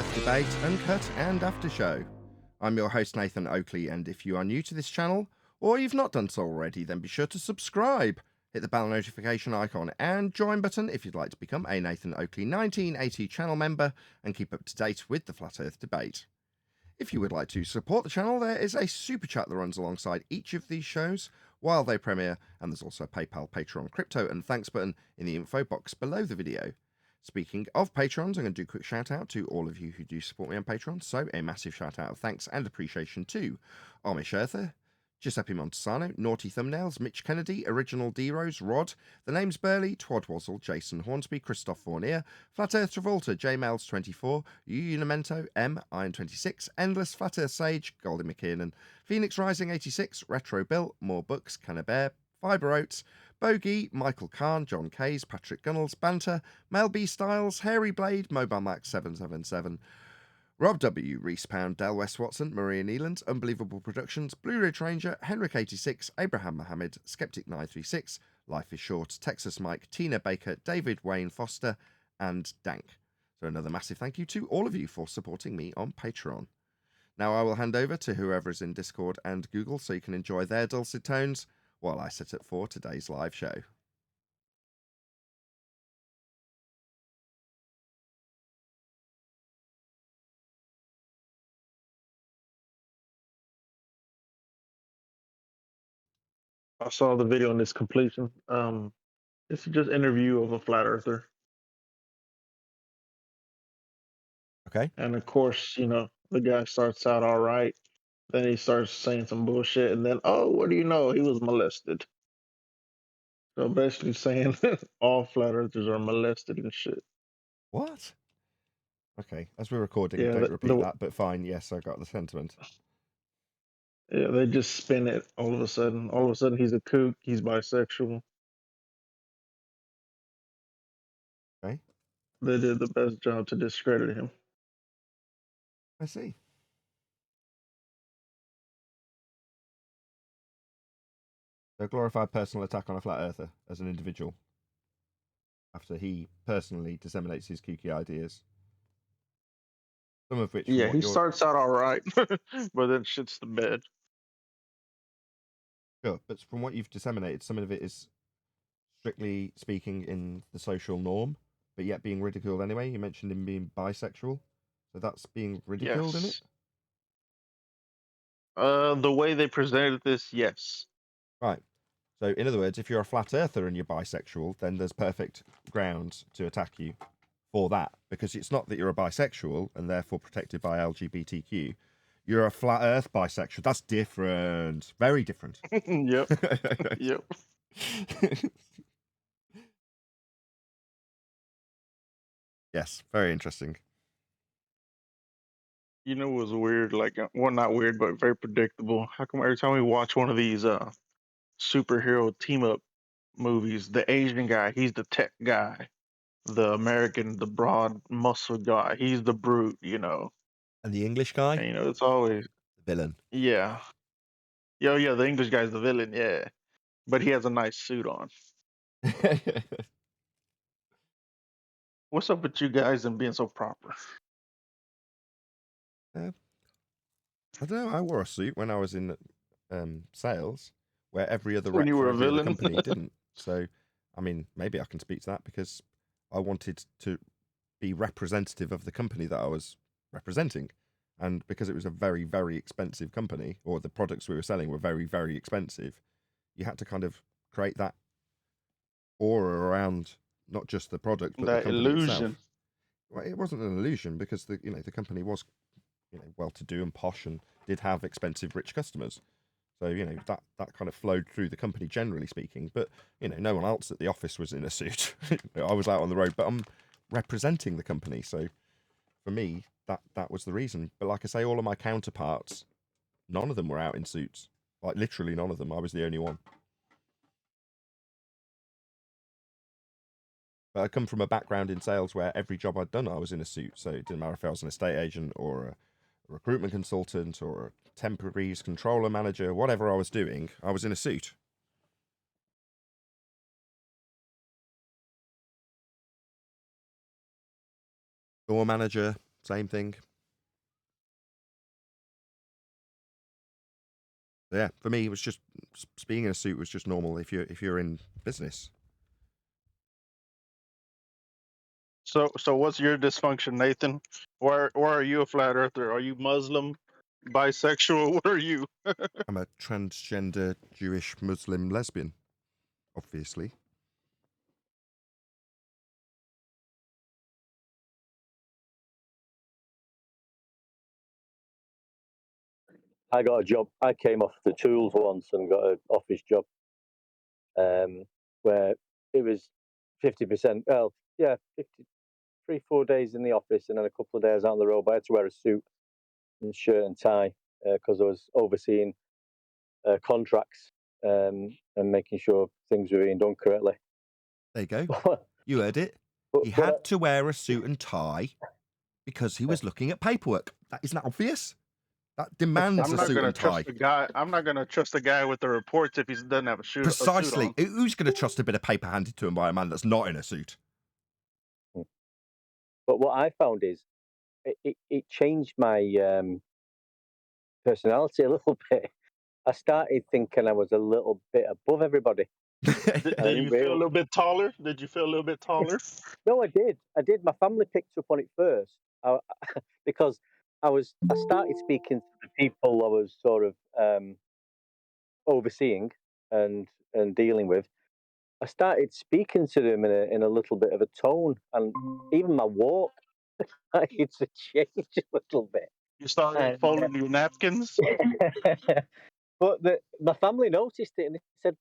Earth Debate, Uncut and After Show. I'm your host Nathan Oakley, and if you are new to this channel, or you've not done so already, then be sure to subscribe, hit the bell notification icon and join button if you'd like to become a Nathan Oakley 1980 channel member and keep up to date with the Flat Earth Debate. If you would like to support the channel, there is a super chat that runs alongside each of these shows while they premiere, and there's also a PayPal, Patreon, crypto and thanks button in the info box below the video. Speaking of Patrons, I'm going to do a quick shout out to all of you who do support me on Patreon. So a massive shout out of thanks and appreciation to Amish Aether, Giuseppe Montesano, Naughty Thumbnails, Mitch Kennedy, Original D-Rose, Rod, The Name's Burley, Twodwazzle, Jason Hornsby, Christoph Fournier, Flat Earth Travolta, JMails24, Unimento, M, Iron26, Endless, Flat Earth Sage, Goldie McKiernan, Phoenix Rising 86, Retro Bill, More Books, Cannabear, Fiber Oats, Bogey, Michael Kahn, John Kays, Patrick Gunnels, Banter, Mel B. Styles, Hairy Blade, Mobile Max 777, Rob W, Reese Pound, Del West Watson, Maria Neeland, Unbelievable Productions, Blue Ridge Ranger, Henrik 86, Abraham Mohammed, Skeptic 936, Life is Short, Texas Mike, Tina Baker, David Wayne Foster, and Dank. So another massive thank you to all of you for supporting me on Patreon. Now I will hand over to whoever is in Discord and Google so you can enjoy their dulcet tones while I set up for today's live show. I saw the video on this completion. It's just interview of a flat earther, Okay. and of course, the guy starts out all right, then he starts saying some bullshit, and then what do you know? He was molested. So basically saying all flat earthers are molested and shit. What? Okay, as we're recording, Yeah, don't repeat that, but fine. Yes, I got the sentiment. yeah, they just spin it all of a sudden. All of a sudden, he's a kook. He's bisexual. Okay. They did the best job to discredit him. I see. A glorified personal attack on a flat earther as an individual after he personally disseminates his kooky ideas. Some of which, from Yeah, what he you're... starts out all right, but then shits the bed. Sure, but from what you've disseminated, some of it is strictly speaking in the social norm, but yet being ridiculed anyway. You mentioned him being bisexual, so that's being ridiculed in it? Yes. The way they presented this, yes. Right. So, in other words, if you're a flat earther and you're bisexual, then there's perfect grounds to attack you for that, because it's not that you're a bisexual and therefore protected by LGBTQ. You're a flat earth bisexual. That's different. Very different. Yep. Yep. Yes, very interesting. You know what was weird? Like, well, not weird, but very predictable. How come every time we watch one of these superhero team up movies, the Asian guy, he's the tech guy. The American, the broad muscle guy, he's the brute, And the English guy? And it's always The villain. yeah. Yeah, the English guy's the villain, yeah. But he has a nice suit on. What's up with you guys and being so proper? I don't know. I wore a suit when I was in sales, where every other When rep you for were a every other villain? company didn't. So, I mean, maybe I can speak to that because I wanted to be representative of the company that I was representing. And because it was a very, very expensive company, or the products we were selling were very, very expensive, you had to kind of create that aura around not just the product, but the That company illusion. itself. Well, it wasn't an illusion because the company was well-to-do and posh and did have expensive, rich customers. So that kind of flowed through the company generally speaking. But no one else at the office was in a suit. I was out on the road, but I'm representing the company. So for me, that was the reason. But like I say, all of my counterparts, none of them were out in suits. Like literally none of them. I was the only one. But I come from a background in sales where every job I'd done, I was in a suit. So it didn't matter if I was an estate agent or a recruitment consultant or a temporaries controller manager, whatever I was doing, I was in a suit. Store manager, same thing. Yeah, for me, it was just being in a suit was just normal if you're in business. So what's your dysfunction, Nathan? Why are you a flat earther? Are you Muslim, bisexual? What are you? I'm a transgender Jewish Muslim lesbian, obviously. I got a job. I came off the tools once and got an office job where it was 50%. Well, yeah, 3-4 days in the office and then a couple of days out on the road. But I had to wear a suit and shirt and tie because I was overseeing contracts and making sure things were being done correctly. There you go. You heard it. He had to wear a suit and tie because he was looking at paperwork. Isn't that obvious? That demands a suit and tie. I'm not gonna trust a guy with the reports if he doesn't have a suit. Precisely. A suit on. Who's going to trust a bit of paper handed to him by a man that's not in a suit? But what I found is it changed my personality a little bit. I started thinking I was a little bit above everybody. Did you feel a little bit taller? Did you feel a little bit taller? No, I did. My family picked up on it first because I started speaking to the people I was sort of overseeing and dealing with. I started speaking to them in a little bit of a tone, and even my walk started to change a little bit. You started folding your napkins. But my family noticed it and they said,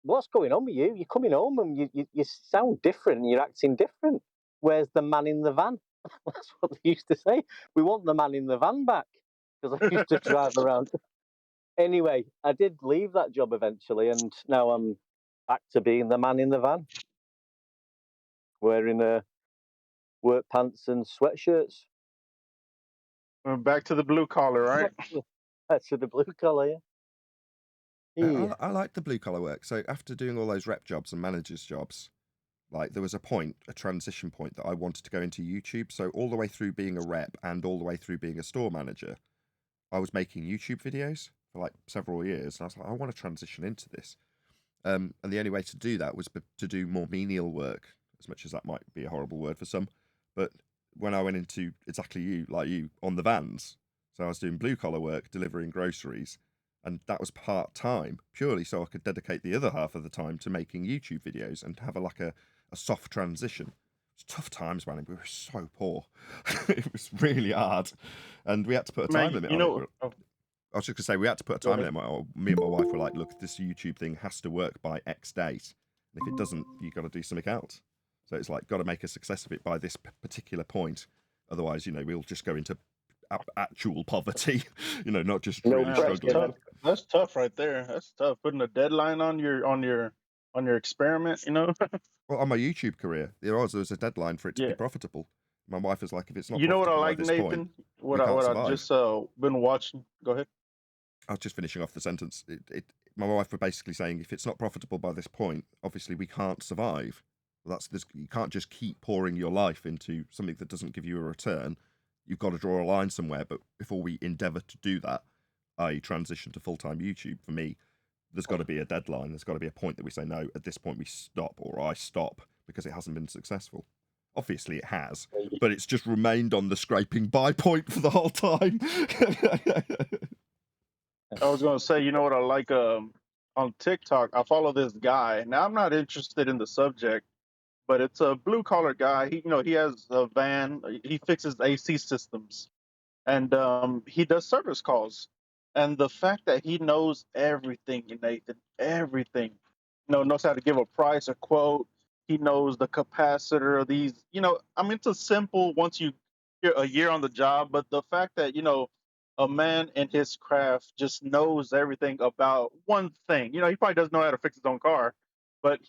"What's going on with you? You're coming home and you sound different and you're acting different. Where's the man in the van?" That's what they used to say. "We want the man in the van back," because I used to drive around. Anyway, I did leave that job eventually, and now I'm back to being the man in the van, wearing work pants and sweatshirts. We're back to the blue collar, right? Back to the blue collar, yeah. I like the blue collar work. So after doing all those rep jobs and managers jobs, like there was a transition point that I wanted to go into YouTube. So all the way through being a rep and all the way through being a store manager, I was making YouTube videos for like several years. And I was like, I want to transition into this. And the only way to do that was to do more menial work, as much as that might be a horrible word for some. But when I went into exactly you, on the vans, so I was doing blue collar work, delivering groceries, and that was part time, purely so I could dedicate the other half of the time to making YouTube videos and have a soft transition. It's tough times, man. We were so poor. It was really hard, and we had to put a time limit on it. I was just going to say, we had to put a time limit. Me and my wife were like, look, this YouTube thing has to work by X date. And if it doesn't, you've got to do something else. So it's like, got to make a success of it by this particular point. Otherwise, we'll just go into actual poverty, not just really struggling. That's tough right there. That's tough. Putting a deadline on your experiment, Well, on my YouTube career, there was a deadline for it to be profitable. My wife was like, if it's not You know what I profitable like, by this Nathan? point, What I just been watching. Go ahead. I was just finishing off the sentence. My wife was basically saying, if it's not profitable by this point, obviously we can't survive. Well, you can't just keep pouring your life into something that doesn't give you a return. You've got to draw a line somewhere. But before we endeavour to do that, i.e. transition to full-time YouTube, for me, there's got to be a deadline. There's got to be a point that we say, no, at this point we stop, or I stop, because it hasn't been successful. Obviously it has, but it's just remained on the scraping by point for the whole time. I was going to say, you know what I like on TikTok? I follow this guy. Now, I'm not interested in the subject, but it's a blue-collar guy. He has a van. He fixes AC systems, and he does service calls. And the fact that he knows everything, Nathan, everything, knows how to give a price, a quote. He knows the capacitor of these. I mean, it's a simple once you're a year on the job, but the fact that a man in his craft just knows everything about one thing. He probably doesn't know how to fix his own car, but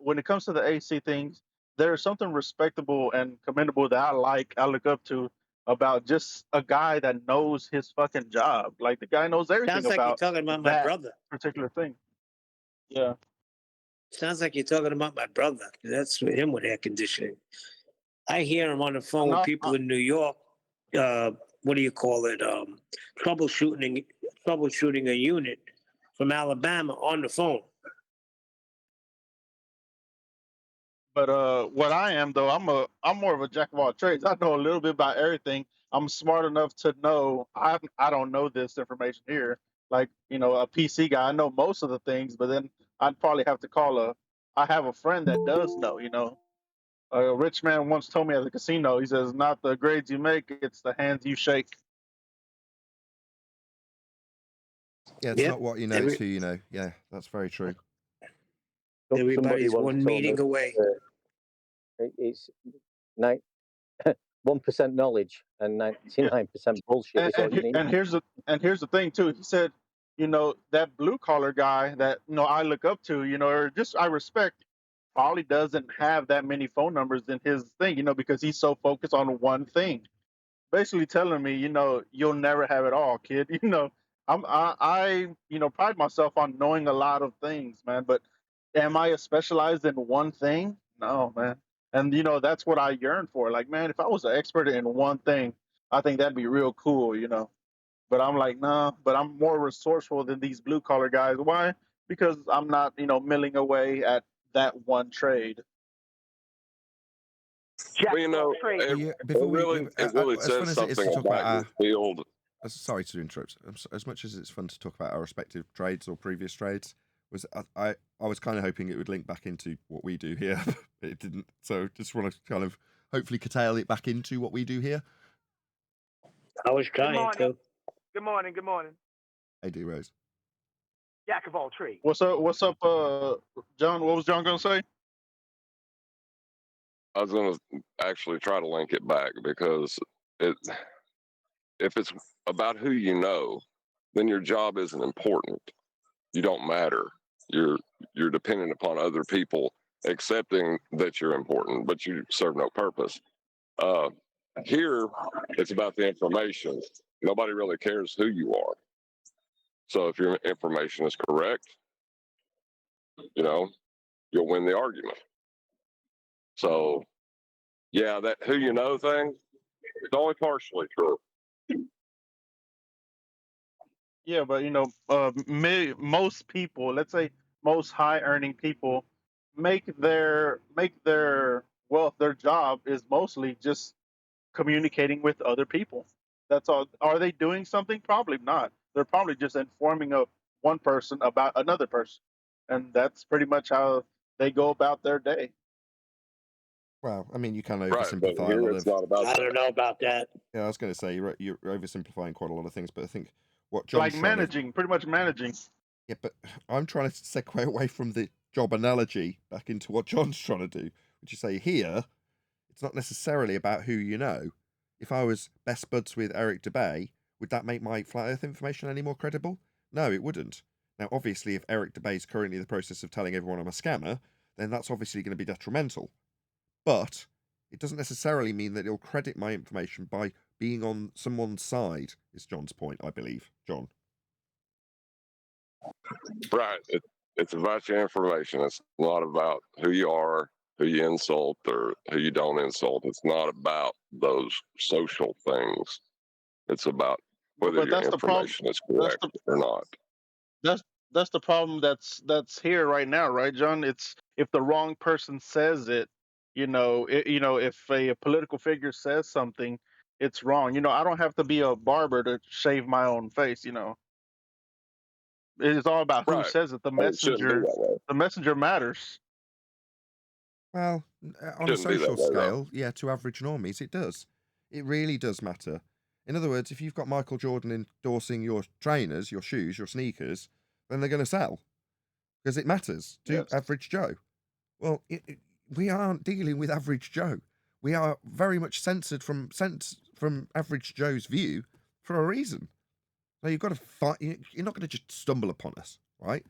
when it comes to the AC things, there's something respectable and commendable that I look up to about just a guy that knows his fucking job. Like the guy knows everything Sounds like about you're talking about my brother. particular thing. Yeah. Sounds like you're talking about my brother. That's him with air conditioning. I hear him on the phone with people in New York what do you call it? Troubleshooting a unit from Alabama on the phone. But what I am though, I'm more of a jack of all trades. I know a little bit about everything. I'm smart enough to know I don't know this information here. Like, you know, a PC guy, I know most of the things, but then I'd probably have to I have a friend that does know, you know. A rich man once told me at the casino, he says, not the grades you make, it's the hands you shake. Yeah, it's Yep. not what you know, it's who you know. Yeah, that's very true. Somebody Everybody's once one told me meeting away. It's 1% knowledge and 99% bullshit. Is all you need. And here's the thing too. He said, you know, that blue collar guy that, you know, I look up to, you know, or just I respect, probably doesn't have that many phone numbers in his thing, you know, because he's so focused on one thing. Basically telling me, you know, you'll never have it all, kid. You know, I you know, pride myself on knowing a lot of things, man. But am I specialized in one thing? No, man. And you know, that's what I yearn for. Like, man, if I was an expert in one thing, I think that'd be real cool, you know. But I'm like, nah, but I'm more resourceful than these blue collar guys. Why? Because I'm not, you know, milling away at that one trade. Well, you know, it really as says fun as it is to something talk about about your field. sorry to interrupt. As much as it's fun to talk about our respective trades or previous trades, I was kind of hoping it would link back into what we do here, but it didn't. So just want to kind of hopefully curtail it back into what we do here. I was trying to. Good morning. Good morning. Hey, D Rose. Jack of all trades. What's up, John? What was John gonna say? I was going to actually try to link it back because if it's about who you know, then your job isn't important. You don't matter. You're dependent upon other people accepting that you're important, but you serve no purpose. Here, it's about the information. Nobody really cares who you are. So if your information is correct, you know, you'll win the argument. So, yeah, that who you know thing is only partially true. Yeah, but you know, most people, let's say most high earning people, make their wealth, their job is mostly just communicating with other people. That's all. Are they doing something? Probably not. They're probably just informing one person about another person, and that's pretty much how they go about their day. Well, I mean, you can Right, but oversimplify a here lot it's of. not about I don't know about that. Yeah, I was going to say you're oversimplifying quite a lot of things, but I think what Like John's trying to. managing, pretty much managing. Yeah, but I'm trying to segue away from the job analogy back into what John's trying to do, which is say here, it's not necessarily about who you know. If I was best buds with Eric DeBay, would that make my flat Earth information any more credible? No, it wouldn't. Now, obviously, if Eric DeBay is currently in the process of telling everyone I'm a scammer, then that's obviously going to be detrimental. But it doesn't necessarily mean that it'll credit my information by being on someone's side, is John's point, I believe. John. right. It's about your information. It's not about who you are, who you insult, or who you don't insult. It's not about those social things. It's about whether But your that's the problem. information is correct or not. That's the problem that's here right now, right, John? It's if the wrong person says it, you know, if a political figure says something, it's wrong. You know, I don't have to be a barber to shave my own face. You know, it's all about who Right. says it. And it shouldn't be that way. The messenger matters. Well, on a Shouldn't be that social way, though. scale, yeah, to average normies, it does. It really does matter. In other words, if you've got Michael Jordan endorsing your trainers, your shoes, your sneakers, then they're going to sell because it matters to Yes. average Joe. Well, we aren't dealing with average Joe. We are very much censored from average Joe's view for a reason. So you've got to fight. You're not going to just stumble upon us, right?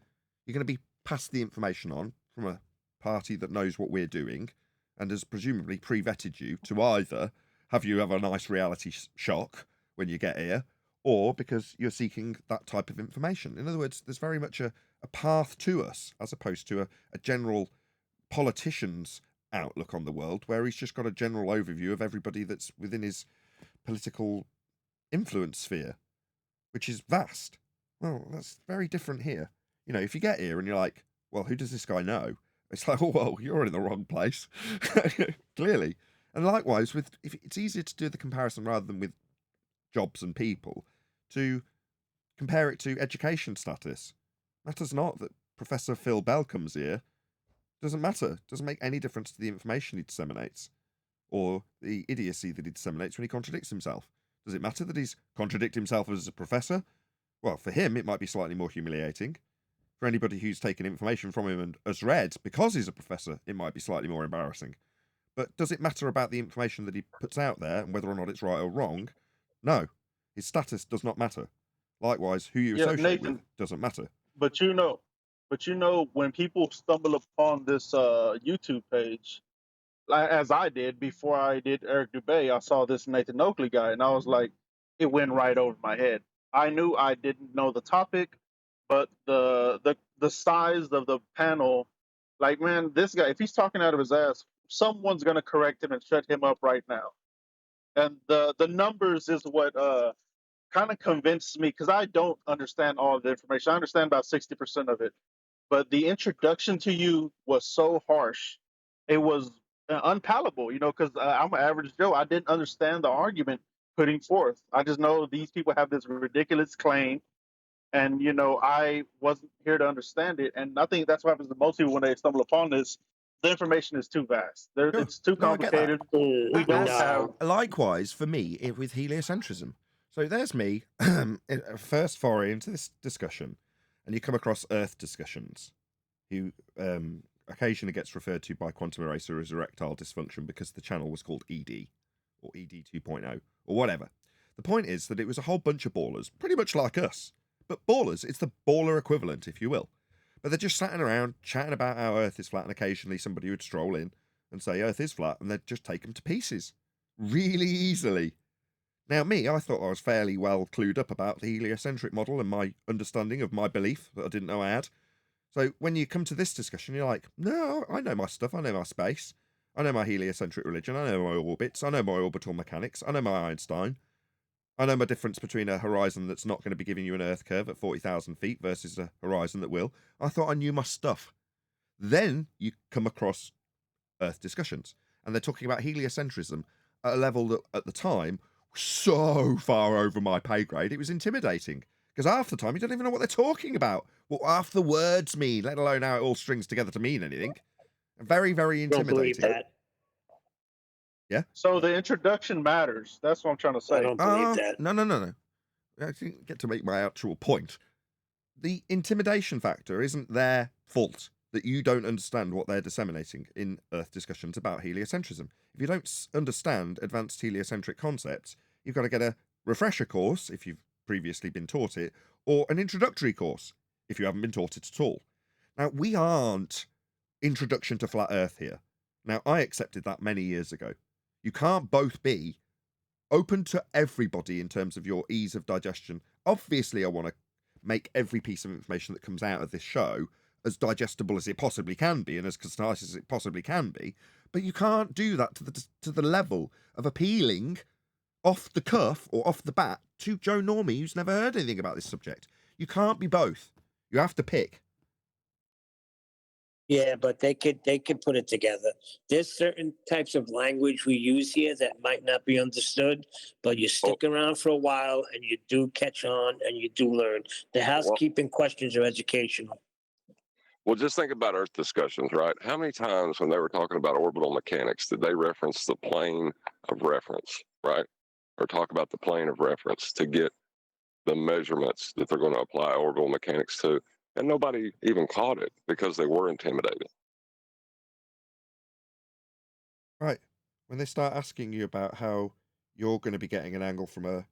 You're going to be passed the information on from a party that knows what we're doing and has presumably pre-vetted you to either have you have a nice reality shock when you get here, or because you're seeking that type of information. In other words, there's very much a path to us as opposed to a general politician's outlook on the world where he's just got a general overview of everybody that's within his political influence sphere, which is vast. Well, that's very different here. You know, if you get here and you're like, well, who does this guy know? It's like, oh, well, you're in the wrong place, clearly. And likewise, if it's easier to do the comparison rather than with jobs and people, to compare it to education status. Matters not that Professor Phil Bell comes here. Doesn't matter. Doesn't make any difference to the information he disseminates or the idiocy that he disseminates when he contradicts himself. Does it matter that he's contradicted himself as a professor? Well, for him, it might be slightly more humiliating. For anybody who's taken information from him and has read because he's a professor, it might be slightly more embarrassing. But does it matter about the information that he puts out there and whether or not it's right or wrong? No. His status does not matter. Likewise, who you Yeah, associate Nathan, with doesn't matter. but when people stumble upon this YouTube page, as I did before I did Eric Dubay, I saw this Nathan Oakley guy, and I was like, it went right over my head. I knew I didn't know the topic, but the size of the panel, like, man, this guy, if he's talking out of his ass, someone's gonna correct him and shut him up right now. And the numbers is what kind of convinced me, because I don't understand all of the information. I understand about 60% of it, but the introduction to you was so harsh. It was unpalatable, because I'm an average Joe. I didn't understand the argument putting forth. I just know these people have this ridiculous claim, and I wasn't here to understand it. And I think that's what happens to most people when they stumble upon this. The information is too vast. Sure. It's too No, I get that. complicated. We don't have. Likewise, for me, with heliocentrism. So there's me, first foray into this discussion, and you come across Earth discussions, who occasionally gets referred to by Quantum Eraser as erectile dysfunction because the channel was called ED, or ED 2.0, or whatever. The point is that it was a whole bunch of ballers, pretty much like us. But ballers, it's the baller equivalent, if you will. But they're just sitting around chatting about how Earth is flat, and occasionally somebody would stroll in and say Earth is flat, and they'd just take them to pieces. Really easily. Now, me, I thought I was fairly well clued up about the heliocentric model and my understanding of my belief that I didn't know I had. So when you come to this discussion, you're like, no, I know my stuff, I know my space, I know my heliocentric religion, I know my orbits, I know my orbital mechanics, I know my Einstein, I know my difference between a horizon that's not going to be giving you an Earth curve at 40,000 feet versus a horizon that will. I thought I knew my stuff. Then you come across Earth discussions, and they're talking about heliocentrism at a level that, at the time, so far over my pay grade, it was intimidating. Because half the time, you don't even know what they're talking about. What half the words mean, let alone how it all strings together to mean anything. Very, very Don't believe intimidating. that. Yeah? So the introduction matters. That's what I'm trying to say. I don't believe that. No. I didn't get to make my actual point. The intimidation factor isn't their fault that you don't understand what they're disseminating in Earth discussions about heliocentrism. If you don't understand advanced heliocentric concepts, you've got to get a refresher course, if you've previously been taught it, or an introductory course, if you haven't been taught it at all. Now, we aren't Introduction to Flat Earth here. Now, I accepted that many years ago. You can't both be open to everybody in terms of your ease of digestion. Obviously, I want to make every piece of information that comes out of this show as digestible as it possibly can be and as concise as it possibly can be, but you can't do that to the level of appealing off the cuff or off the bat to Joe Normie who's never heard anything about this subject. You can't be both. You have to pick. Yeah, but they could put it together. There's certain types of language we use here that might not be understood, but you stick around for a while and you do catch on and you do learn. The housekeeping questions are educational. Well, just think about Earth discussions, right? How many times when they were talking about orbital mechanics did they reference the plane of reference, right? Or talk about the plane of reference to get the measurements that they're going to apply orbital mechanics to? And nobody even caught it because they were intimidated. Right. When they start asking you about how you're going to be getting an angle from a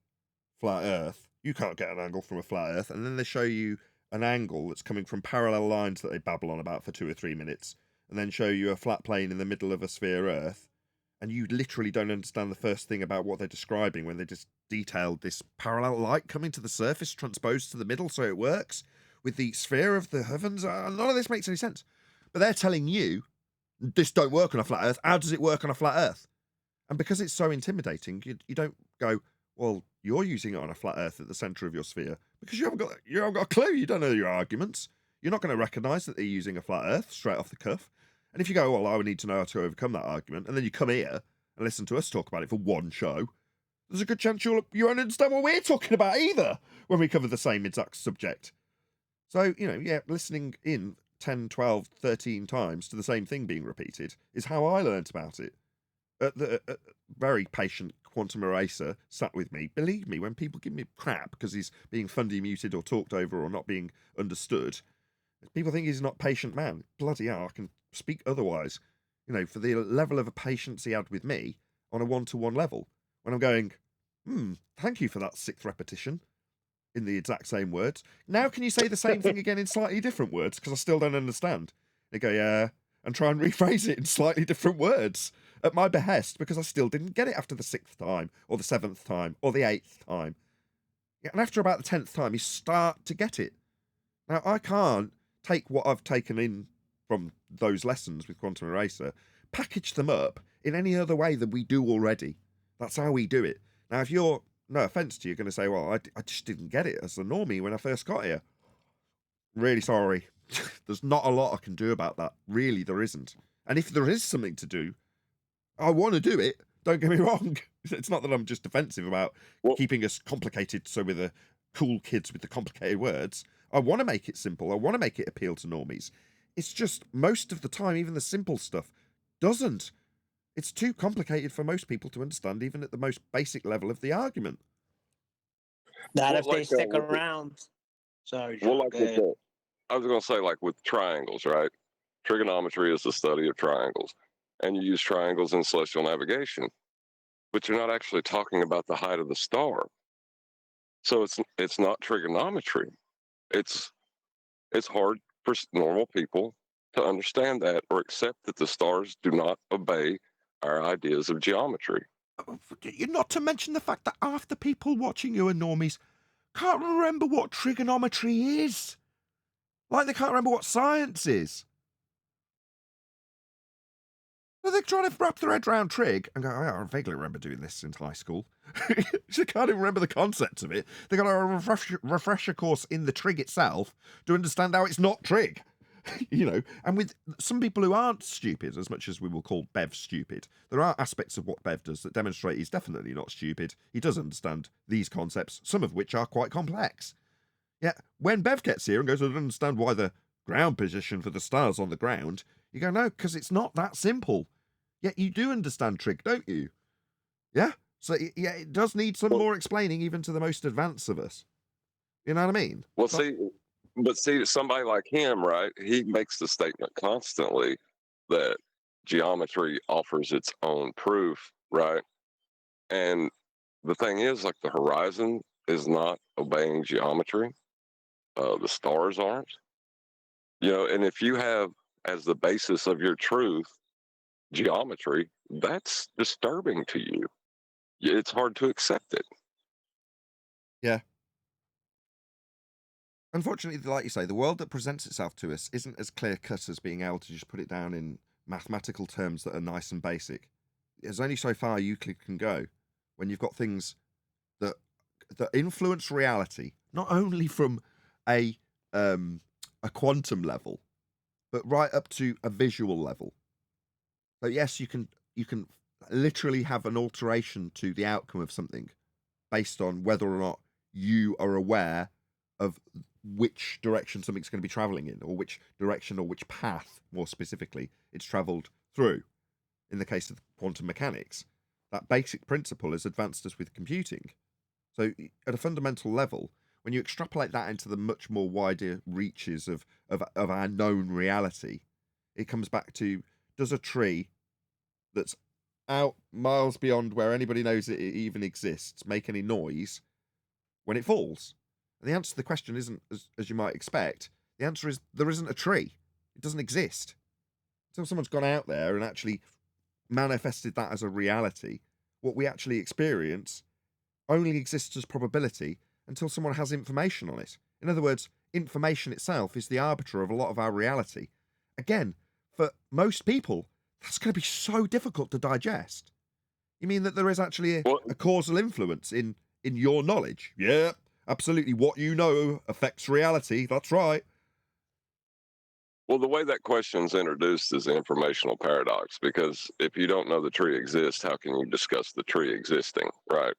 flat Earth, you can't get an angle from a flat Earth, and then they show you an angle that's coming from parallel lines that they babble on about for 2 or 3 minutes, and then show you a flat plane in the middle of a sphere Earth, and you literally don't understand the first thing about what they're describing when they just detailed this parallel light coming to the surface transposed to the middle so it works with the sphere of the heavens. None of this makes any sense. But they're telling you, this don't work on a flat Earth. How does it work on a flat Earth? And because it's so intimidating, you don't go, well, you're using it on a flat earth at the center of your sphere because you haven't got a clue. You don't know your arguments. You're not going to recognize that they're using a flat earth straight off the cuff. And if you go, well, I would need to know how to overcome that argument, and then you come here and listen to us talk about it for one show, there's a good chance you won't understand what we're talking about either when we cover the same exact subject. So, listening in 10, 12, 13 times to the same thing being repeated is how I learnt about it. The very patient quantum eraser sat with me. Believe me, when people give me crap because he's being fundy muted or talked over or not being understood, people think he's not a patient man. Bloody hell, I can speak otherwise. For the level of a patience he had with me on a one-to-one level, when I'm going, thank you for that 6th repetition in the exact same words. Now can you say the same thing again in slightly different words? Because I still don't understand. They go, yeah, and try and rephrase it in slightly different words at my behest because I still didn't get it after the 6th time or the 7th time or the 8th time. Yeah, and after about the 10th time, you start to get it. Now, I can't take what I've taken in from those lessons with Quantum Eraser, package them up in any other way than we do already. That's how we do it. Now, if you're, no offence to you, going to say, well, I just didn't get it as a normie when I first got here. Really sorry. There's not a lot I can do about that. Really, there isn't. And if there is something to do, I want to do it. Don't get me wrong. It's not that I'm just defensive about keeping us complicated so we're the cool kids with the complicated words. I want to make it simple. I want to make it appeal to normies. It's just most of the time, even the simple stuff doesn't. It's too complicated for most people to understand, even at the most basic level of the argument. Not if they stick around. Sorry, John. Well, I was going to say, like with triangles, right? Trigonometry is the study of triangles, and you use triangles in celestial navigation, but you're not actually talking about the height of the star. So it's not trigonometry. It's hard for normal people to understand that or accept that the stars do not obey our ideas of geometry. Not to mention the fact that half the people watching you are normies can't remember what trigonometry is. Like they can't remember what science is. So they're trying to wrap their head around trig and go, oh, I vaguely remember doing this in high school. They can't even remember the concept of it. They've got a refresher course in the trig itself to understand how it's not trig. And with some people who aren't stupid, as much as we will call Bev stupid, there are aspects of what Bev does that demonstrate he's definitely not stupid. He does understand these concepts, some of which are quite complex. Yeah, when Bev gets here and goes, I don't understand why the ground position for the stars on the ground, you go, no, because it's not that simple. Yet you do understand trig, don't you? Yeah? So, yeah, it does need some more explaining even to the most advanced of us. You know what I mean? Well, see, somebody like him, right? He makes the statement constantly that geometry offers its own proof, right? And the thing is, like, the horizon is not obeying geometry. The stars aren't. And if you have as the basis of your truth geometry, that's disturbing to you. It's hard to accept it. Yeah. Unfortunately, like you say, the world that presents itself to us isn't as clear-cut as being able to just put it down in mathematical terms that are nice and basic. There's only so far Euclid can go when you've got things that influence reality, not only from a quantum level, but right up to a visual level. So yes, you can literally have an alteration to the outcome of something based on whether or not you are aware of which direction something's going to be traveling in, or which direction or which path, more specifically, it's traveled through. In the case of quantum mechanics, that basic principle is advanced as with computing. So at a fundamental level, when you extrapolate that into the much more wider reaches of our known reality, it comes back to, does a tree that's out miles beyond where anybody knows it even exists make any noise when it falls? And the answer to the question isn't as you might expect. The answer is there isn't a tree. It doesn't exist. Until someone's gone out there and actually manifested that as a reality, what we actually experience only exists as probability until someone has information on it. In other words, information itself is the arbiter of a lot of our reality. Again, for most people, that's going to be so difficult to digest. You mean that there is actually Well, a causal influence in your knowledge? Yeah, absolutely. What you know affects reality. That's right. well, the way that question's introduced is the informational paradox, because if you don't know the tree exists, how can you discuss the tree existing, right?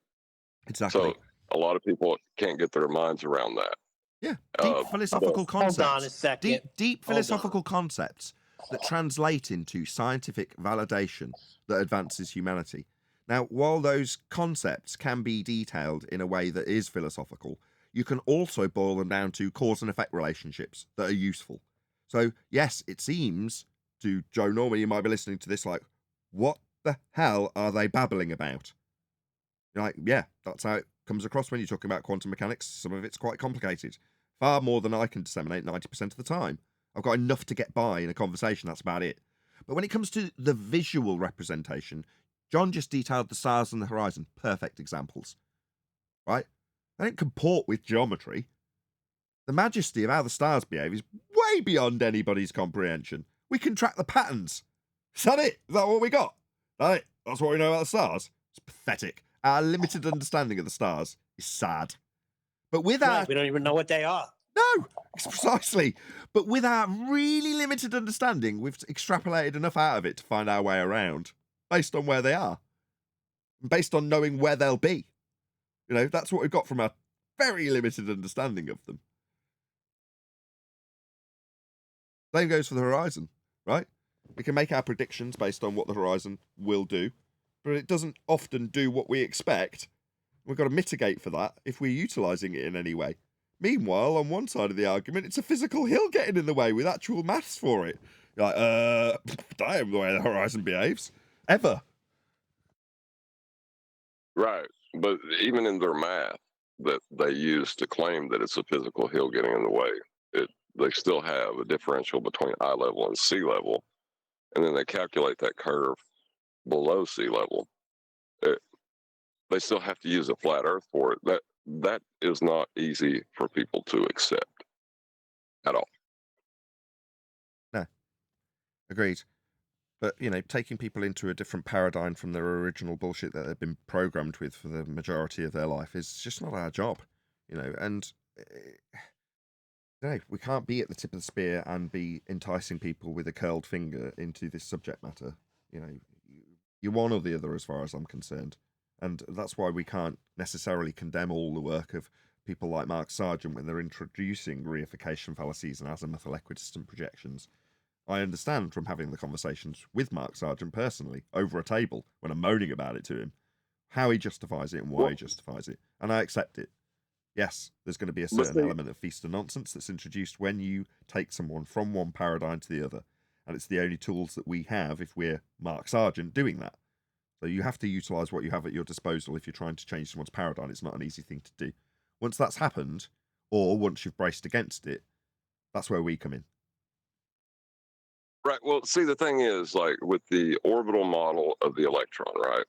Exactly. So a lot of people can't get their minds around that. Yeah, deep Uh, philosophical but concepts. Hold on a second. Deep Hold on. philosophical concepts that translate into scientific validation that advances humanity. Now, while those concepts can be detailed in a way that is philosophical, you can also boil them down to cause and effect relationships that are useful. So, yes, it seems to Joe Norman, you might be listening to this like, what the hell are they babbling about? You're like, yeah, that's how it comes across when you're talking about quantum mechanics. Some of it's quite complicated. Far more than I can disseminate 90% of the time. I've got enough to get by in a conversation, that's about it. But when it comes to the visual representation, John just detailed the stars and the horizon. Perfect examples. Right? They don't comport with geometry. The majesty of how the stars behave is way beyond anybody's comprehension. We can track the patterns. Is that it? Is that what we got? That it? That's what we know about the stars? It's pathetic. Our limited understanding of the stars is sad. But with our... Right, we don't even know what they are. No, precisely. But with our really limited understanding, we've extrapolated enough out of it to find our way around, based on where they are, based on knowing where they'll be. You know, that's what we've got from our very limited understanding of them. Same goes for the horizon, right? We can make our predictions based on what the horizon will do, but it doesn't often do what we expect. We've got to mitigate for that if we're utilising it in any way. Meanwhile, on one side of the argument, it's a physical hill getting in the way with actual maths for it. You're like, that ain't the way the horizon behaves. Ever. right. But even in their math that they use to claim that it's a physical hill getting in the way, they still have a differential between eye level and sea level. And then they calculate that curve below sea level. They still have to use a flat earth for it. That is not easy for people to accept at all. No. Agreed. But, you know, taking people into a different paradigm from their original bullshit that they've been programmed with for the majority of their life is just not our job, you know, and no, we can't be at the tip of the spear and be enticing people with a curled finger into this subject matter. You know, you're one or the other as far as I'm concerned. And that's why we can't necessarily condemn all the work of people like Mark Sargent when they're introducing reification fallacies and azimuthal equidistant projections. I understand from having the conversations with Mark Sargent personally over a table when I'm moaning about it to him, how he justifies it and why he justifies it. And I accept it. Yes, there's going to be a certain element of feast and nonsense that's introduced when you take someone from one paradigm to the other. And it's the only tools that we have if we're Mark Sargent doing that. So you have to utilise what you have at your disposal if you're trying to change someone's paradigm. It's not an easy thing to do. Once that's happened, or once you've braced against it, that's where we come in. Right. Well, see, the thing is, like with the orbital model of the electron, right?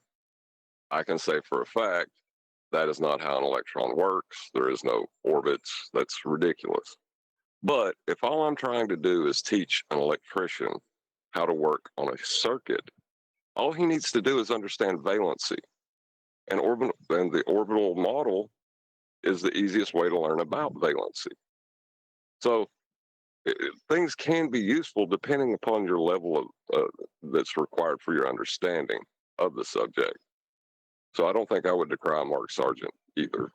I can say for a fact that is not how an electron works. There is no orbits. That's ridiculous. But if all I'm trying to do is teach an electrician how to work on a circuit, all he needs to do is understand valency. And the orbital model is the easiest way to learn about valency. So things can be useful depending upon your level of that's required for your understanding of the subject. So I don't think I would decry Mark Sargent either.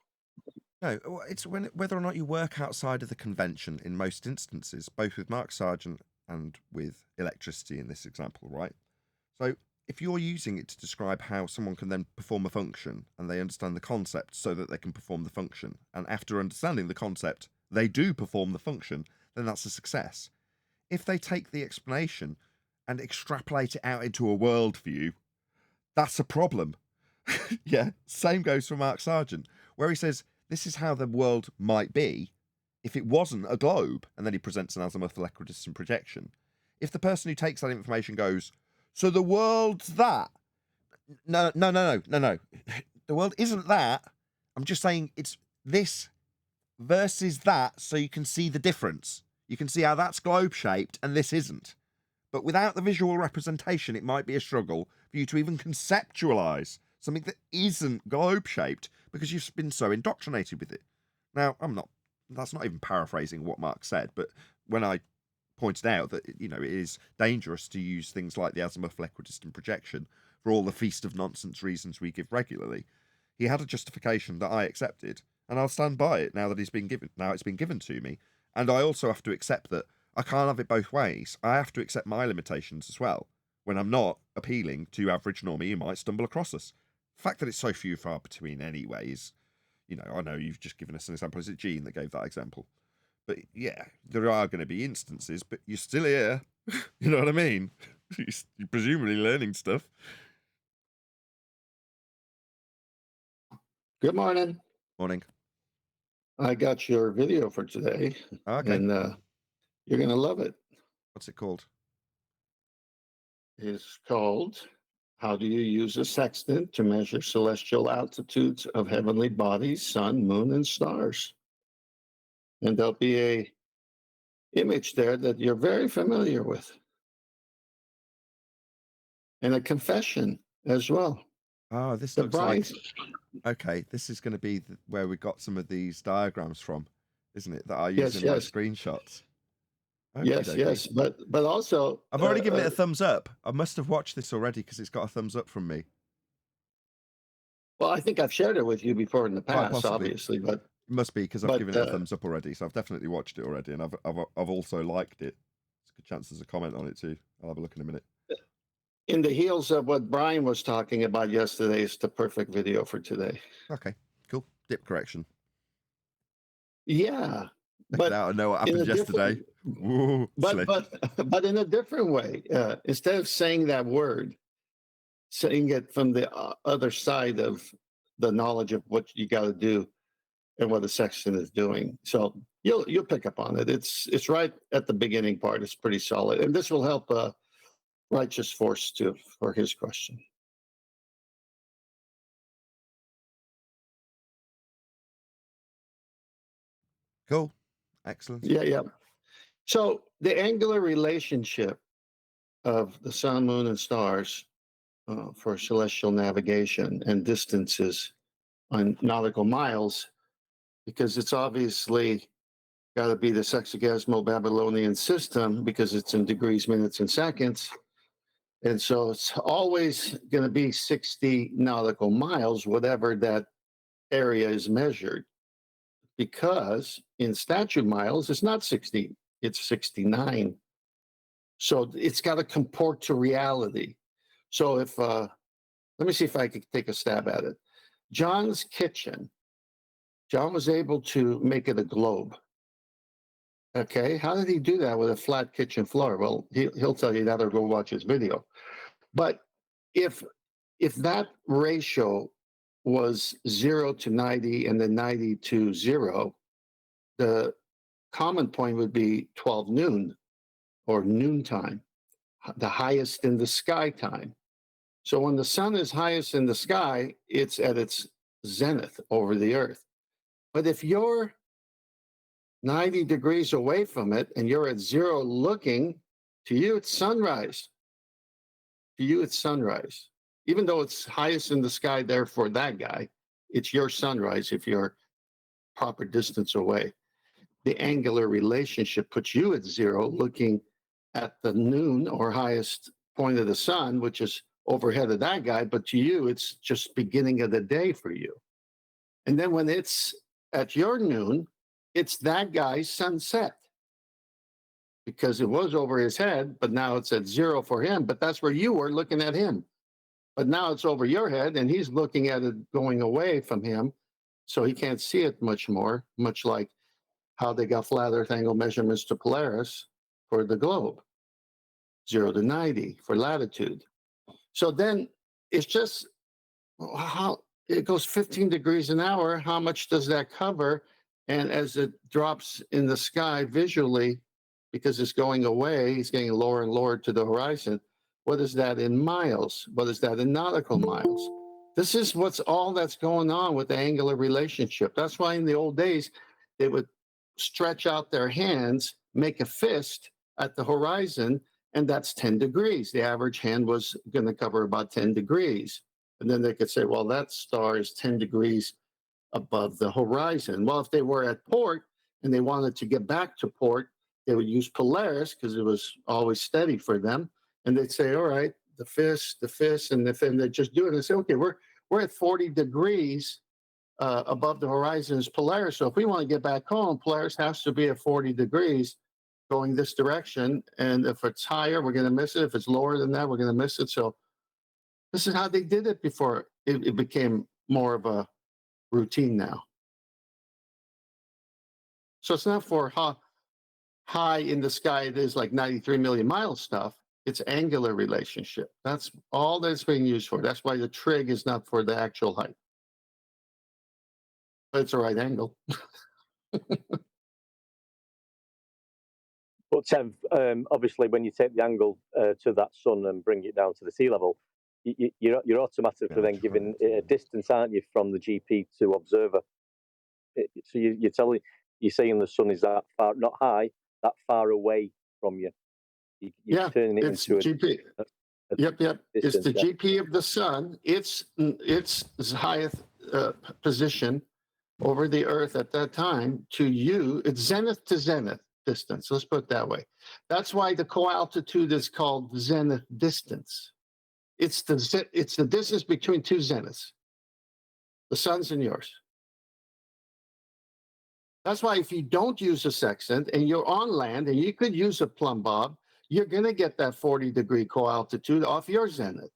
No, it's whether or not you work outside of the convention in most instances, both with Mark Sargent and with electricity in this example, right? So if you're using it to describe how someone can then perform a function and they understand the concept so that they can perform the function, and after understanding the concept, they do perform the function, then that's a success. If they take the explanation and extrapolate it out into a worldview, that's a problem. Yeah, same goes for Mark Sargent, where he says, this is how the world might be if it wasn't a globe, and then he presents an azimuthal equidistant projection. If the person who takes that information goes, so the world's that? No. The world isn't that. I'm just saying it's this versus that, so you can see the difference. You can see how that's globe-shaped and this isn't. But without the visual representation, it might be a struggle for you to even conceptualize something that isn't globe-shaped, because you've been so indoctrinated with it. Now, that's not even paraphrasing what Mark said, but when I pointed out that, it is dangerous to use things like the azimuth equidistant projection for all the feast of nonsense reasons we give regularly, he had a justification that I accepted, and I'll stand by it now that it's been given to me. And I also have to accept that I can't have it both ways. I have to accept my limitations as well, when I'm not appealing to average normie who might stumble across us. The fact that it's so few far between anyway is, I know you've just given us an example. Is it Gene that gave that example? But yeah, there are going to be instances, but you're still here. You know what I mean? You're presumably learning stuff. Good morning. Morning. I got your video for today, Okay. and you're going to love it. What's it called? It's called How Do You Use a Sextant to Measure Celestial Altitudes of Heavenly Bodies, Sun, Moon, and Stars? And there'll be a image there that you're very familiar with. And a confession as well. Oh, this The looks like... Brian, Okay, this is going to be where we got some of these diagrams from, isn't it? That I use in my screenshots. yes. But also... I've already given it a thumbs up. I must have watched this already because it's got a thumbs up from me. Well, I think I've shared it with you before in the Quite past, possibly. obviously, but... It must be because I've given it a thumbs up already, so I've definitely watched it already, and I've also liked it. There's a good chance there's a comment on it too. I'll have a look in a minute. In the heels of what Brian was talking about yesterday, is the perfect video for today. Okay, cool. Dip correction. Yeah, But now I know what happened yesterday. Ooh, but in a different way. Instead of saying that word, saying it from the other side of the knowledge of what you got to do and what the sextant is doing. So you'll pick up on it. It's right at the beginning part. It's pretty solid, and this will help Righteous Force too for his question. Cool. Excellent. Yeah. So the angular relationship of the sun, moon, and stars for celestial navigation and distances on nautical miles, because it's obviously got to be the sexagesmal Babylonian system because it's in degrees, minutes, and seconds. And so it's always going to be 60 nautical miles, whatever that area is measured, because in statute miles, it's not 60, it's 69. So it's got to comport to reality. So if, let me see if I could take a stab at it. John's kitchen, John was able to make it a globe. Okay, how did he do that with a flat kitchen floor? Well, he'll tell you that, or go watch his video. But if that ratio was 0 to 90 and then 90 to 0, the common point would be 12 noon or noontime, the highest in the sky time. So when the sun is highest in the sky, it's at its zenith over the earth. But if you're 90 degrees away from it and you're at 0 looking, to you it's sunrise. To you it's sunrise. Even though it's highest in the sky there for that guy, it's your sunrise if you're proper distance away. The angular relationship puts you at 0 looking at the noon or highest point of the sun, which is overhead of that guy, but to you it's just beginning of the day for you. And then when it's at your noon, it's that guy's sunset, because it was over his head, but now it's at 0 for him. But that's where you were looking at him. But now it's over your head and he's looking at it going away from him. So he can't see it much more, much like how they got flat earth angle measurements to Polaris for the globe, 0 to 90 for latitude. So then it's just how it goes 15 degrees an hour. How much does that cover? And as it drops in the sky visually, because it's going away, it's getting lower and lower to the horizon. What is that in miles? What is that in nautical miles? This is all that's going on with the angular relationship. That's why in the old days, they would stretch out their hands, make a fist at the horizon, and that's 10 degrees. The average hand was going to cover about 10 degrees. And then they could say, well, that star is 10 degrees above the horizon. Well, if they were at port and they wanted to get back to port, they would use Polaris because it was always steady for them. And they'd say, all right, the fist, and they just do it and say, okay, we're at 40 degrees above the horizon is Polaris. So if we want to get back home, Polaris has to be at 40 degrees going this direction. And if it's higher, we're going to miss it. If it's lower than that, we're going to miss it. So this is how they did it before it became more of a routine now. So it's not for how high in the sky it is, like 93 million miles stuff. It's angular relationship. That's all that's being used for. That's why the trig is not for the actual height. But it's a right angle. But obviously, when you take the angle to that sun and bring it down to the sea level, you're automatically then giving it a distance, aren't you, from the GP to observer? So you're saying the sun is that far, not high, that far away from you. You're turning it into GP. Yep. It's the yeah. GP of the sun. It's highest position over the Earth at that time to you. It's zenith to zenith distance. Let's put it that way. That's why the co-altitude is called zenith distance. It's the distance between two zeniths, the sun's and yours. That's why if you don't use a sextant and you're on land and you could use a plumb bob, you're going to get that 40-degree co-altitude off your zenith.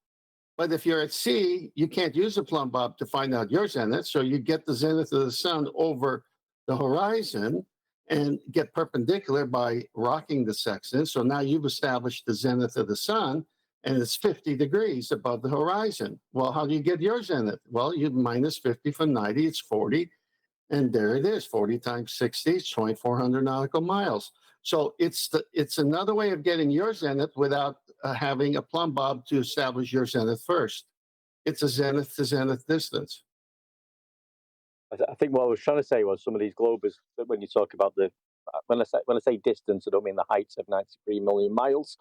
But if you're at sea, you can't use a plumb bob to find out your zenith. So you get the zenith of the sun over the horizon and get perpendicular by rocking the sextant. So now you've established the zenith of the sun, and it's 50 degrees above the horizon. Well, how do you get your zenith? Well, you minus 50 from 90, it's 40. And there it is, 40 times 60 is 2,400 nautical miles. So it's another way of getting your zenith without having a plumb bob to establish your zenith first. It's a zenith to zenith distance. I think what I was trying to say was some of these globers, when you talk about when I say distance, I don't mean the heights of 93 million miles.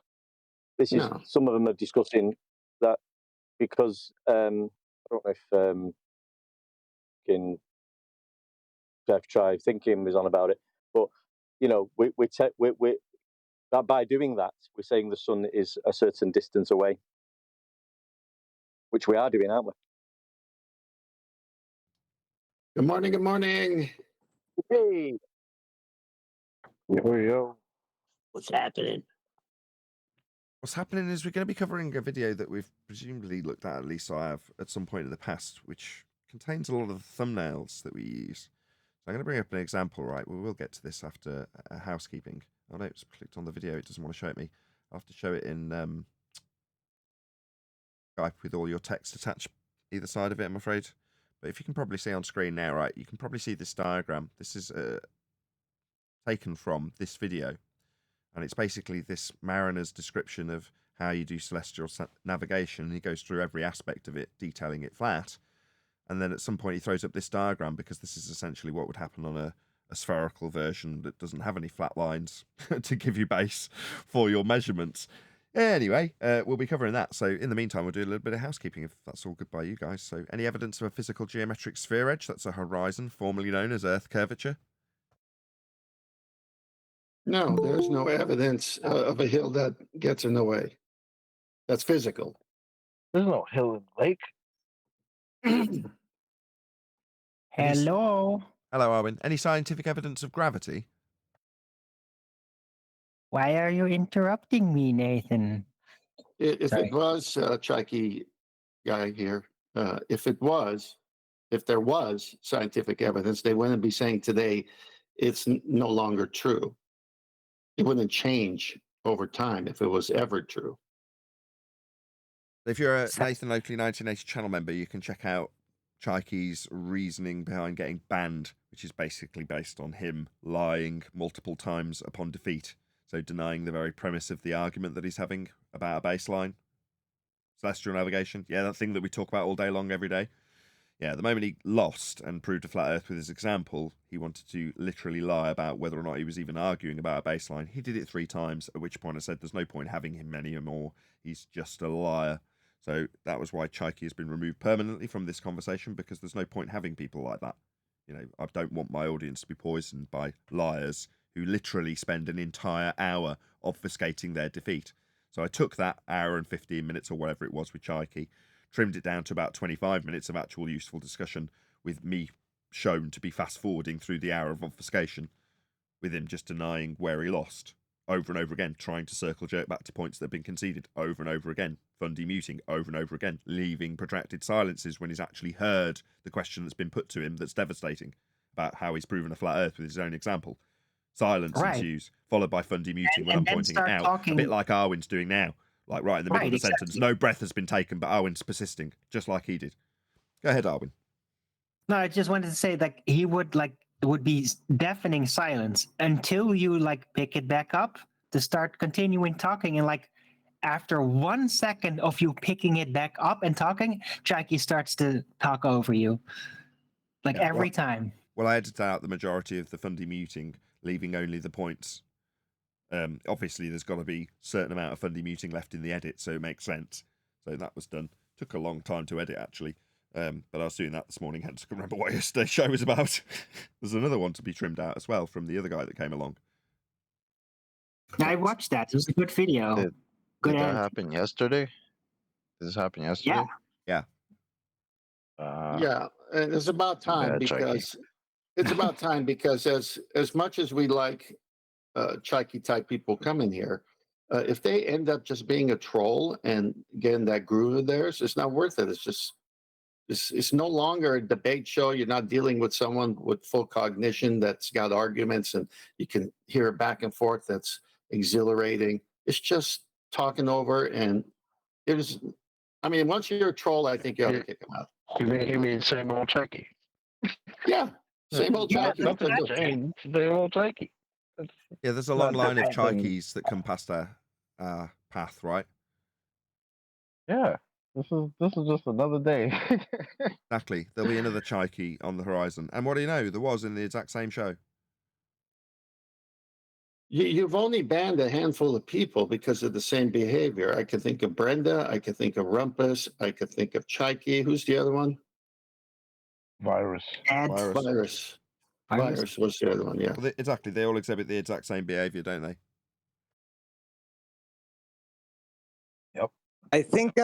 This is some of them are discussing that because I don't know if Jeff Tribe thinking was on about it, but we that by doing that we're saying the sun is a certain distance away, which we are doing, aren't we? Good morning. Good morning. Hey. Yo. What's happening? What's happening is we're going to be covering a video that we've presumably looked at least I have, at some point in the past, which contains a lot of the thumbnails that we use. So I'm going to bring up an example, right? We will get to this after housekeeping. Oh no, it's clicked on the video. It doesn't want to show it me. I'll have to show it in Skype with all your text attached either side of it, I'm afraid. But if you can probably see on screen now, right, you can probably see this diagram. This is taken from this video. And it's basically this mariner's description of how you do celestial navigation. He goes through every aspect of it, detailing it flat. And then at some point he throws up this diagram because this is essentially what would happen on a spherical version that doesn't have any flat lines to give you base for your measurements. Anyway, we'll be covering that. So in the meantime, we'll do a little bit of housekeeping if that's all good by you guys. So any evidence of a physical geometric sphere edge? That's a horizon, formerly known as Earth curvature. No, there's no evidence of a hill that gets in the way. That's physical. There's no hill in the lake. Hello. Hello, Arwin. Any scientific evidence of gravity? Why are you interrupting me, Nathan? If Sorry. it was Chikey guy here, if there was scientific evidence, they wouldn't be saying today it's no longer true. It wouldn't change over time if it was ever true. If you're a Nathan Oakley 1980 channel member, you can check out Chikey's reasoning behind getting banned, which is basically based on him lying multiple times upon defeat. So denying the very premise of the argument that he's having about a baseline. Celestial navigation. Yeah, that thing that we talk about all day long, every day. Yeah, the moment he lost and proved a flat earth with his example, he wanted to literally lie about whether or not he was even arguing about a baseline. He did it 3 times, at which point I said there's no point having him anymore. He's just a liar. So that was why Chaiki has been removed permanently from this conversation, because there's no point having people like that. You know, I don't want my audience to be poisoned by liars who literally spend an entire hour obfuscating their defeat. So I took that hour and 15 minutes or whatever it was with Chaiki, trimmed it down to about 25 minutes of actual useful discussion, with me shown to be fast forwarding through the hour of obfuscation, with him just denying where he lost over and over again, trying to circle jerk back to points that have been conceded over and over again, Fundy muting over and over again, leaving protracted silences when he's actually heard the question that's been put to him that's devastating about how he's proven a flat earth with his own example. Silence ensues, followed by Fundy muting when I'm pointing it out, a bit like Arwen's doing now, like right in the middle of the sentence. No breath has been taken, but Arwen's persisting, just like he did. Go ahead, Arwen. No, I just wanted to say that he would it would be deafening silence until you pick it back up to start continuing talking, and after 1 second of you picking it back up and talking, Jackie starts to talk over you, every time. Well, I edited out the majority of the Fundy muting, leaving only the points. Obviously, there's got to be a certain amount of Fundy muting left in the edit, so it makes sense. So that was done. Took a long time to edit, actually. But I was doing that this morning, hence I couldn't remember what yesterday's show was about. There's another one to be trimmed out as well from the other guy that came along. I watched that. It was a good video. Did that happen yesterday? Did this happen yesterday? Yeah. Yeah, and it's about time because as much as we like Chaiki type people coming here, if they end up just being a troll and getting that groove of theirs, it's not worth it. It's no longer a debate show. You're not dealing with someone with full cognition that's got arguments and you can hear it back and forth. That's exhilarating. It's just talking over, and once you're a troll, I think you ought to kick them out. You mean same old Chaiki? Yeah, same old Chaiki. Nothing changed. Same old Chaiki. Yeah, there's a long line of Chaikis that come past our path, right? Yeah. This is just another day. Exactly. There'll be another Chaiki on the horizon. And what do you know? There was in the exact same show. You've only banned a handful of people because of the same behavior. I could think of Brenda. I could think of Rumpus. I could think of Chaiki. Who's the other one? Virus. Virus was the other one, yeah. Well, exactly. They all exhibit the exact same behavior, don't they? Yep. I think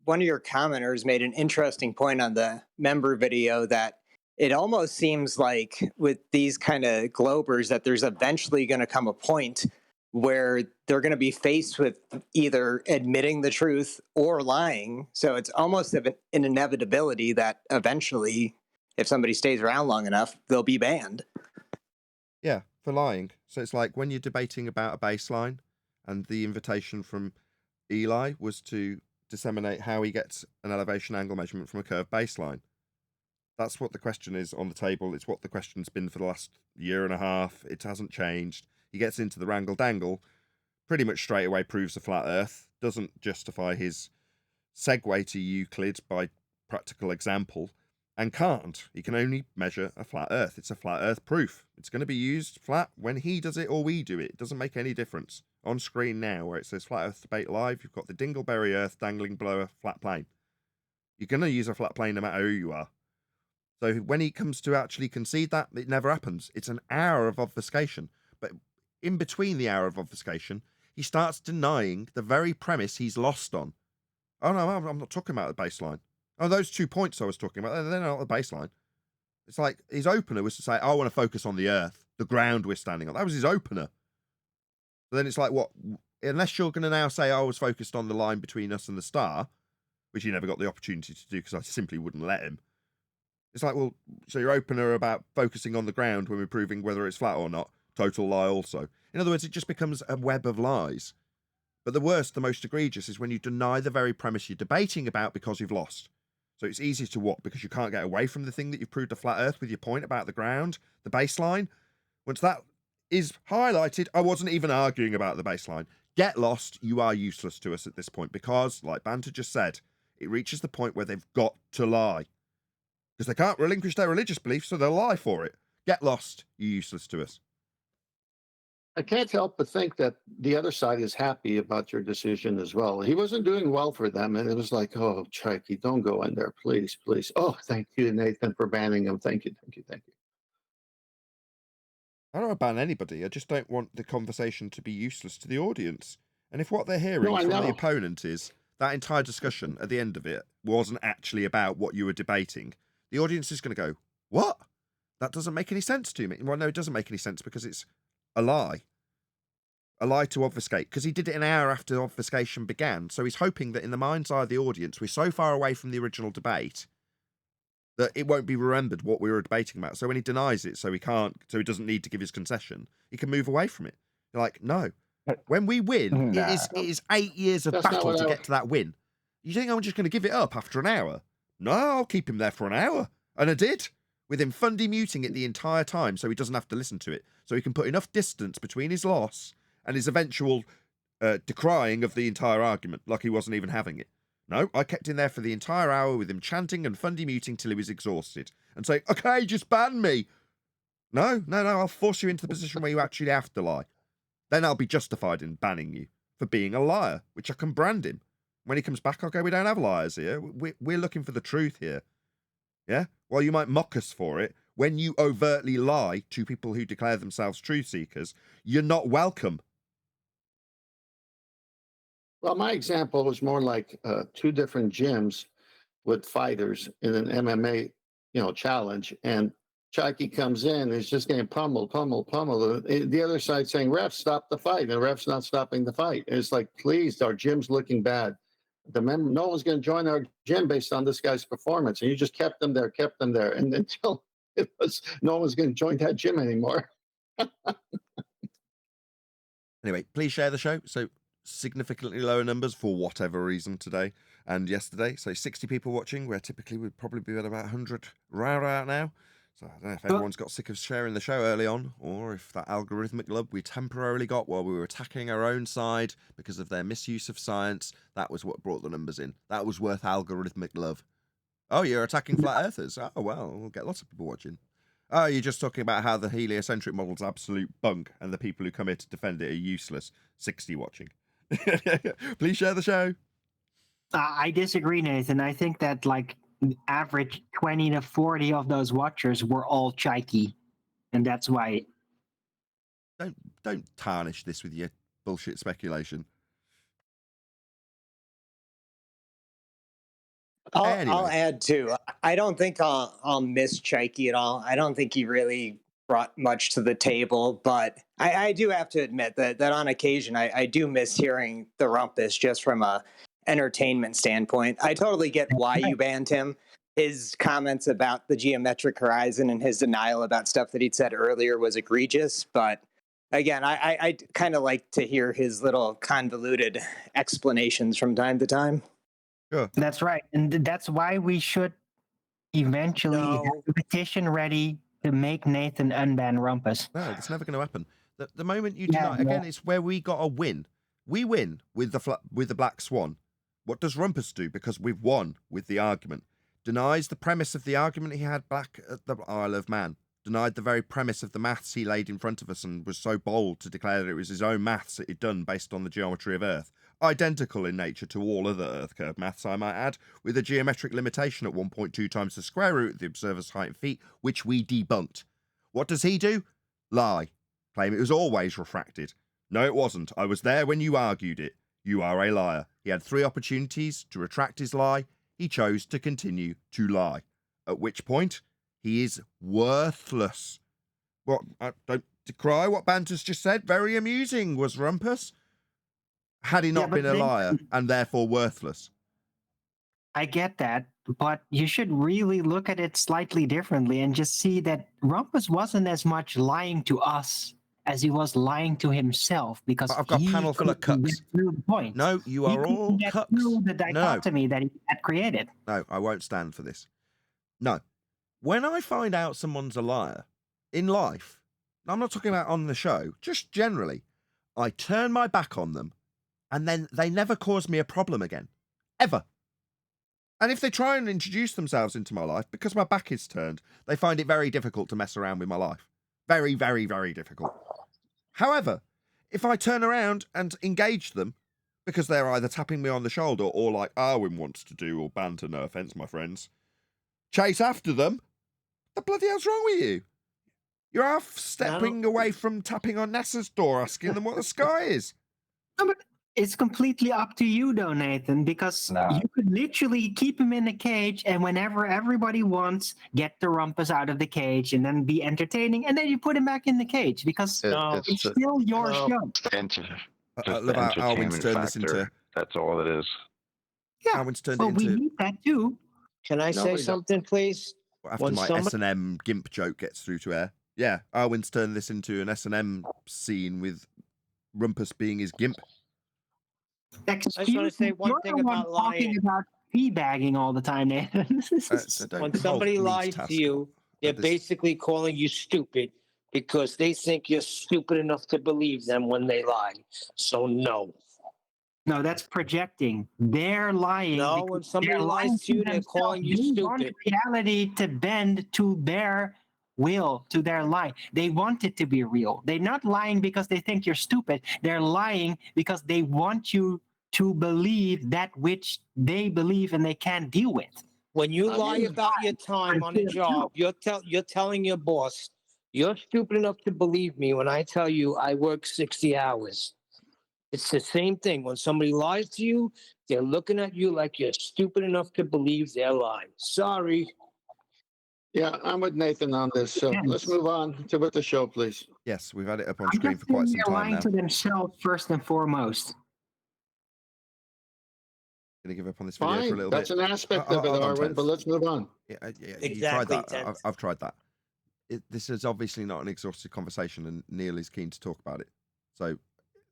one of your commenters made an interesting point on the member video that it almost seems like with these kind of globers that there's eventually going to come a point where they're going to be faced with either admitting the truth or lying. So it's almost an inevitability that eventually, if somebody stays around long enough, they'll be banned. Yeah, for lying. So it's like when you're debating about a baseline, and the invitation from Eli was to disseminate how he gets an elevation angle measurement from a curved baseline. That's what the question is on the table. It's what the question's been for the last year and a half. It hasn't changed. He gets into the wrangle dangle, pretty much straight away proves a flat earth, doesn't justify his segue to Euclid by practical example, and can't. He can only measure a flat earth. It's a flat earth proof. It's going to be used flat when he does it or we do it. It doesn't make any difference. On screen now, where it says Flat Earth Debate Live, you've got the Dingleberry Earth dangling below a flat plane. You're going to use a flat plane no matter who you are. So when he comes to actually concede that, it never happens. It's an hour of obfuscation. But in between the hour of obfuscation, he starts denying the very premise he's lost on. Oh, no, I'm not talking about the baseline. Oh, those 2 points I was talking about, they're not the baseline. It's like his opener was to say, I want to focus on the earth, the ground we're standing on. That was his opener. But then it's like, what? Unless you're going to now say I was focused on the line between us and the star, which he never got the opportunity to do because I simply wouldn't let him. It's like, well, so your opener about focusing on the ground when we're proving whether it's flat or not, total lie also. In other words, it just becomes a web of lies. But the worst, the most egregious, is when you deny the very premise you're debating about because you've lost. So it's easy to what? Because you can't get away from the thing that you've proved a flat earth with your point about the ground, the baseline. Once that is highlighted, I wasn't even arguing about the baseline. Get lost, you are useless to us at this point because, like Banter just said, it reaches the point where they've got to lie. Because they can't relinquish their religious beliefs, so they'll lie for it. Get lost, you're useless to us. I can't help but think that the other side is happy about your decision as well. He wasn't doing well for them, and it was like, oh, Chikey, don't go in there, please, please. Oh, thank you, Nathan, for banning him. Thank you, thank you, thank you. I don't want to ban anybody. I just don't want the conversation to be useless to the audience. And if what they're hearing from the opponent is that entire discussion at the end of it wasn't actually about what you were debating, the audience is going to go, what? That doesn't make any sense to me. Well, no, it doesn't make any sense because it's a lie. A lie to obfuscate, because he did it an hour after obfuscation began. So he's hoping that in the mind's eye of the audience, we're so far away from the original debate that it won't be remembered what we were debating about. So when he denies it, so he doesn't need to give his concession, he can move away from it. You're like, no. When we win, Nah. it is 8 years of battle to get to that win. You think I'm just going to give it up after an hour? No, I'll keep him there for an hour. And I did, with him fundy muting it the entire time so he doesn't have to listen to it. So he can put enough distance between his loss and his eventual decrying of the entire argument, like he wasn't even having it. No, I kept him there for the entire hour with him chanting and fundy muting till he was exhausted and saying, okay, just ban me. No, I'll force you into the position where you actually have to lie. Then I'll be justified in banning you for being a liar, which I can brand him. When he comes back, I'll go, we don't have liars here. We're looking for the truth here. Yeah? While you might mock us for it, when you overtly lie to people who declare themselves truth seekers, you're not welcome. Well, my example was more like 2 different gyms with fighters in an MMA, challenge, and Chikey comes in, is just getting pummeled. The other side saying, "Ref, stop the fight," and the ref's not stopping the fight. And it's like, please, our gym's looking bad. No one's going to join our gym based on this guy's performance, and you just kept them there, and until it was no one's going to join that gym anymore. Anyway, please share the show. So significantly lower numbers for whatever reason today and yesterday. So 60 people watching, where typically we'd probably be at about 100 round out now. So I don't know if everyone's got sick of sharing the show early on, or if that algorithmic love we temporarily got while we were attacking our own side because of their misuse of science, that was what brought the numbers in. That was worth algorithmic love. Oh, you're attacking flat earthers? Oh, well, we'll get lots of people watching. Oh, you're just talking about how the heliocentric model's absolute bunk and the people who come here to defend it are useless. 60 watching. Please share the show. I disagree, Nathan. I think that average 20 to 40 of those watchers were all Chikey, and that's why. Don't tarnish this with your bullshit speculation. I'll add too. I don't think I'll miss Chikey at all. I don't think he really brought much to the table, but I do have to admit that on occasion I do miss hearing the rumpus just from a entertainment standpoint. I totally get why you banned him. His comments about the geometric horizon and his denial about stuff that he'd said earlier was egregious, but again, I kind of like to hear his little convoluted explanations from time to time. Sure. That's right. And that's why we should eventually have a petition ready to make Nathan unban Rumpus. No, that's never going to happen. The moment you deny, again, it's where we got a win. We win with the Black Swan. What does Rumpus do? Because we've won with the argument. Denies the premise of the argument he had back at the Isle of Man. Denied the very premise of the maths he laid in front of us and was so bold to declare that it was his own maths that he'd done based on the geometry of Earth. Identical in nature to all other Earth curve maths, I might add, with a geometric limitation at 1.2 times the square root of the observer's height in feet, which we debunked. What does he do? Lie. Claim it was always refracted. No, it wasn't. I was there when you argued it. You are a liar. He had 3 opportunities to retract his lie. He chose to continue to lie. At which point, he is worthless. What? I don't decry what Banter's just said. Very amusing, was Rumpus. Had he not been a liar and therefore worthless. I get that, but you should really look at it slightly differently and just see that Rumpus wasn't as much lying to us as he was lying to himself, because I've got a panel full of cucks. Through the point. No, you are all cucks. Through the dichotomy that he had created. No, I won't stand for this. No. When I find out someone's a liar in life, I'm not talking about on the show, just generally, I turn my back on them and then they never cause me a problem again. Ever. And if they try and introduce themselves into my life, because my back is turned, they find it very difficult to mess around with my life. Very, very, very difficult. However, if I turn around and engage them, because they're either tapping me on the shoulder or like Arwen wants to do, or banter, no offense, my friends, chase after them, the bloody hell's wrong with you? You're half stepping away from tapping on NASA's door, asking them what the sky is. No, but it's completely up to you, though, Nathan, because you could literally keep him in a cage, and whenever everybody wants, get the rumpus out of the cage, and then be entertaining, and then you put him back in the cage because it's still your show. I love how Arwen's turned this into. That's all it is. Yeah, Arwen's turned well, it we into. need that too. Can I say something, please? After my S&M GIMP joke gets through to air. Yeah, Arwen's turned this into an S&M scene with Rumpus being his GIMP. I just want to say one thing about lying. Talking about teabagging all the time, Nathan. When somebody lies to you, they're basically calling you stupid because they think you're stupid enough to believe them when they lie. So no. No, that's projecting. They're lying. No, when somebody lies to you, they're calling you stupid. They want reality to bend to their will, to their lie. They want it to be real. They're not lying because they think you're stupid. They're lying because they want you to believe that which they believe and they can't deal with. When you lie about your time on a job, you're telling your boss, you're stupid enough to believe me when I tell you I work 60 hours. It's the same thing. When somebody lies to you, they're looking at you like you're stupid enough to believe they're lying. Sorry. Yeah, I'm with Nathan on this. So let's move on to with the show, please. Yes, we've had it up on screen for quite some time lying now. to themselves first and foremost. Going to give up on this video for a little That's bit. An aspect of it, Arwen, but let's move on. Yeah, exactly. You tried that. I've tried that. This is obviously not an exhaustive conversation, and Neil is keen to talk about it. So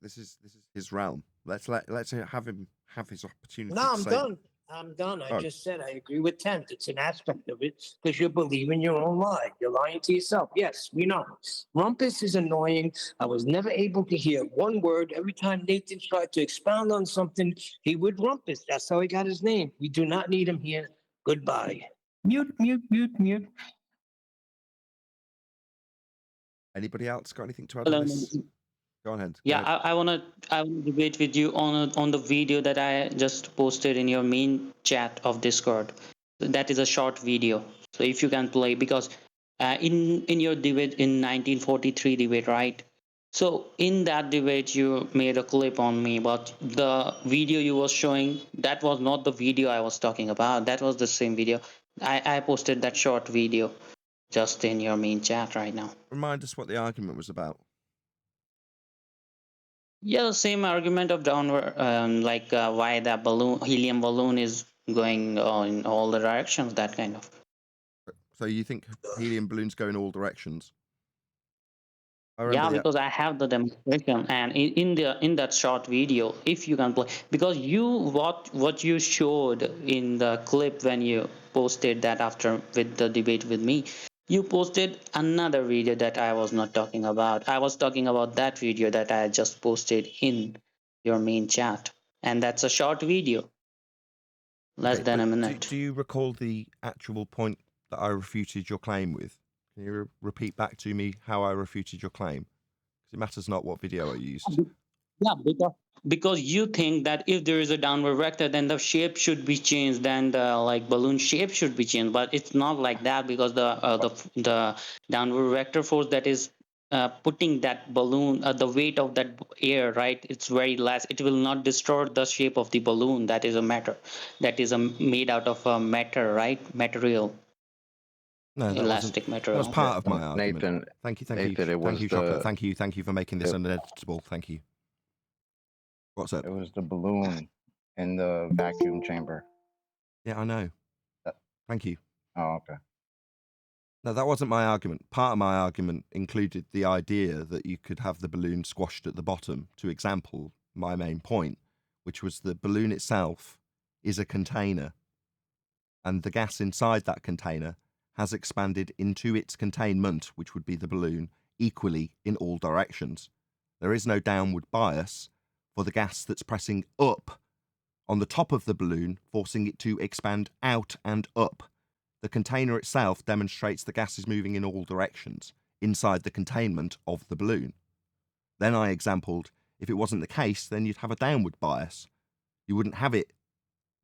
this is his realm. Let's have him have his opportunity. No, I'm done. I'm done. I just said I agree with Tent. It's an aspect of it because you're believing your own lie. You're lying to yourself. Yes, we know. Rumpus is annoying. I was never able to hear one word. Every time Nathan tried to expound on something, he would rumpus. That's how he got his name. We do not need him here. Goodbye. Mute. Anybody else got anything to add on this? Go on ahead. Yeah, I wanna debate with you on the video that I just posted in your main chat of Discord. That is a short video, so if you can play, because in your debate in 1943 debate, right? So in that debate you made a clip on me, but the video you was showing, that was not the video I was talking about. That was the same video. I posted that short video just in your main chat right now. Remind us what the argument was about. Yeah, the same argument of downward, why the helium balloon is going in all the directions, that kind of. So you think helium balloons go in all directions? Yeah, because I have the demonstration, and in that short video, if you can play, because what you showed in the clip when you posted that after with the debate with me, you posted another video that I was not talking about. I was talking about that video that I just posted in your main chat, and that's a short video, less than a minute. Do you recall the actual point that I refuted your claim with? Can you repeat back to me how I refuted your claim? Because it matters not what video I used. Yeah, because you think that if there is a downward vector, then the shape should be changed, then the balloon shape should be changed. But it's not like that, because the downward vector force that is putting that balloon, the weight of that air, right? It's very less. It will not distort the shape of the balloon. That is a matter. That is made out of a matter, right? Material. No, elastic material. That was part of my argument. Nathan, thank you, Chocolate. Thank you for making this uneditable. Thank you. What's up? It was the balloon in the vacuum chamber. Yeah, I know. Thank you. Oh, okay. No, that wasn't my argument. Part of my argument included the idea that you could have the balloon squashed at the bottom to example my main point, which was the balloon itself is a container, and the gas inside that container has expanded into its containment, which would be the balloon, equally in all directions. There is no downward bias for the gas that's pressing up on the top of the balloon, forcing it to expand out and up. The container itself demonstrates the gas is moving in all directions inside the containment of the balloon. Then I exampled, if it wasn't the case, then you'd have a downward bias. You wouldn't have it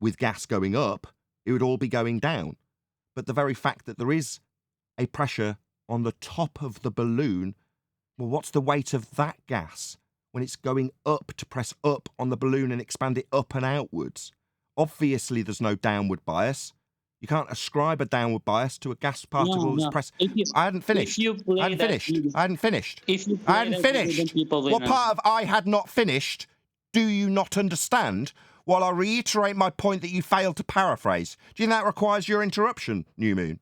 with gas going up, it would all be going down. But the very fact that there is a pressure on the top of the balloon, well, what's the weight of that gas when it's going up to press up on the balloon and expand it up and outwards? Obviously, there's no downward bias. You can't ascribe a downward bias to a gas particle that's pressed. I hadn't finished. I hadn't finished. I hadn't finished. I hadn't finished. What part of I had not finished do you not understand? While I reiterate my point that you failed to paraphrase. Do you think that requires your interruption, New Moon?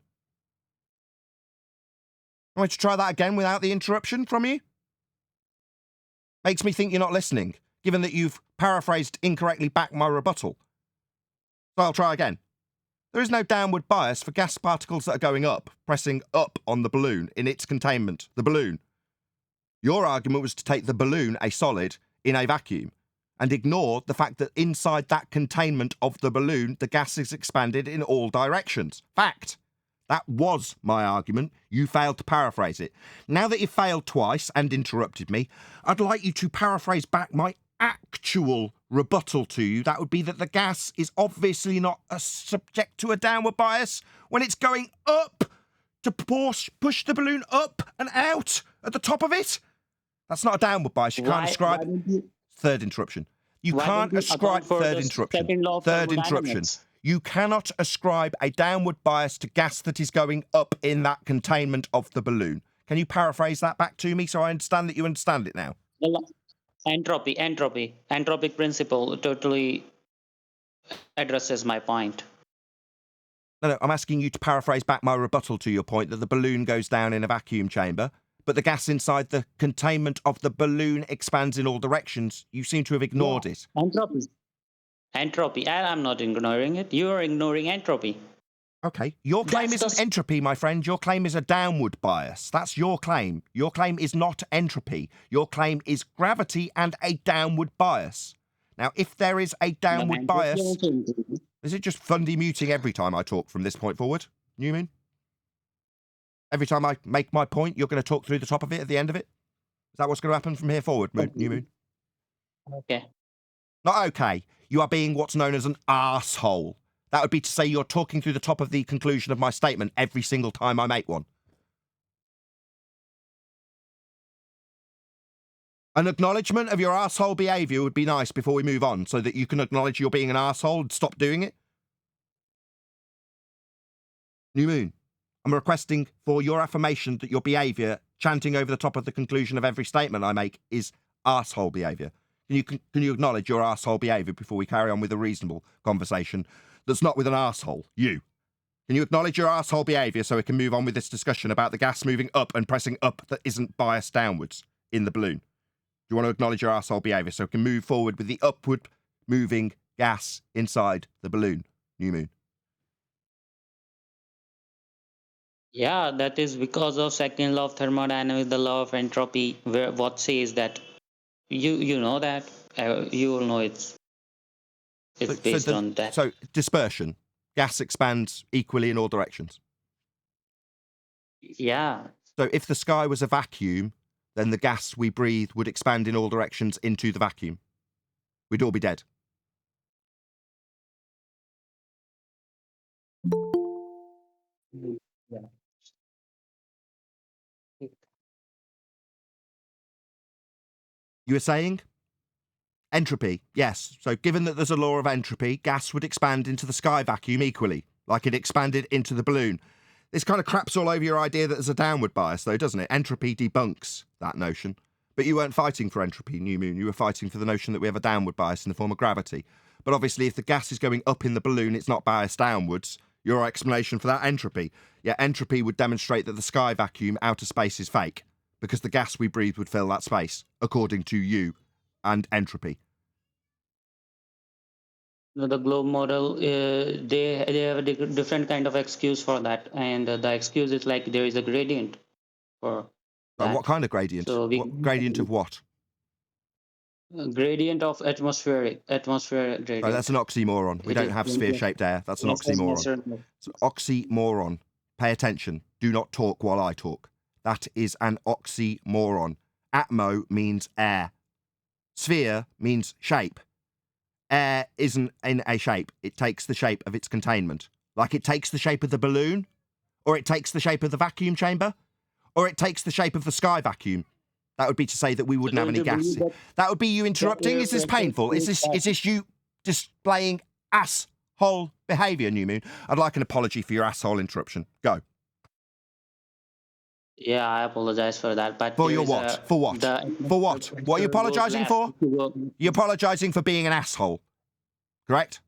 I want you to try that again without the interruption from you? Makes me think you're not listening, given that you've paraphrased incorrectly back my rebuttal. So I'll try again. There is no downward bias for gas particles that are going up, pressing up on the balloon in its containment, the balloon. Your argument was to take the balloon, a solid, in a vacuum, and ignore the fact that inside that containment of the balloon, the gas is expanded in all directions. Fact. That was my argument. You failed to paraphrase it. Now that you've failed twice and interrupted me, I'd like you to paraphrase back my actual rebuttal to you. That would be that the gas is obviously not subject to a downward bias when it's going up to push the balloon up and out at the top of it. That's not a downward bias. You can't ascribe... Third interruption. You can't ascribe... Third interruption. Third interruption. You cannot ascribe a downward bias to gas that is going up in that containment of the balloon. Can you paraphrase that back to me so I understand that you understand it now? Entropic principle totally addresses my point. No, I'm asking you to paraphrase back my rebuttal to your point that the balloon goes down in a vacuum chamber, but the gas inside the containment of the balloon expands in all directions. You seem to have ignored it. Entropy. I'm not ignoring it. You are ignoring entropy. Okay. Your claim isn't entropy, my friend. Your claim is a downward bias. That's your claim. Your claim is not entropy. Your claim is gravity and a downward bias. Now, if there is a downward bias... Is it just Fundy muting every time I talk from this point forward, Newman? Every time I make my point, you're going to talk through the top of it at the end of it? Is that what's going to happen from here forward, Newman? Okay. Not okay. You are being what's known as an arsehole. That would be to say you're talking through the top of the conclusion of my statement every single time I make one. An acknowledgement of your arsehole behaviour would be nice before we move on, so that you can acknowledge you're being an arsehole and stop doing it. New Moon, I'm requesting for your affirmation that your behaviour, chanting over the top of the conclusion of every statement I make, is arsehole behaviour. Can you acknowledge your arsehole behaviour before we carry on with a reasonable conversation that's not with an arsehole? You. Can you acknowledge your arsehole behaviour so we can move on with this discussion about the gas moving up and pressing up that isn't biased downwards in the balloon? Do you want to acknowledge your arsehole behaviour so we can move forward with the upward moving gas inside the balloon, New Moon? Yeah, that is because of second law of thermodynamics, the law of entropy, where what says that you know that you will know it's based on that. So dispersion, gas expands equally in all directions. Yeah. So if the sky was a vacuum, then the gas we breathe would expand in all directions into the vacuum. We'd all be dead. Yeah. You were saying? Entropy, yes. So given that there's a law of entropy, gas would expand into the sky vacuum equally, like it expanded into the balloon. This kind of craps all over your idea that there's a downward bias, though, doesn't it? Entropy debunks that notion. But you weren't fighting for entropy, New Moon. You were fighting for the notion that we have a downward bias in the form of gravity. But obviously, if the gas is going up in the balloon, it's not biased downwards. Your explanation for that, entropy. Yeah, entropy would demonstrate that the sky vacuum, outer space, is fake, because the gas we breathe would fill that space, according to you and entropy. The globe model, they have a different kind of excuse for that, and the excuse is like there is a gradient for that. What kind of gradient? So Gradient of what? Gradient of atmospheric gradient. Right, that's an oxymoron. We don't have sphere-shaped air. That's an oxymoron. It's an oxymoron. Pay attention. Do not talk while I talk. That is an oxymoron. Atmo means air. Sphere means shape. Air isn't in a shape. It takes the shape of its containment. Like it takes the shape of the balloon, or it takes the shape of the vacuum chamber, or it takes the shape of the sky vacuum. That would be to say that we wouldn't have any gas. That would be you interrupting. Is this painful? Is this you displaying asshole behaviour, New Moon? I'd like an apology for your asshole interruption. Go. Yeah, I apologize for that. But For your what? For what? For what? What are you apologising for? You're apologising for being an asshole. Correct?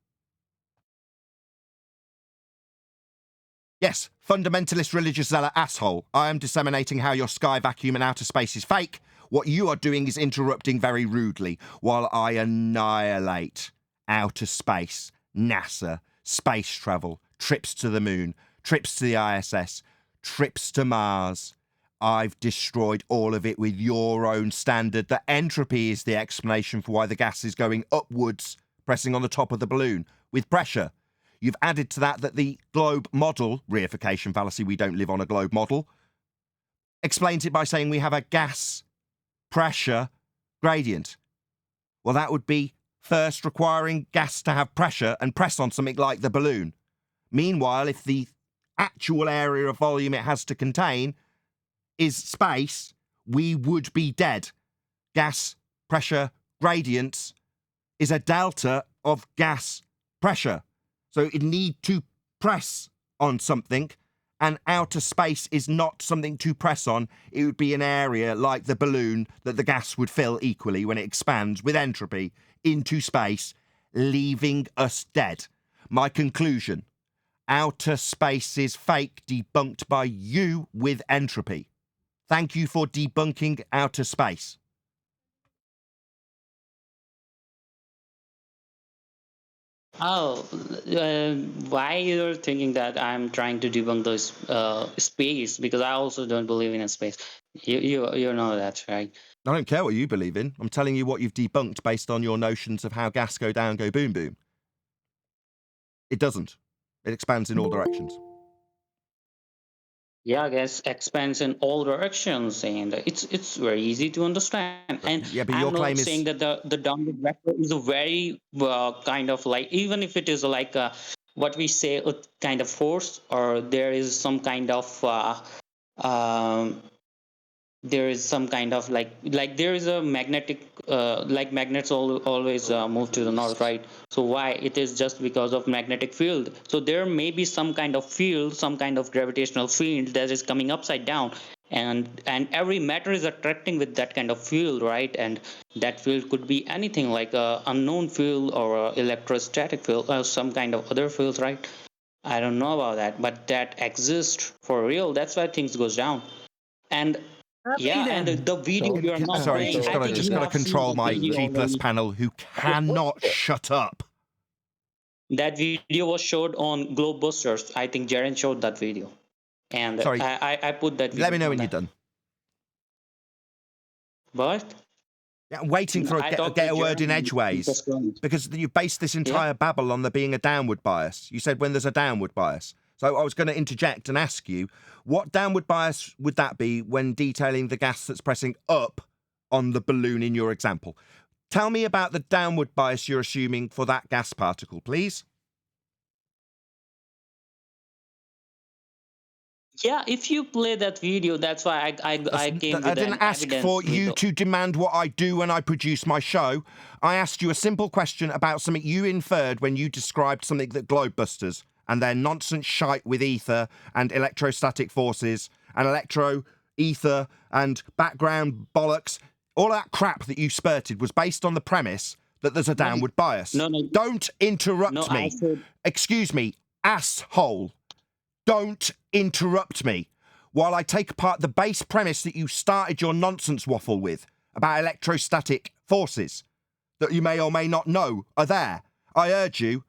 Yes, fundamentalist religious zealot asshole. I am disseminating how your sky vacuum and outer space is fake. What you are doing is interrupting very rudely while I annihilate outer space, NASA, space travel, trips to the moon, trips to the ISS, trips to Mars. I've destroyed all of it with your own standard. The entropy is the explanation for why the gas is going upwards, pressing on the top of the balloon with pressure. You've added to that the globe model, reification fallacy, we don't live on a globe model, explains it by saying we have a gas pressure gradient. Well, that would be first requiring gas to have pressure and press on something like the balloon. Meanwhile, if the actual area of volume it has to contain is space, we would be dead. Gas pressure gradients is a delta of gas pressure. So it need to press on something, and outer space is not something to press on. It would be an area like the balloon that the gas would fill equally when it expands with entropy into space, leaving us dead. My conclusion, outer space is fake, debunked by you with entropy. Thank you for debunking outer space. Oh, why you're thinking that I'm trying to debunk those space? Because I also don't believe in a space. You know that, right? I don't care what you believe in. I'm telling you what you've debunked based on your notions of how gas go down, go boom, boom. It doesn't. It expands in all directions. Yeah, I guess expands in all directions, and it's very easy to understand. And yeah, but I'm your not claim saying is that the downward vector is a very kind of like, even if it is like what we say a kind of force, or there is some kind of um, there is some kind of like there is a magnetic like magnets always move to the north, right? So why it is just because of magnetic field. So there may be some kind of field, some kind of gravitational field that is coming upside down, and every matter is attracting with that kind of field, right? And that field could be anything like a unknown field or a electrostatic field or some kind of other fields, right? I don't know about that, but that exists for real. That's why things goes down. And yeah, and the video you are not sorry, playing, I think just you gotta have seen control that my video G plus already. panel who cannot shut up. That video was showed on Globebusters. I think Jaren showed that video, and Sorry, I put that video. let me know when you're done. But yeah, I'm waiting for get a word in edgeways, because you based this entire babble on there being a downward bias. You said when there's a downward bias. So I was going to interject and ask you, what downward bias would that be when detailing the gas that's pressing up on the balloon in your example? Tell me about the downward bias you're assuming for that gas particle, please. Yeah, if you play that video, that's why I came with I didn't ask for you to demand what I do when I produce my show. I asked you a simple question about something you inferred when you described something that Globebusters and their nonsense shite with ether and electrostatic forces and ether and background bollocks. All that crap that you spurted was based on the premise that there's a downward bias. No. Don't interrupt me. Excuse me, asshole. Don't interrupt me while I take apart the base premise that you started your nonsense waffle with about electrostatic forces that you may or may not know are there. I urge you,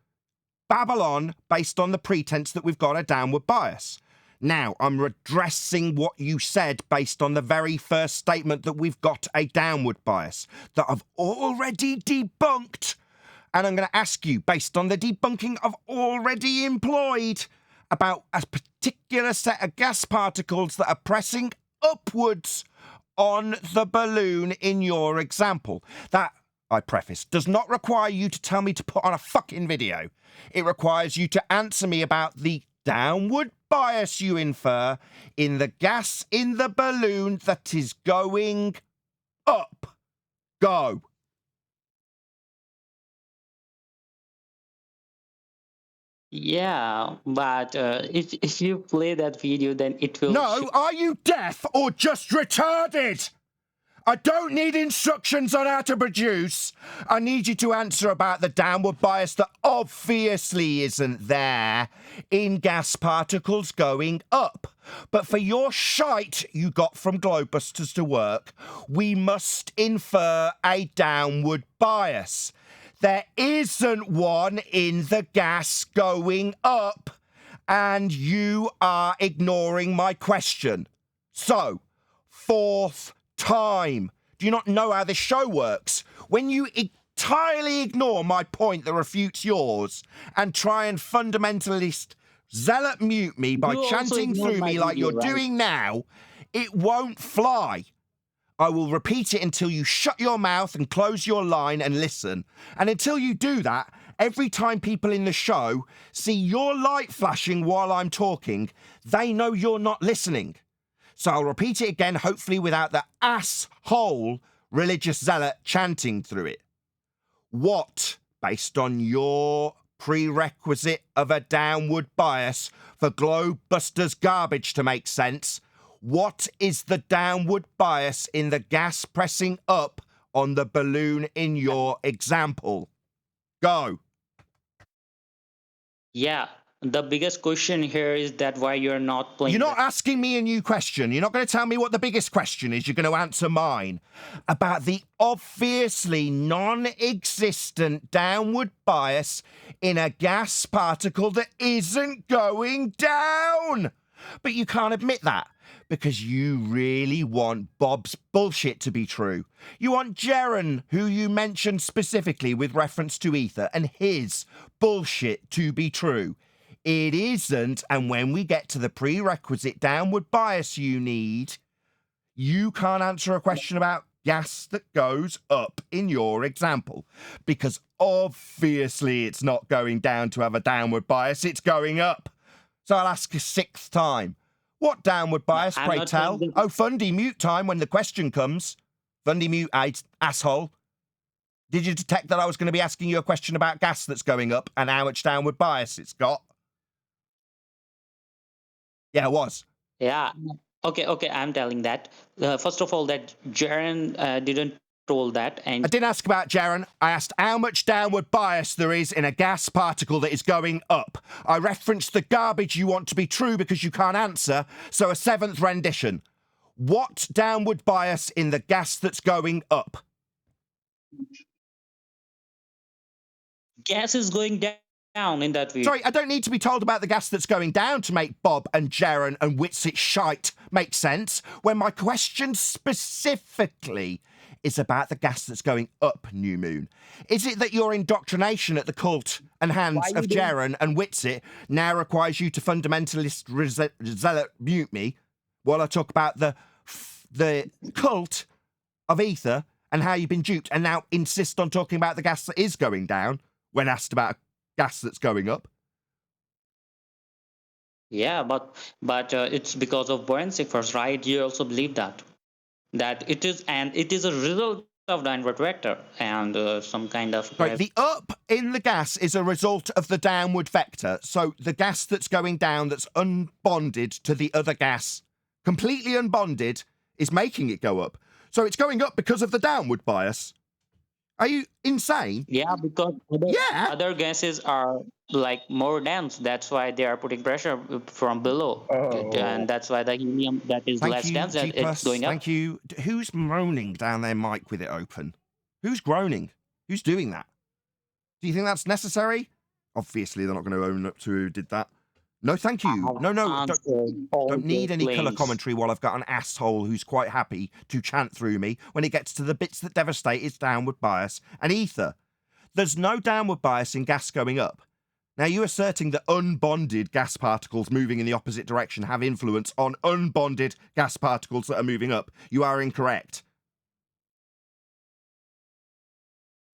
babble on based on the pretense that we've got a downward bias. Now, I'm redressing what you said based on the very first statement that we've got a downward bias that I've already debunked. And I'm going to ask you, based on the debunking I've already employed, about a particular set of gas particles that are pressing upwards on the balloon in your example. That, I preface, does not require you to tell me to put on a fucking video. It requires you to answer me about the downward bias you infer in the gas in the balloon that is going up. Go. Yeah, but if you play that video, then it will. No, are you deaf or just retarded? I don't need instructions on how to produce. I need you to answer about the downward bias that obviously isn't there in gas particles going up. But for your shite you got from Globusters to work, we must infer a downward bias. There isn't one in the gas going up, and you are ignoring my question. So, fourth time. Do you not know how this show works? When you entirely ignore my point that refutes yours and try and fundamentalist zealot mute me by You also chanting ignored through my me like video, you're right? doing now, it won't fly. I will repeat it until you shut your mouth and close your line and listen. And until you do that, every time people in the show see your light flashing while I'm talking, they know you're not listening. So I'll repeat it again, hopefully without the asshole religious zealot chanting through it. What, based on your prerequisite of a downward bias for Globusters garbage to make sense, what is the downward bias in the gas pressing up on the balloon in your example? Go. Yeah, the biggest question here is that why you're not playing. You're not asking me a new question. You're not going to tell me what the biggest question is. You're going to answer mine about the obviously non-existent downward bias in a gas particle that isn't going down. But you can't admit that because you really want Bob's bullshit to be true. You want Jaren, who you mentioned specifically with reference to Aether, and his bullshit to be true. It isn't, and when we get to the prerequisite downward bias you need, you can't answer a question about gas that goes up in your example, because obviously it's not going down to have a downward bias, it's going up. So I'll ask a sixth time. What downward bias, I'm pray not tell? saying that- Oh, Fundy, mute time when the question comes. Fundy, mute, asshole. Did you detect that I was going to be asking you a question about gas that's going up and how much downward bias it's got? Yeah, it was. Yeah. Okay, I'm telling that. First of all, that Jaren didn't told that, and I didn't ask about Jaren. I asked how much downward bias there is in a gas particle that is going up. I referenced the garbage you want to be true because you can't answer, so a seventh rendition. What downward bias in the gas that's going up? gas is going down in that way. Sorry, I don't need to be told about the gas that's going down to make Bob and Jaren and Witsit shite make sense when my question specifically is about the gas that's going up, New Moon. Is it that your indoctrination at the cult and hands of Jaren and Witsit now requires you to fundamentalist zealot mute me while I talk about the cult of Aether and how you've been duped and now insist on talking about the gas that is going down when asked about a gas that's going up? Yeah, but it's because of buoyancy force, right? You also believe that it is, and it is a result of downward vector and some kind of. Right, the up in the gas is a result of the downward vector. So the gas that's going down, that's unbonded to the other gas, completely unbonded, is making it go up. So it's going up because of the downward bias. Are you insane? Yeah, because other gases are like more dense. That's why they are putting pressure from below, and that's why the helium that is less dense and it's going up. Thank you. Who's moaning down their mic with it open? Who's groaning? Who's doing that? Do you think that's necessary? Obviously, they're not going to own up to who did that. No, thank you. No, don't need any colour commentary while I've got an asshole who's quite happy to chant through me when it gets to the bits that devastate its downward bias and Aether. There's no downward bias in gas going up. Now, you asserting that unbonded gas particles moving in the opposite direction have influence on unbonded gas particles that are moving up. You are incorrect.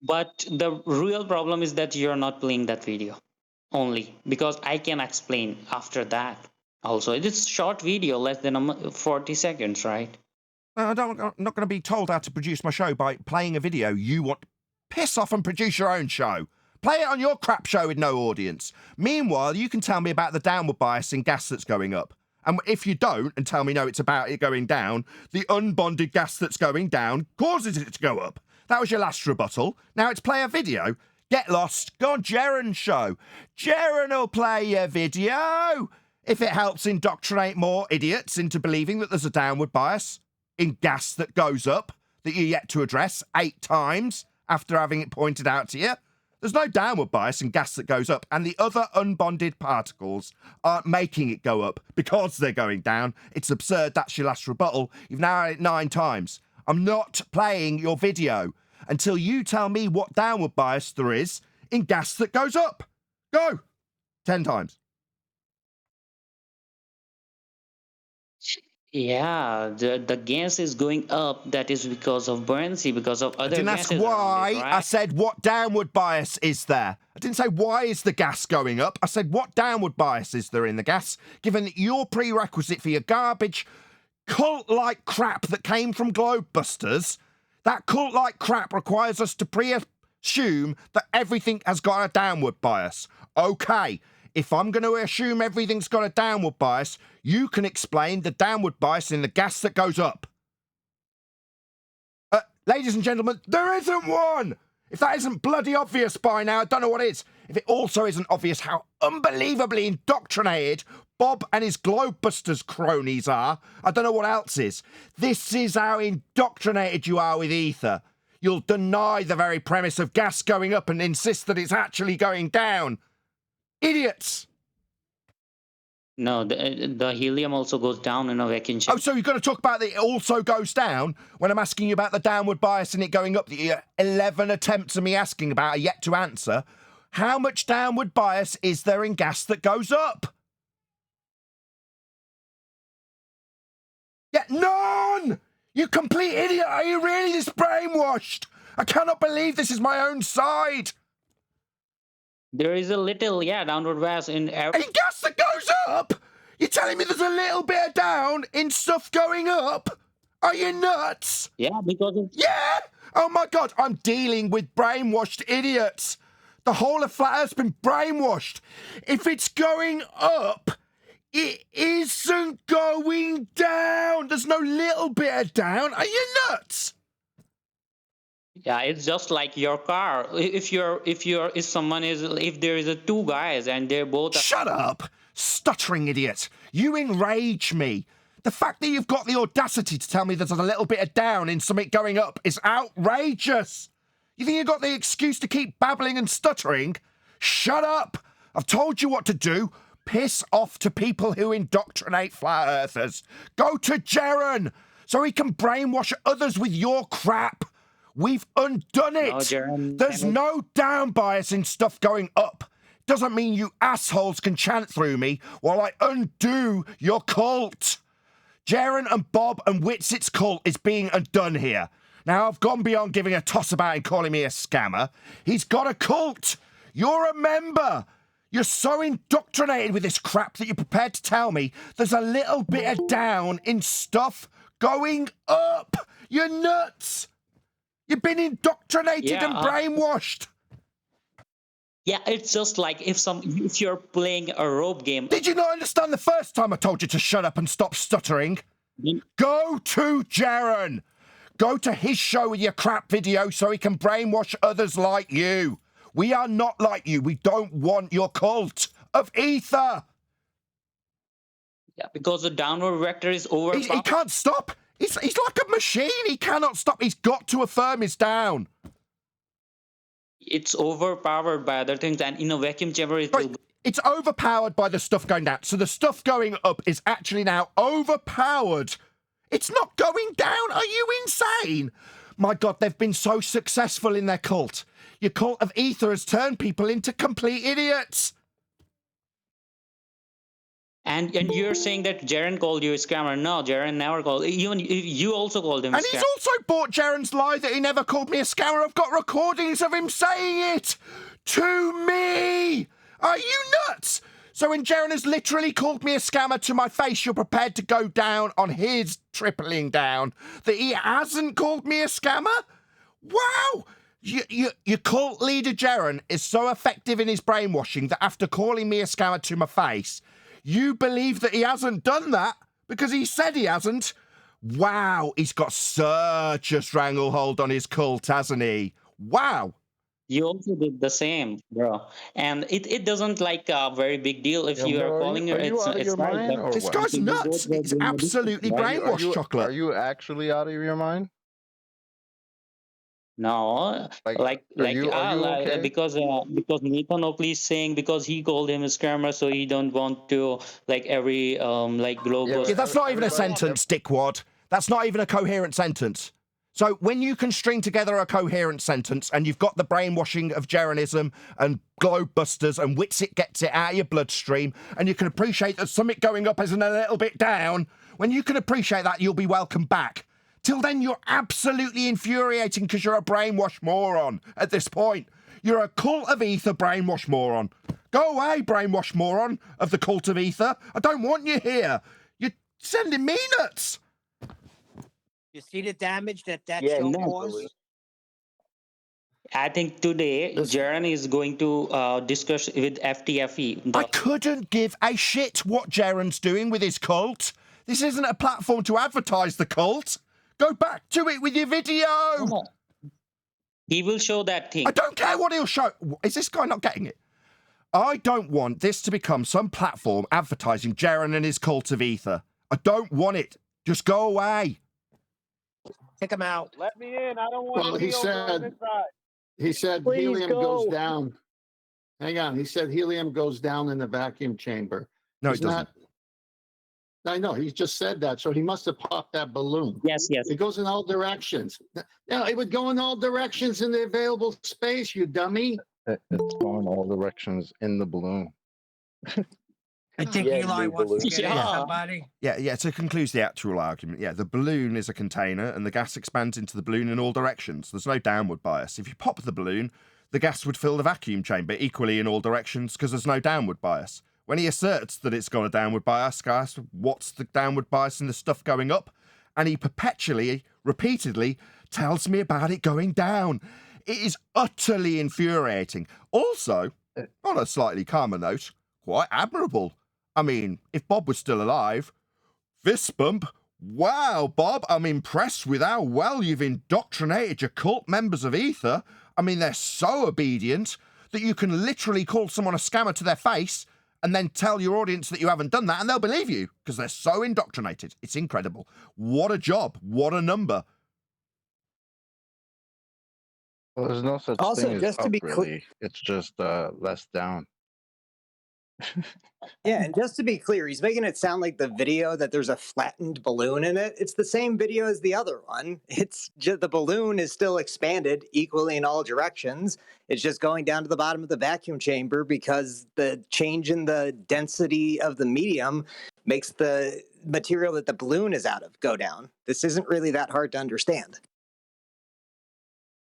But the real problem is that you're not playing that video only, because I can explain after that. Also, it is short video, less than 40 seconds, right? I'm not going to be told how to produce my show by playing a video. You want piss off and produce your own show. Play it on your crap show with no audience. Meanwhile, you can tell me about the downward bias in gas that's going up. And if you don't, and tell me, no, it's about it going down, the unbonded gas that's going down causes it to go up. That was your last rebuttal. Now it's play a video. Get lost. Go on Jaren's show. Jaren will play your video if it helps indoctrinate more idiots into believing that there's a downward bias in gas that goes up that you're yet to address 8 times after having it pointed out to you. There's no downward bias in gas that goes up, and the other unbonded particles aren't making it go up because they're going down. It's absurd. That's your last rebuttal. You've now had it 9 times. I'm not playing your video until you tell me what downward bias there is in gas that goes up. Go. 10 times. Yeah, the gas is going up. That is because of buoyancy, because of other I didn't gases. ask why. around it, right? I said what downward bias is there. I didn't say why is the gas going up. I said what downward bias is there in the gas, given that your prerequisite for your garbage cult-like crap that came from Globebusters, that cult-like crap requires us to pre-assume that everything has got a downward bias. Okay. If I'm going to assume everything's got a downward bias, you can explain the downward bias in the gas that goes up. Ladies and gentlemen, there isn't one! If that isn't bloody obvious by now, I don't know what is. If it also isn't obvious how unbelievably indoctrinated Bob and his Globebusters cronies are, I don't know what else is. This is how indoctrinated you are with Aether. You'll deny the very premise of gas going up and insist that it's actually going down. Idiots! No, the helium also goes down in a vacuum chamber. Oh, so you're going to talk about that it also goes down when I'm asking you about the downward bias and it going up? The 11 attempts of me asking about are yet to answer. How much downward bias is there in gas that goes up? Yeah, none! You complete idiot! Are you really this brainwashed? I cannot believe this is my own side! There is a little, downward bias in every... In gas that goes up? You're telling me there's a little bit of down in stuff going up? Are you nuts? Yeah, because... Yeah! Oh my God, I'm dealing with brainwashed idiots. The whole of Flat Earth's been brainwashed. If it's going up, it isn't going down. There's no little bit of down. Are you nuts? Yeah, it's just like your car. If there is 2 guys and they're both... Shut up, stuttering idiot. You enrage me. The fact that you've got the audacity to tell me there's a little bit of down in something going up is outrageous. You think you've got the excuse to keep babbling and stuttering? Shut up. I've told you what to do. Piss off to people who indoctrinate flat earthers. Go to Jaren so he can brainwash others with your crap. We've undone it. No, Jaren, There's no down bias in stuff going up. Doesn't mean you assholes can chant through me while I undo your cult. Jaren and Bob and Witsit's cult is being undone here. Now, I've gone beyond giving a toss about and calling me a scammer. He's got a cult. You're a member. You're so indoctrinated with this crap that you're prepared to tell me there's a little bit of down in stuff going up. You're nuts. You've been indoctrinated and brainwashed. Yeah, it's just like if you're playing a rope game. Did you not understand the first time I told you to shut up and stop stuttering? Go to Jaren. Go to his show with your crap video so he can brainwash others like you. We are not like you. We don't want your cult of Aether. Yeah, because the downward vector is over. He can't stop. He's like a machine. He cannot stop. He's got to affirm his down. It's overpowered by other things, and in a vacuum chamber, it's overpowered by the stuff going down. So the stuff going up is actually now overpowered. It's not going down. Are you insane? My God, they've been so successful in their cult. Your cult of Aether has turned people into complete idiots. And you're saying that Jaren called you a scammer. No, Jaren never called. Even you also called him a And he's scammer. also bought Jaren's lie that he never called me a scammer. I've got recordings of him saying it to me. Are you nuts? So when Jaren has literally called me a scammer to my face, you're prepared to go down on his tripling down that he hasn't called me a scammer? Wow! Your cult leader, Jaren, is so effective in his brainwashing that after calling me a scammer to my face, you believe that he hasn't done that because he said he hasn't. Wow, he's got such a stranglehold on his cult, hasn't he? Wow. You also did the same, bro. And it doesn't like a very big deal if you are bro, calling her. are you out of It's your right. mind or This what? guy's You both nuts. were He's doing a absolutely right? brainwashed, Chocolate. Are you actually out of your mind? No, Like, are you okay? because Nathan Oakley is saying because he called him a scammer, so he don't want to like every like global. Yeah, that's not even a Everybody- sentence, dickwad. That's not even a coherent sentence. So when you can string together a coherent sentence and you've got the brainwashing of Jeranism and Globebusters and Witsit gets it out of your bloodstream and you can appreciate that something going up isn't a little bit down, when you can appreciate that, you'll be welcome back. Till then, you're absolutely infuriating because you're a brainwash moron at this point. You're a cult of Ether brainwash moron. Go away, brainwash moron of the cult of Ether. I don't want you here. You're sending me nuts. You see the damage that Yeah, show no. caused? I think today This- Jaren is going to discuss with FTFE. I couldn't give a shit what Jaren's doing with his cult. This isn't a platform to advertise the cult. Go back to it with your video. No. He will show that thing. I don't care what he'll show. Is this guy not getting it? I don't want this to become some platform advertising Jaren and his cult of Ether. I don't want it. Just go away. Kick him out. Let me in. I don't want Well, to be over on this side. he said Please helium go. goes down. Hang on. He said helium goes down in the vacuum chamber. No, He's it doesn't. I know. He just said that. So he must have popped that balloon. Yes. It goes in all directions. No, it would go in all directions in the available space, you dummy. It's going all directions in the balloon. I think Yeah, Eli new wants to balloon. get in Yeah. somebody. Yeah, to conclude the actual argument, the balloon is a container and the gas expands into the balloon in all directions. There's no downward bias. If you pop the balloon, the gas would fill the vacuum chamber equally in all directions because there's no downward bias. When he asserts that it's got a downward bias, guys, what's the downward bias in the stuff going up? And he perpetually, repeatedly tells me about it going down. It is utterly infuriating. Also, on a slightly calmer note, quite admirable. I mean, if Bob was still alive, fist bump. Wow, Bob, I'm impressed with how well you've indoctrinated your cult members of Ether. I mean, they're so obedient that you can literally call someone a scammer to their face and then tell your audience that you haven't done that and they'll believe you because they're so indoctrinated. It's incredible. What a job. What a number. Well, there's no such Also, thing as just to up, be clear- really. It's just less down. Yeah, and just to be clear, he's making it sound like the video that there's a flattened balloon in it. It's the same video as the other one. It's just the balloon is still expanded equally in all directions. It's just going down to the bottom of the vacuum chamber because the change in the density of the medium makes the material that the balloon is out of go down. This isn't really that hard to understand.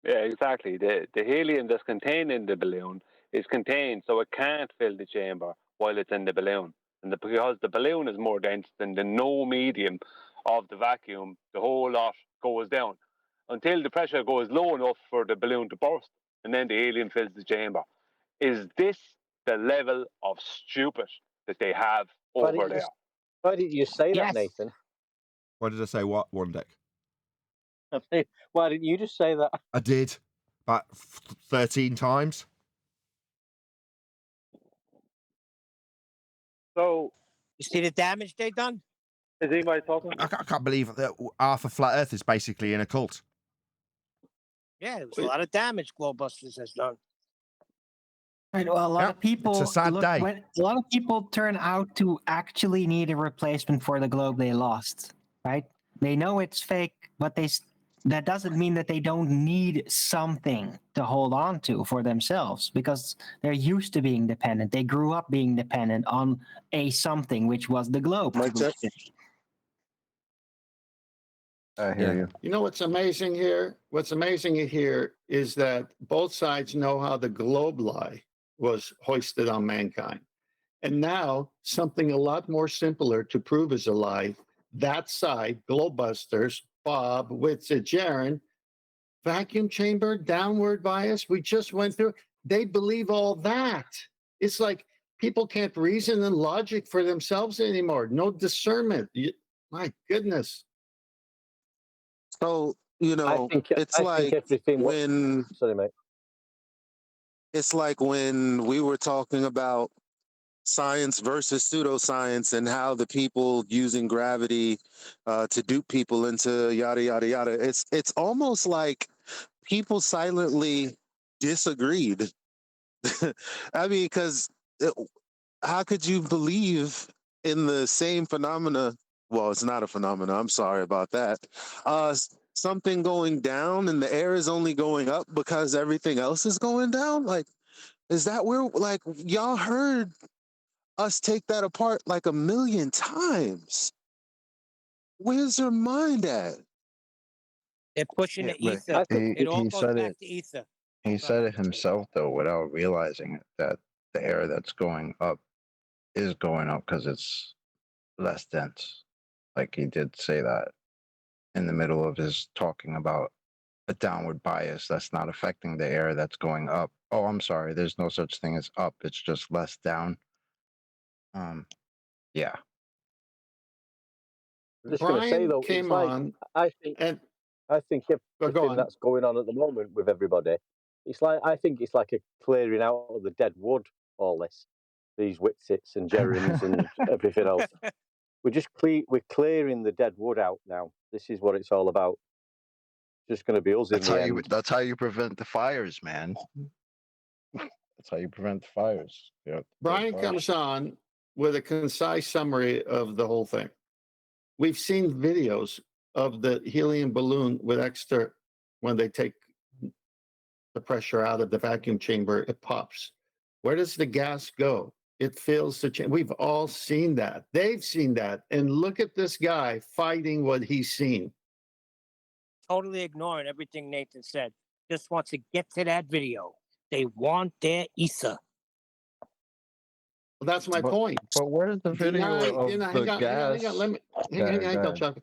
Yeah, exactly. The helium that's contained in the balloon is contained so it can't fill the chamber while it's in the balloon. And because the balloon is more dense than the no medium of the vacuum, the whole lot goes down until the pressure goes low enough for the balloon to burst, and then the helium fills the chamber. Is this the level of stupid that they have over there? Why did you say Yes. that, Nathan? Why did I say what, one deck? Why didn't you just say that? I did. About 13 times. So, You see the damage they done? is anybody talking? I can't believe that half of Flat Earth is basically in a cult. Yeah, it was a lot of damage Globebusters has done. Right, well, a lot Yeah, of people it's a sad day. a lot of people turn out to actually need a replacement for the globe they lost. Right? They know it's fake, but that doesn't mean that they don't need something to hold on to for themselves, because they're used to being dependent. They grew up being dependent on a something, which was the globe. Mic check. I hear you. You know what's amazing here? What's amazing here is that both sides know how the globe lie was hoisted on mankind. And now something a lot more simpler to prove is a lie. That side, Globebusters, Bob, Witsit, Jaron, vacuum chamber, downward bias, we just went through. They believe all that. It's like people can't reason and logic for themselves anymore. No discernment. My goodness. So, you know, it's like when sorry, mate. It's like when we were talking about science versus pseudoscience and how the people using gravity to dupe people into yada yada yada. It's almost like people silently disagreed. I mean, because how could you believe in the same phenomena? Well, it's not a phenomena. I'm sorry about that. Something going down and the air is only going up because everything else is going down. Like, is that where, like, y'all heard us take that apart like a million times? Where's your mind at? They're pushing the but ether. It all he goes said back it. to ether. He said it himself, though, without realizing it, that the air that's going up is going up because it's less dense. Like, he did say that in the middle of his talking about a downward bias that's not affecting the air that's going up. Oh, I'm sorry. There's no such thing as up. It's just less down. Yeah. I'm just going to say though, came it's like on, I think everything that's going on at the moment with everybody, it's like I think it's like a clearing out of the dead wood. All this, these Witsits and Gerons and everything else. We're clearing the dead wood out now. This is what it's all about. Just going to be us in the end. That's how you prevent the fires, man. That's how you prevent the fires. Yeah. Brian comes on with a concise summary of the whole thing. We've seen videos of the helium balloon with extra, when they take the pressure out of the vacuum chamber, it pops. Where does the gas go? It fills the chamber. We've all seen that. They've seen that. And look at this guy fighting what he's seen. Totally ignoring everything Nathan said. Just wants to get to that video. They want their ether. Well, that's my point. But where's the video of the gas? Hang on, Chuck.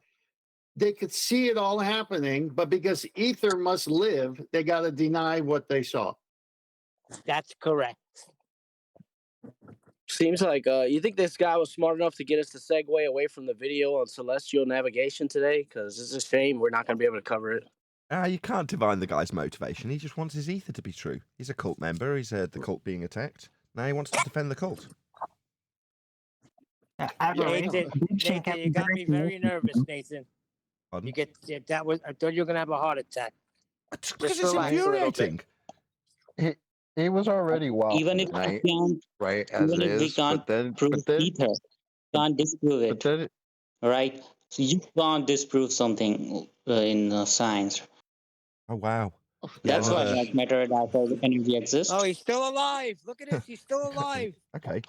They could see it all happening, but because ether must live, they got to deny what they saw. That's correct. Seems like you think this guy was smart enough to get us to segue away from the video on celestial navigation today? Because it's a shame we're not going to be able to cover it. You can't divine the guy's motivation. He just wants his ether to be true. He's a cult member. He's heard the cult being attacked. Now he wants to defend the cult. Nathan, you got me very nervous, Nathan. Pardon? I thought you were gonna have a heart attack. Because it's infuriating. He was already wild. Even if tonight, we can't, right? As even it if we is, can't prove ether, can't disprove it. Right? So you can't disprove something in science. Oh wow. That's why dark matter and dark energy exist. Oh, he's still alive. Look at this. He's still alive. Okay.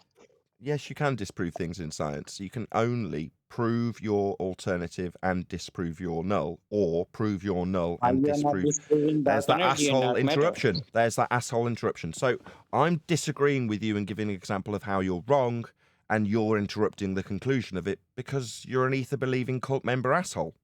Yes, you can disprove things in science. You can only prove your alternative and disprove your null, or prove your null and disprove. There's that asshole interruption. There's that asshole interruption. So I'm disagreeing with you and giving an example of how you're wrong, and you're interrupting the conclusion of it because you're an ether-believing cult member asshole.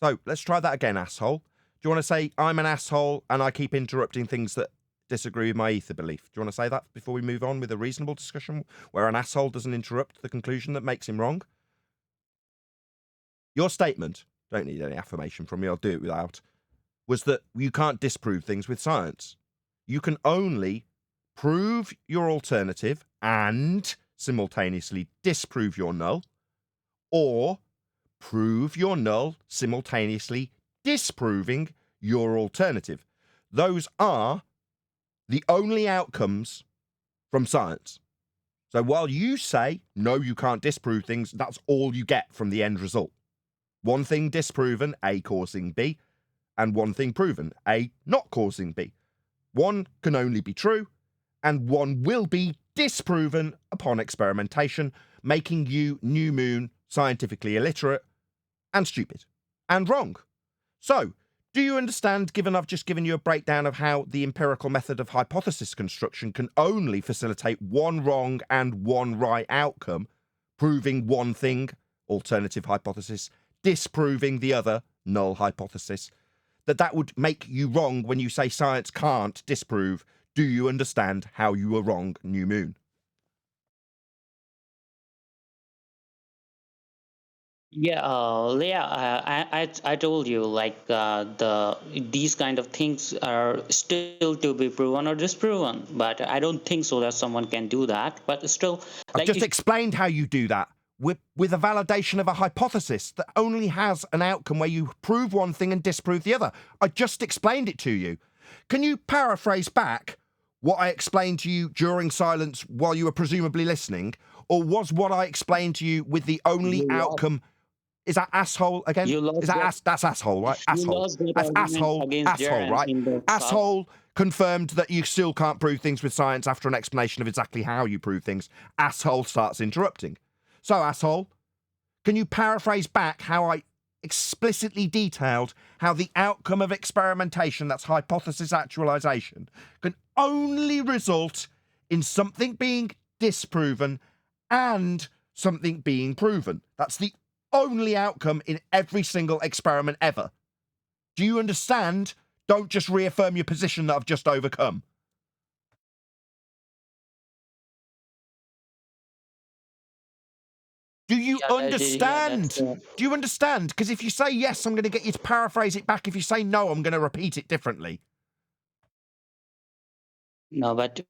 So let's try that again, asshole. Do you want to say I'm an asshole and I keep interrupting things that disagree with my ether belief? Do you want to say that before we move on with a reasonable discussion where an asshole doesn't interrupt the conclusion that makes him wrong? Your statement, don't need any affirmation from me, I'll do it without, was that you can't disprove things with science. You can only prove your alternative and simultaneously disprove your null, or prove your null simultaneously disproving your alternative. Those are the only outcomes from science. So while you say, no, you can't disprove things, that's all you get from the end result. One thing disproven, A causing B. and one thing proven, A not causing B. One can only be true, and one will be disproven upon experimentation, making you, New Moon, scientifically illiterate and stupid and wrong. So, do you understand, given I've just given you a breakdown of how the empirical method of hypothesis construction can only facilitate one wrong and one right outcome, proving one thing, alternative hypothesis, disproving the other, null hypothesis, that would make you wrong when you say science can't disprove? Do you understand how you were wrong, New Moon? Yeah, I told you like these kind of things are still to be proven or disproven, but I don't think so that someone can do that. But still, I've like just explained how you do that with a validation of a hypothesis that only has an outcome where you prove one thing and disprove the other. I just explained it to you. Can you paraphrase back what I explained to you during silence while you were presumably listening, or was what I explained to you with the only outcome? Is that asshole again? Is that that's asshole, right? Asshole. That's asshole. Asshole, right? Asshole confirmed that you still can't prove things with science after an explanation of exactly how you prove things. Asshole starts interrupting. So, asshole, can you paraphrase back how I explicitly detailed how the outcome of experimentation, that's hypothesis actualization, can only result in something being disproven and something being proven? That's the only outcome in every single experiment ever. Do you understand? Don't just reaffirm your position that I've just overcome. Do you understand? Do you understand? Because if you say yes, I'm going to get you to paraphrase it back. If you say no, I'm going to repeat it differently. No, but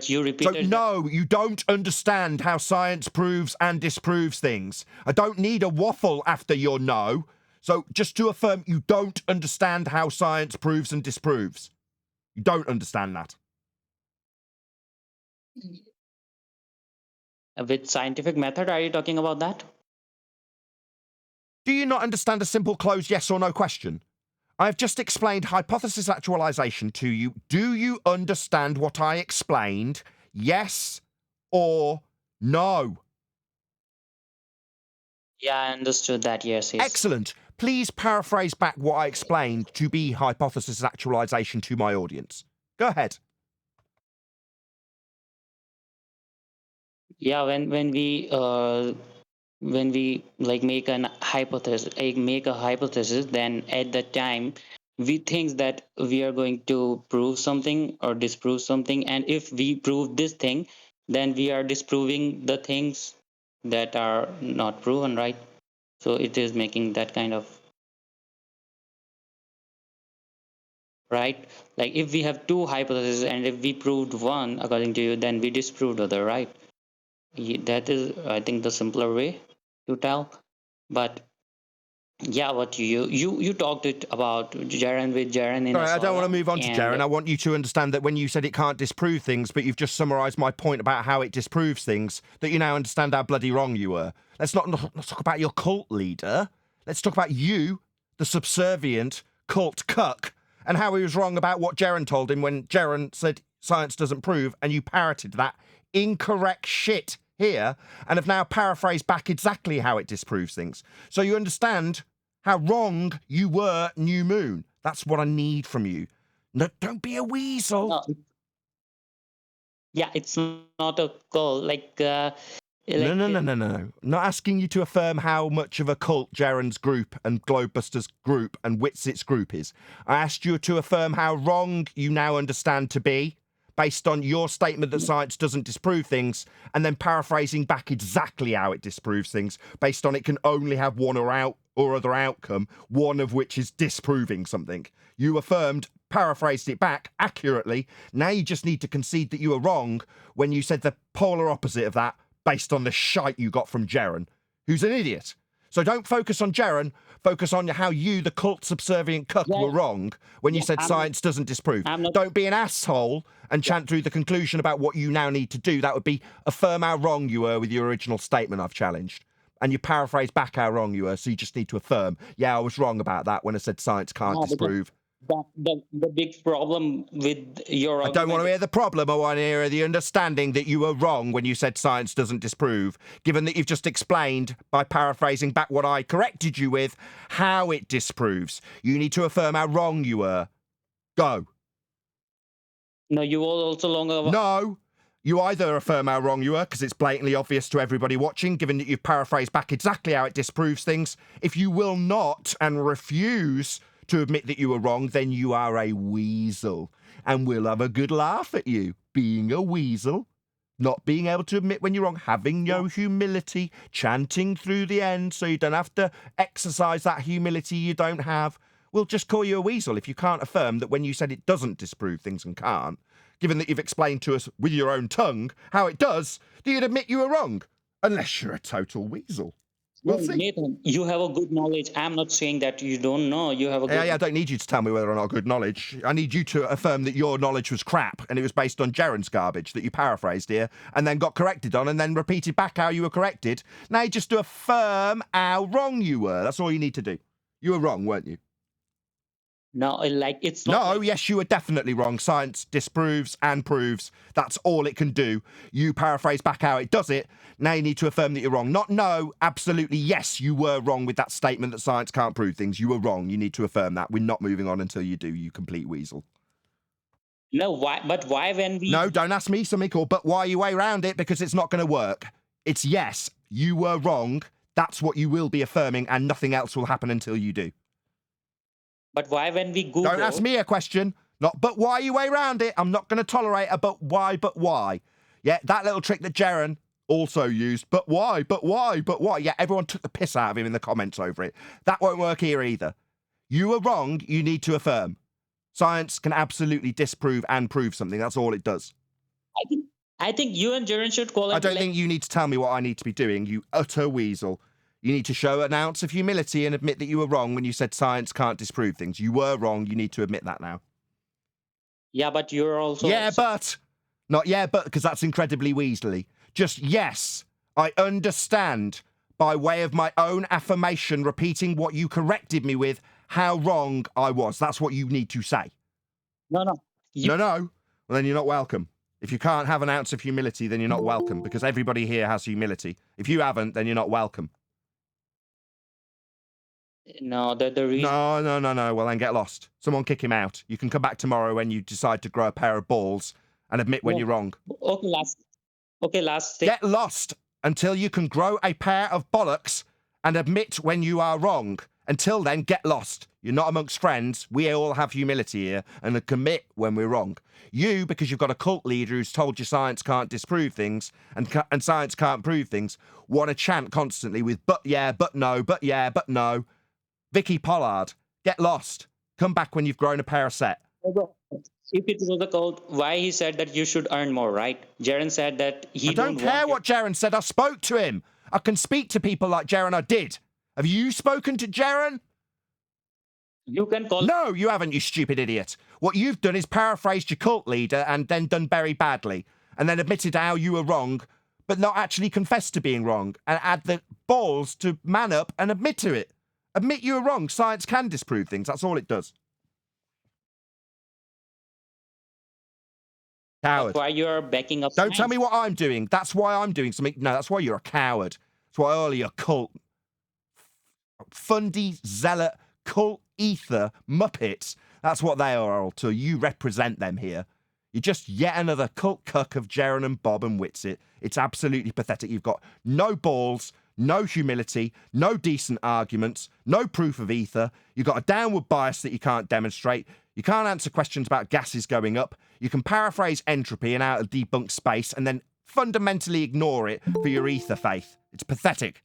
you repeated. So no, you don't understand how science proves and disproves things. I don't need a waffle after your no. So just to affirm, you don't understand how science proves and disproves. You don't understand that. With scientific method, are you talking about that? Do you not understand a simple closed yes or no question? I have just explained hypothesis actualization to you. Do you understand what I explained? Yes or no? Yeah, I understood that. Yes. Excellent. Please paraphrase back what I explained to be hypothesis actualization to my audience. Go ahead. Yeah, when we like make a hypothesis, then at that time we think that we are going to prove something or disprove something, and if we prove this thing, then we are disproving the things that are not proven, right? So it is making that kind of right. Like if we have two hypotheses and if we proved one according to you, then we disproved other, right? That is, I think, the simpler way to tell. But yeah, what you talked it about Jaren with Jaren in. Sorry, I don't want to move on to Jaren. I want you to understand that when you said it can't disprove things, but you've just summarised my point about how it disproves things, that you now understand how bloody wrong you were. Let's not talk about your cult leader. Let's talk about you, the subservient cult cuck, and how he was wrong about what Jaren told him when Jaren said science doesn't prove, and you parroted that incorrect shit here and have now paraphrased back exactly how it disproves things. So you understand how wrong you were, New Moon. That's what I need from you. No, don't be a weasel. No. Yeah, it's not a call. No. Not asking you to affirm how much of a cult Jaren's group and Globebuster's group and Witsit's group is. I asked you to affirm how wrong you now understand to be, based on your statement that science doesn't disprove things, and then paraphrasing back exactly how it disproves things, based on it can only have one or other outcome, one of which is disproving something. You affirmed, paraphrased it back accurately. Now you just need to concede that you were wrong when you said the polar opposite of that, based on the shite you got from Jaren, who's an idiot. So don't focus on Jaren, focus on how you, the cult subservient cuck, were wrong when you said science doesn't disprove. Don't be an asshole and chant through the conclusion about what you now need to do. That would be affirm how wrong you were with your original statement I've challenged. and you paraphrase back how wrong you were, so you just need to affirm, yeah, I was wrong about that when I said science can't No, because disprove. the big problem with your I don't want argument. to hear the problem. I want to hear the understanding that you were wrong when you said science doesn't disprove, given that you've just explained, by paraphrasing back what I corrected you with, how it disproves. You need to affirm how wrong you were. Go. No, you will also longer. No. You either affirm how wrong you were, because it's blatantly obvious to everybody watching, given that you've paraphrased back exactly how it disproves things. If you will not and refuse to admit that you were wrong, then you are a weasel. And we'll have a good laugh at you, being a weasel, not being able to admit when you're wrong, having no humility, chanting through the end so you don't have to exercise that humility you don't have. We'll just call you a weasel if you can't affirm that when you said it doesn't disprove things and can't, given that you've explained to us with your own tongue how it does, do you admit you were wrong? Unless you're a total weasel. We'll see. Nathan, you have a good knowledge. I'm not saying that you don't know. You have a good... Yeah, I don't need you to tell me whether or not good knowledge. I need you to affirm that your knowledge was crap and it was based on Jaren's garbage that you paraphrased here and then got corrected on and then repeated back how you were corrected. Now you just to affirm how wrong you were. That's all you need to do. You were wrong, weren't you? No, like it's not. No, like... yes, you were definitely wrong. Science disproves and proves. That's all it can do. You paraphrase back how it does it. Now you need to affirm that you're wrong. Not no, absolutely yes, you were wrong with that statement that science can't prove things. You were wrong. You need to affirm that. We're not moving on until you do, you complete weasel. No, why? But why when we... No, don't ask me something called but why you way around it, because it's not going to work. It's yes, you were wrong. That's what you will be affirming and nothing else will happen until you do. But why when we Google... Don't ask me a question. Not but why you way around it. I'm not going to tolerate a but why. Yeah, that little trick that Jaren also used. But why? Yeah, everyone took the piss out of him in the comments over it. That won't work here either. You were wrong. You need to affirm. Science can absolutely disprove and prove something. That's all it does. I think you and Jaren should call it... I don't think you need to tell me what I need to be doing, you utter weasel. You need to show an ounce of humility and admit that you were wrong when you said science can't disprove things. You were wrong. You need to admit that now. Yeah, but you're also... Yeah, but. Not yeah, but, because that's incredibly weaselly. Just yes, I understand, by way of my own affirmation, repeating what you corrected me with, how wrong I was. That's what you need to say. No. No. Well, then you're not welcome. If you can't have an ounce of humility, then you're not welcome, because everybody here has humility. If you haven't, then you're not welcome. No, the reason... No. Well, then get lost. Someone kick him out. You can come back tomorrow when you decide to grow a pair of balls and admit when you're wrong. Okay, last thing. Get lost until you can grow a pair of bollocks and admit when you are wrong. Until then, get lost. You're not amongst friends. We all have humility here and commit when we're wrong. You, because you've got a cult leader who's told you science can't disprove things and science can't prove things, want to chant constantly with but yeah, but no, but yeah, but no. Vicky Pollard, get lost. Come back when you've grown a pair of set. If it was a cult, why he said that you should earn more, right? Jaren said that he I don't care what Jaren said. I spoke to him. I can speak to people like Jaren. I did. Have you spoken to Jaren? You can call... No, you haven't, you stupid idiot. What you've done is paraphrased your cult leader and then done very badly, and then admitted how you were wrong, but not actually confessed to being wrong, and had the balls to man up and admit to it. Admit you were wrong. Science can disprove things. That's all it does. Coward. That's why you're backing up... Don't tell me what I'm doing. That's why I'm doing something. No, that's why you're a coward. That's why all your cult... fundy, zealot, cult, ether, muppets. That's what they are all to. You represent them here. You're just yet another cult cuck of Jaren and Bob and Whitsit. It's absolutely pathetic. You've got no balls, no humility, no decent arguments, no proof of ether. You've got a downward bias that you can't demonstrate. You can't answer questions about gases going up. You can paraphrase entropy and out of debunked space and then fundamentally ignore it for your ether faith. It's pathetic.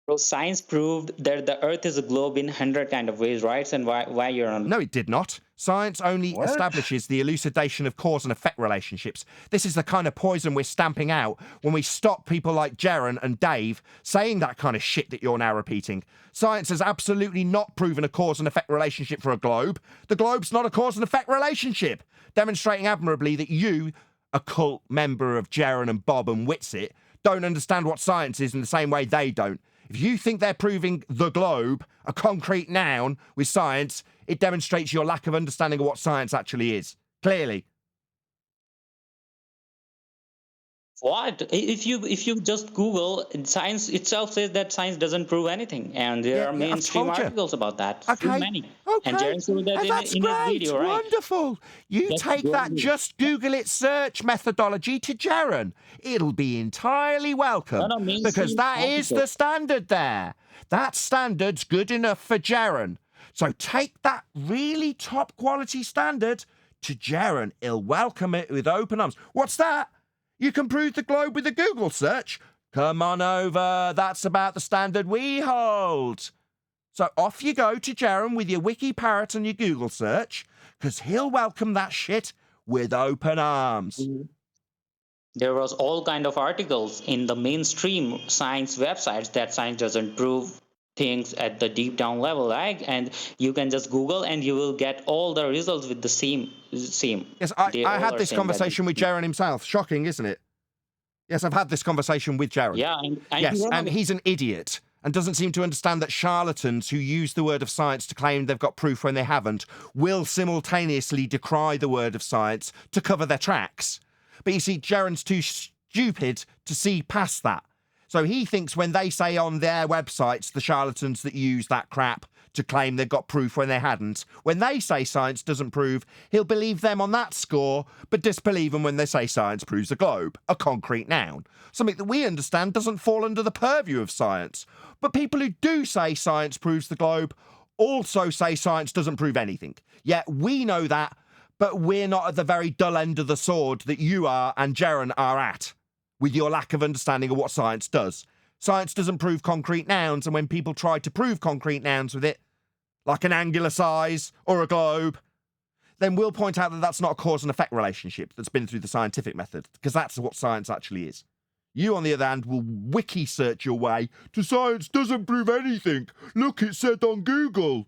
Bro, science proved that the Earth is a globe in 100 kind of ways, right? And why you're on... No, it did not. Science only establishes the elucidation of cause and effect relationships. This is the kind of poison we're stamping out when we stop people like Jaren and Dave saying that kind of shit that you're now repeating. Science has absolutely not proven a cause and effect relationship for a globe. The globe's not a cause and effect relationship, demonstrating admirably that you, a cult member of Jaren and Bob and Whitsit, don't understand what science is in the same way they don't. If you think they're proving the globe a concrete noun with science, it demonstrates your lack of understanding of what science actually is. Clearly. What if you just Google, science itself says that science doesn't prove anything, and there are I've mainstream told you. articles about that. Too Okay. many. And Okay. Jaren showed that And that's in his great. video, right? Wonderful. You Just take that Google. just Google it search methodology to Jaren. It'll be entirely welcome. No, Because mainstream that is the articles. standard there. That standard's good enough for Jaren. So take that really top quality standard to Jaren. He'll welcome it with open arms. What's that? You can prove the globe with a Google search? Come on over. That's about the standard we hold. So off you go to Jaren with your wiki parrot and your Google search, because he'll welcome that shit with open arms. There was all kind of articles in the mainstream science websites that science doesn't prove things at the deep down level, right? And you can just Google and you will get all the results with the same. Yes, They I all had are this saying that conversation with Jaren himself. Shocking, isn't it? Yes, I've had this conversation with Jaren. Yeah, Yes, and he's an idiot and doesn't seem to understand that charlatans who use the word of science to claim they've got proof when they haven't will simultaneously decry the word of science to cover their tracks. But you see, Jaren's too stupid to see past that. So he thinks when they say on their websites, the charlatans that use that crap to claim they've got proof when they hadn't, when they say science doesn't prove, he'll believe them on that score, but disbelieve them when they say science proves a globe, a concrete noun. Something that we understand doesn't fall under the purview of science. But people who do say science proves the globe also say science doesn't prove anything. Yet we know that, but we're not at the very dull end of the sword that you are and Jaren are at, with your lack of understanding of what science does. Science doesn't prove concrete nouns, and when people try to prove concrete nouns with it, like an angular size or a globe, then we'll point out that that's not a cause and effect relationship that's been through the scientific method, because that's what science actually is. You, on the other hand, will wiki search your way to science doesn't prove anything. Look, it said on Google.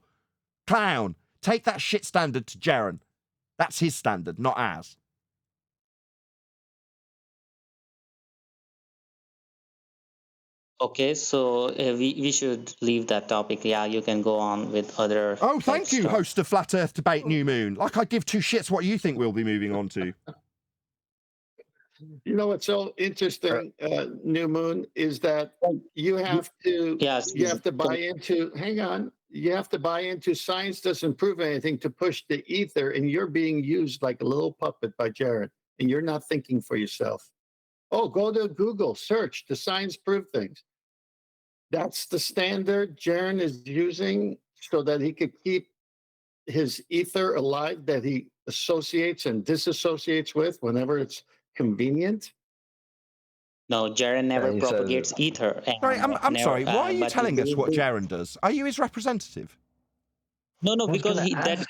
Clown, take that shit standard to Jaren. That's his standard, not ours. Okay, so we should leave that topic. Yeah, you can go on with other. Oh, thank you, stuff. host of Flat Earth Debate New Moon. Like I give two shits what you think we'll be moving on to. You know what's so interesting, New Moon, is that you have to buy into. Hang on, you have to buy into science doesn't prove anything to push the ether, and you're being used like a little puppet by Jared, and you're not thinking for yourself. Oh, go to Google, search the science prove things. That's the standard Jaren is using so that he could keep his ether alive that he associates and disassociates with whenever it's convenient. No, Jaren never propagates ether. Sorry, I'm sorry. Why are you telling us what Jaren does? Are you his representative? No, because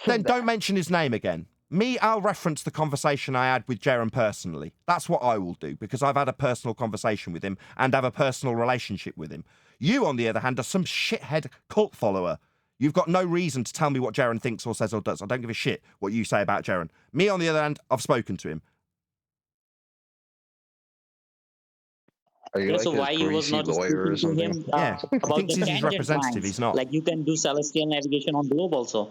Then don't mention his name again. Me, I'll reference the conversation I had with Jaren personally. That's what I will do, because I've had a personal conversation with him and have a personal relationship with him. You, on the other hand, are some shithead cult follower. You've got no reason to tell me what Jaren thinks or says or does. I don't give a shit what you say about Jaren. Me, on the other hand, I've spoken to him. Are you so like why his you was greasy not lawyer or speaking to something? him Yeah, he about thinks the he's his tangent representative. lines? He's not. Like you can do celestial navigation on globe also.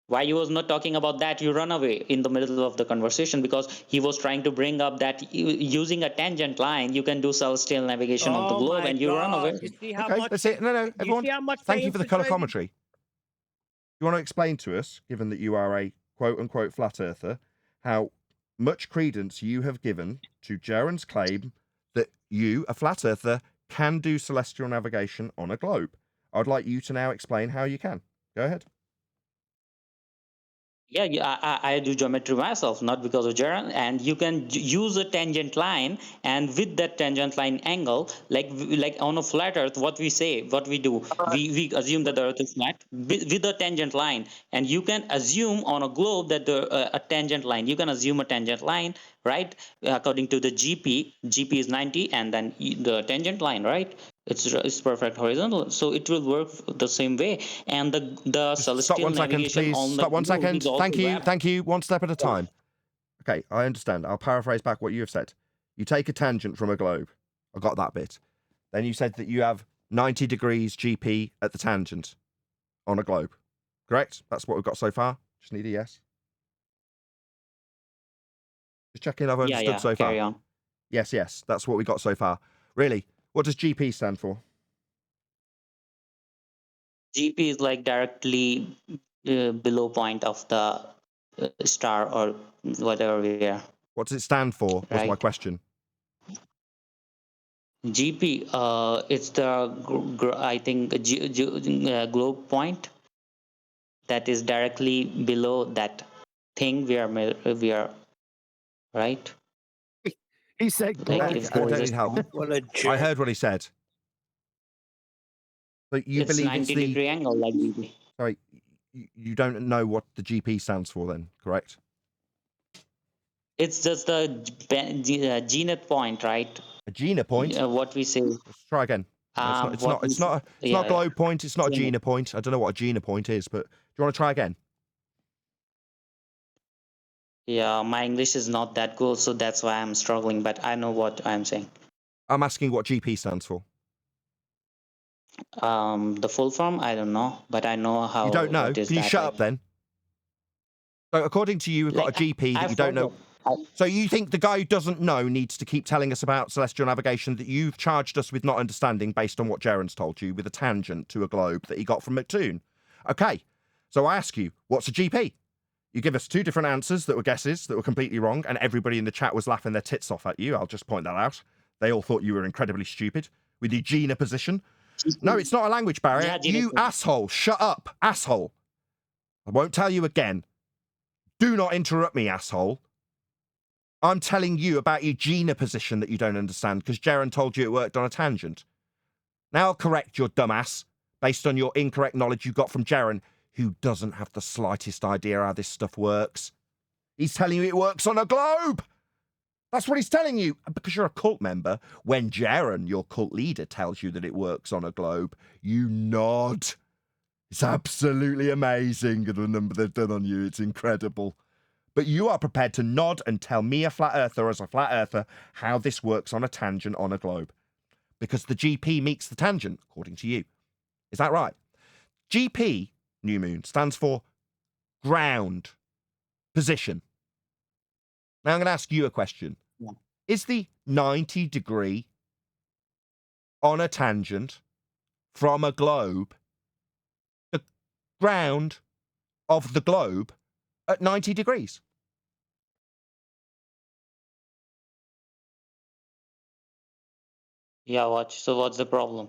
Why you was not talking about that? You run away in the middle of the conversation because he was trying to bring up that using a tangent line, you can do celestial navigation on the globe, and you run away. You see how Okay, much that's it. No, everyone. see how much Thank they you for the colour infiltrated? commentary. You want to explain to us, given that you are a quote-unquote flat earther, how much credence you have given to Jaren's claim that you, a flat earther, can do celestial navigation on a globe? I'd like you to now explain how you can. Go ahead. Yeah, I do geometry myself, not because of Jaren. And you can use a tangent line, and with that tangent line angle, like on a flat Earth, what we do, we assume that the Earth is flat with a tangent line, and you can assume on a globe that a tangent line. You can assume a tangent line, right? According to the GP is 90, and then the tangent line, right? It's perfect horizontal, so it will work the same way. And the celestial Stop 1 second, navigation please. on the Stop 1 globe second. is also Thank you. wrapped. Thank you. One step at a time. Okay, I understand. I'll paraphrase back what you have said. You take a tangent from a globe. I got that bit. Then you said that you have 90 degrees GP at the tangent on a globe. Correct? That's what we've got so far. Just need a yes. Just checking I've understood so far. Carry on. Yes, yes. That's what we got so far. Really? What does GP stand for? GP is like directly below point of the star or whatever we are. What does it stand for? Was my Right. question. GP, it's the I think globe point that is directly below that thing we are right. He said Like I if don't there is need a help. What a I jerk. heard what he said. But you it's believe it's 90 the... degree angle like GP. Sorry, you don't know what the GP stands for then, correct? It's just the zenith point, right? A Gina point? What we say. Let's try again. No, it's not a globe point. It's not a Gina point. I don't know what a Gina point is, but do you want to try again? Yeah, my English is not that good, so that's why I'm struggling, but I know what I'm saying. I'm asking what GP stands for. The full form, I don't know, but I know how. You don't know? What is Can you that, shut like, up then? So according to you, we've got a GP that you don't know. So you think the guy who doesn't know needs to keep telling us about celestial navigation that you've charged us with not understanding based on what Jaren's told you with a tangent to a globe that he got from McToon? Okay, so I ask you, what's a GP? You give us two different answers that were guesses that were completely wrong, and everybody in the chat was laughing their tits off at you. I'll just point that out. They all thought you were incredibly stupid with your Gina position. No, it's not a language barrier. You asshole, shut up, asshole. I won't tell you again. Do not interrupt me, asshole. I'm telling you about your Gina position that you don't understand because Jaren told you it worked on a tangent. Now I'll correct your dumbass based on your incorrect knowledge you got from Jaren, who doesn't have the slightest idea how this stuff works. He's telling you it works on a globe. That's what he's telling you. Because you're a cult member, when Jaren, your cult leader, tells you that it works on a globe, you nod. It's absolutely amazing, the number they've done on you. It's incredible. But you are prepared to nod and tell me, a flat earther, as a flat earther, how this works on a tangent on a globe. Because the GP meets the tangent, according to you. Is that right? GP, New Moon, stands for ground position. Now I'm going to ask you a question. Yeah. Is the 90 degree on a tangent from a globe the ground of the globe at 90 degrees? Yeah, watch. So what's the problem?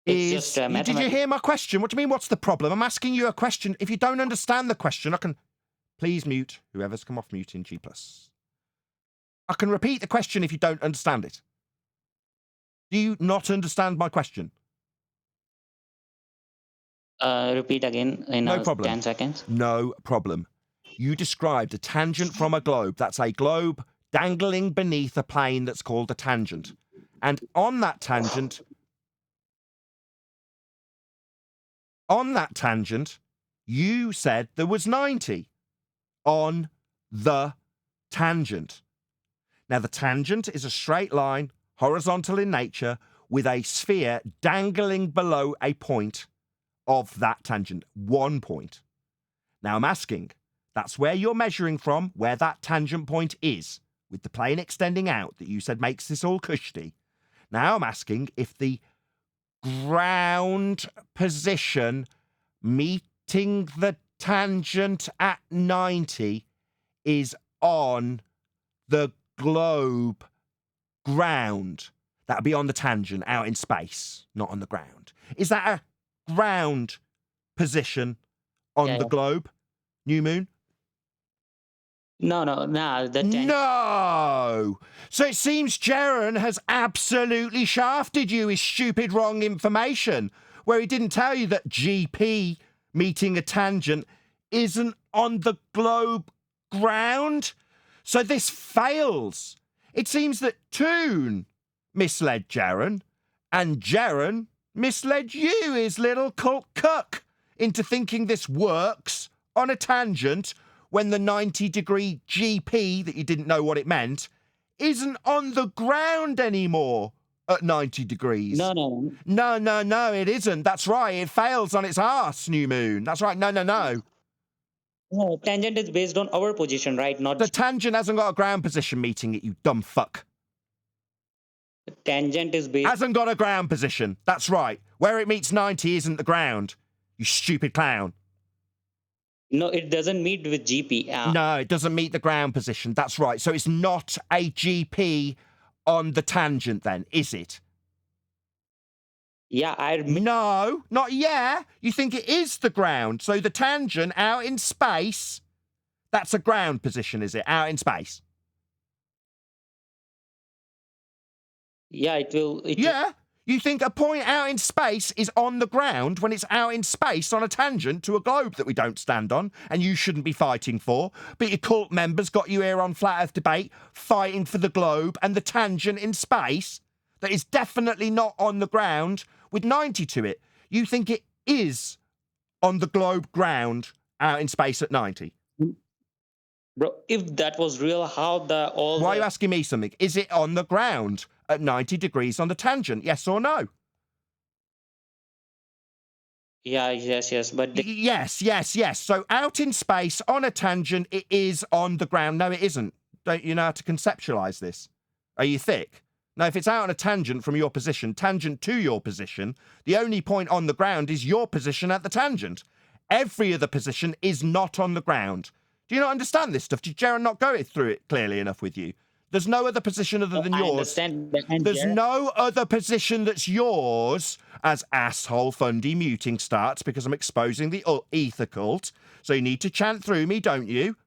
It's just Did you hear my question? What do you mean, what's the problem? I'm asking you a question. If you don't understand the question, I can... Please mute whoever's come off mute in G+. I can repeat the question if you don't understand it. Do you not understand my question? Repeat again in No problem. 10 seconds. No problem. You described a tangent from a globe. That's a globe dangling beneath a plane that's called a tangent. And on that tangent, you said there was 90 on the tangent. Now, the tangent is a straight line, horizontal in nature, with a sphere dangling below a point of that tangent, 1 point. Now, I'm asking, that's where you're measuring from, where that tangent point is, with the plane extending out that you said makes this all cushy. Now I'm asking if the ground position meeting the tangent at 90 is on the globe ground. That would be on the tangent, out in space, not on the ground. Is that a ground position on the globe, New Moon? No. No! So it seems Jaren has absolutely shafted you with stupid wrong information, where he didn't tell you that GP meeting a tangent isn't on the globe ground. So this fails. It seems that Toon misled Jaren, and Jaren misled you, his little cult cuck, into thinking this works on a tangent when the 90-degree GP, that you didn't know what it meant, isn't on the ground anymore. at 90 degrees. No. It isn't. That's right. It fails on its arse, new moon. That's right. No. No, tangent is based on our position, right? Not The tangent hasn't got a ground position meeting it, you dumb fuck. tangent is based. Hasn't got a ground position. That's right. Where it meets 90 isn't the ground. You stupid clown. No, it doesn't meet with GP. No, it doesn't meet the ground position. That's right. So it's not a GP on the tangent then, is it? Yeah, No, not yeah. You think it is the ground. So the tangent out in space, that's a ground position, is it? Out in space. Yeah, it will. Yeah. You think a point out in space is on the ground when it's out in space on a tangent to a globe that we don't stand on and you shouldn't be fighting for. But your cult members got you here on Flat Earth Debate fighting for the globe and the tangent in space that is definitely not on the ground with 90 to it. You think it is on the globe ground out in space at 90. Bro, if that was real, how the all Why are you asking me something? Is it on the ground at 90 degrees on the tangent? Yes or no? Yeah, yes, but yes. So out in space on a tangent, it is on the ground. No, it isn't. Don't you know how to conceptualize this? Are you thick? Now, if it's out on a tangent from your position, tangent to your position, the only point on the ground is your position at the tangent. Every other position is not on the ground. Do you not understand this stuff? Did Jaron not go through it clearly enough with you? There's no other position other than yours. I understand that. There's no other position that's yours as asshole Fundy muting starts because I'm exposing the Ether cult. So you need to chant through me, don't you?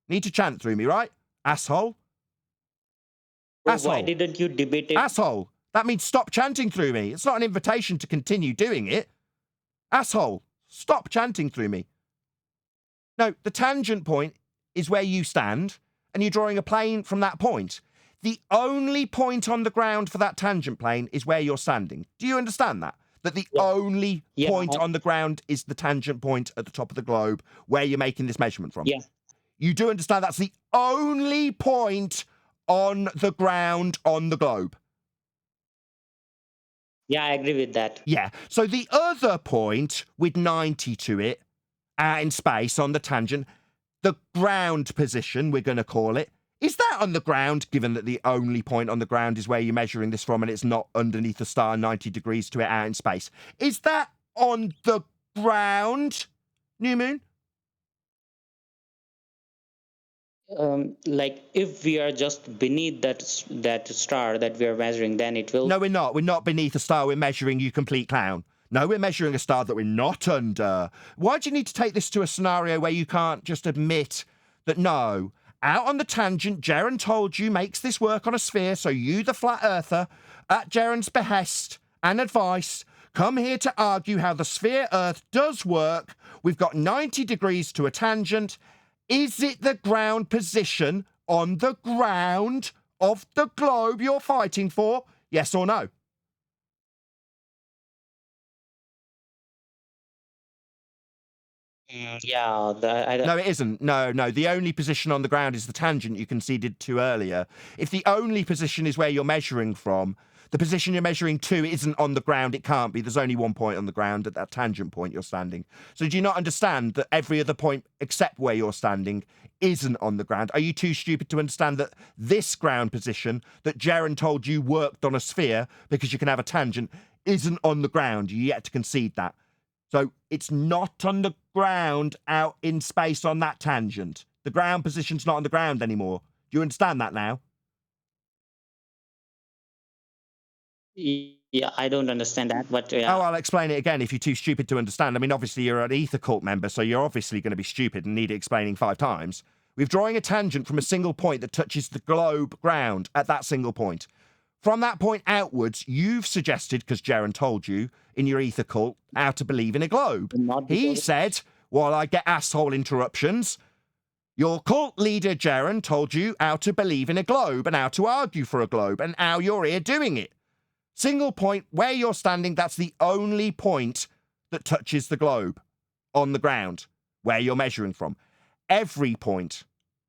Need to chant through me, right? Asshole. Bro, Asshole. why didn't you debate it? Asshole. That means stop chanting through me. It's not an invitation to continue doing it. Asshole. Stop chanting through me. No, the tangent point is where you stand, and you're drawing a plane from that point. The only point on the ground for that tangent plane is where you're standing. Do you understand that? That the only point on the ground is the tangent point at the top of the globe where you're making this measurement from. Yeah. You do understand that's the only point on the ground on the globe. Yeah, I agree with that. Yeah. So the other point with 90 to it, out in space on the tangent, the ground position, we're going to call it, is that on the ground, given that the only point on the ground is where you're measuring this from and it's not underneath the star 90 degrees to it out in space? Is that on the ground, New Moon? Like if we are just beneath that star that we are measuring, then it will. No, we're not. We're not beneath a star. We're measuring, you complete clown. No, we're measuring a star that we're not under. Why do you need to take this to a scenario where you can't just admit that no, out on the tangent, Jaren told you makes this work on a sphere, so you, the flat earther, at Jaren's behest and advice, come here to argue how the sphere Earth does work. We've got 90 degrees to a tangent. Is it the ground position on the ground of the globe you're fighting for? Yes or no? Yeah. No, it isn't. No. The only position on the ground is the tangent you conceded to earlier. If the only position is where you're measuring from, the position you're measuring to isn't on the ground. It can't be. There's only one point on the ground at that tangent point you're standing. So do you not understand that every other point except where you're standing isn't on the ground? Are you too stupid to understand that this ground position that Jaren told you worked on a sphere because you can have a tangent isn't on the ground? You yet to concede that. So it's not on the ground out in space on that tangent. The ground position's not on the ground anymore. Do you understand that now? Yeah, I don't understand that, but Oh, I'll explain it again if you're too stupid to understand. I mean, obviously, you're an Ether cult member, so you're obviously going to be stupid and need it explaining 5 times. We're drawing a tangent from a single point that touches the globe ground at that single point. From that point outwards, you've suggested, because Jaren told you in your Ether cult, how to believe in a globe. He said, while I get asshole interruptions, your cult leader, Jaren, told you how to believe in a globe and how to argue for a globe and how you're here doing it. Single point where you're standing, that's the only point that touches the globe on the ground where you're measuring from. Every point,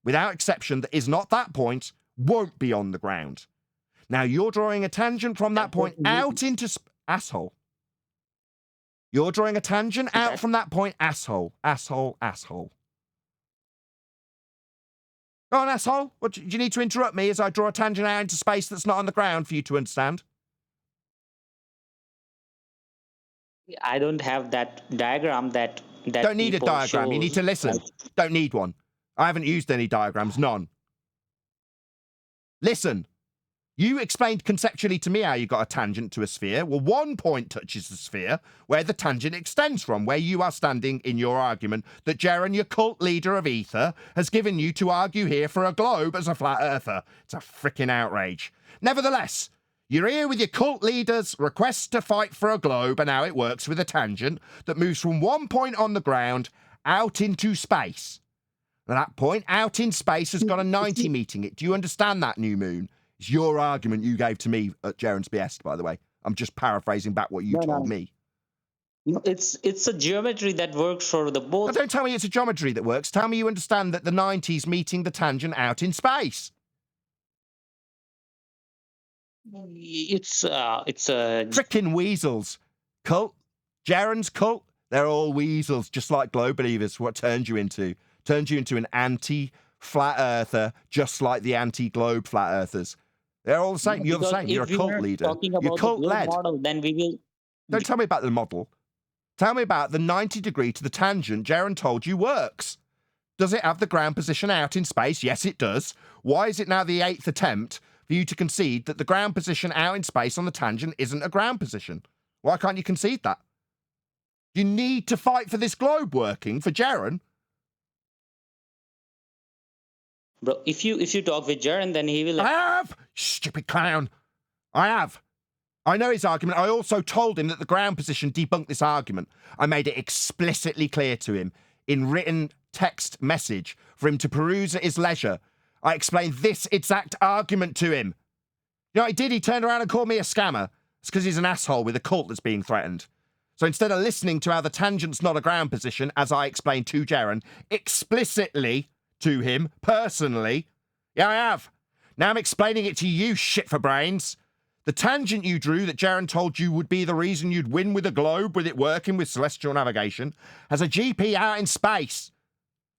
without exception, that is not that point, won't be on the ground. Now, you're drawing a tangent from that point out into... Asshole. You're drawing a tangent out from that point, asshole. Asshole, asshole. Go on, asshole. What, do you need to interrupt me as I draw a tangent out into space that's not on the ground for you to understand? I don't have that diagram that Don't need a people diagram. You need to shows, listen. right? Don't need one. I haven't used any diagrams. None. Listen. You explained conceptually to me how you got a tangent to a sphere. Well, one point touches the sphere where the tangent extends from, where you are standing in your argument that Jaren, your cult leader of Aether, has given you to argue here for a globe as a flat earther. It's a freaking outrage. Nevertheless, you're here with your cult leader's request to fight for a globe and how it works with a tangent that moves from one point on the ground out into space. And that point out in space has got a 90 meeting it. Do you understand that, New Moon? It's your argument you gave to me at Jaren's behest, by the way. I'm just paraphrasing back what you told me. No, it's a geometry that works for the both. Now, don't tell me it's a geometry that works. Tell me you understand that the 90's meeting the tangent out in space. It's a frickin' weasels. Cult, Jaren's cult, they're all weasels, just like globe believers. What turned you into? Turned you into an anti-flat earther, just like the anti-globe flat earthers. They're all the same. You're the same. You're a cult leader. You're cult-led. Then we will. Don't tell me about the model. Tell me about the 90 degree to the tangent Jaren told you works. Does it have the ground position out in space? Yes, it does. Why is it now the 8th attempt for you to concede that the ground position out in space on the tangent isn't a ground position? Why can't you concede that? You need to fight for this globe working for Jaren. Bro, if you talk with Jaren, then he will. I have! Stupid clown. I have. I know his argument. I also told him that the ground position debunked this argument. I made it explicitly clear to him in written text message for him to peruse at his leisure. I explained this exact argument to him. You know what he did? He turned around and called me a scammer. It's because he's an asshole with a cult that's being threatened. So instead of listening to how the tangent's not a ground position, as I explained to Jaren, explicitly to him, personally, yeah, I have. Now I'm explaining it to you, shit for brains. The tangent you drew that Jaren told you would be the reason you'd win with a globe with it working with celestial navigation has a GP out in space.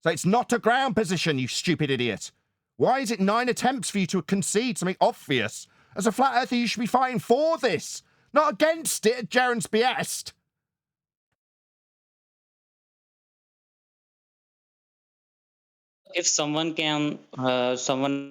So it's not a ground position, you stupid idiot. Why is it 9 attempts for you to concede something obvious? As a flat earther, you should be fighting for this, not against it at Jaren's behest. If someone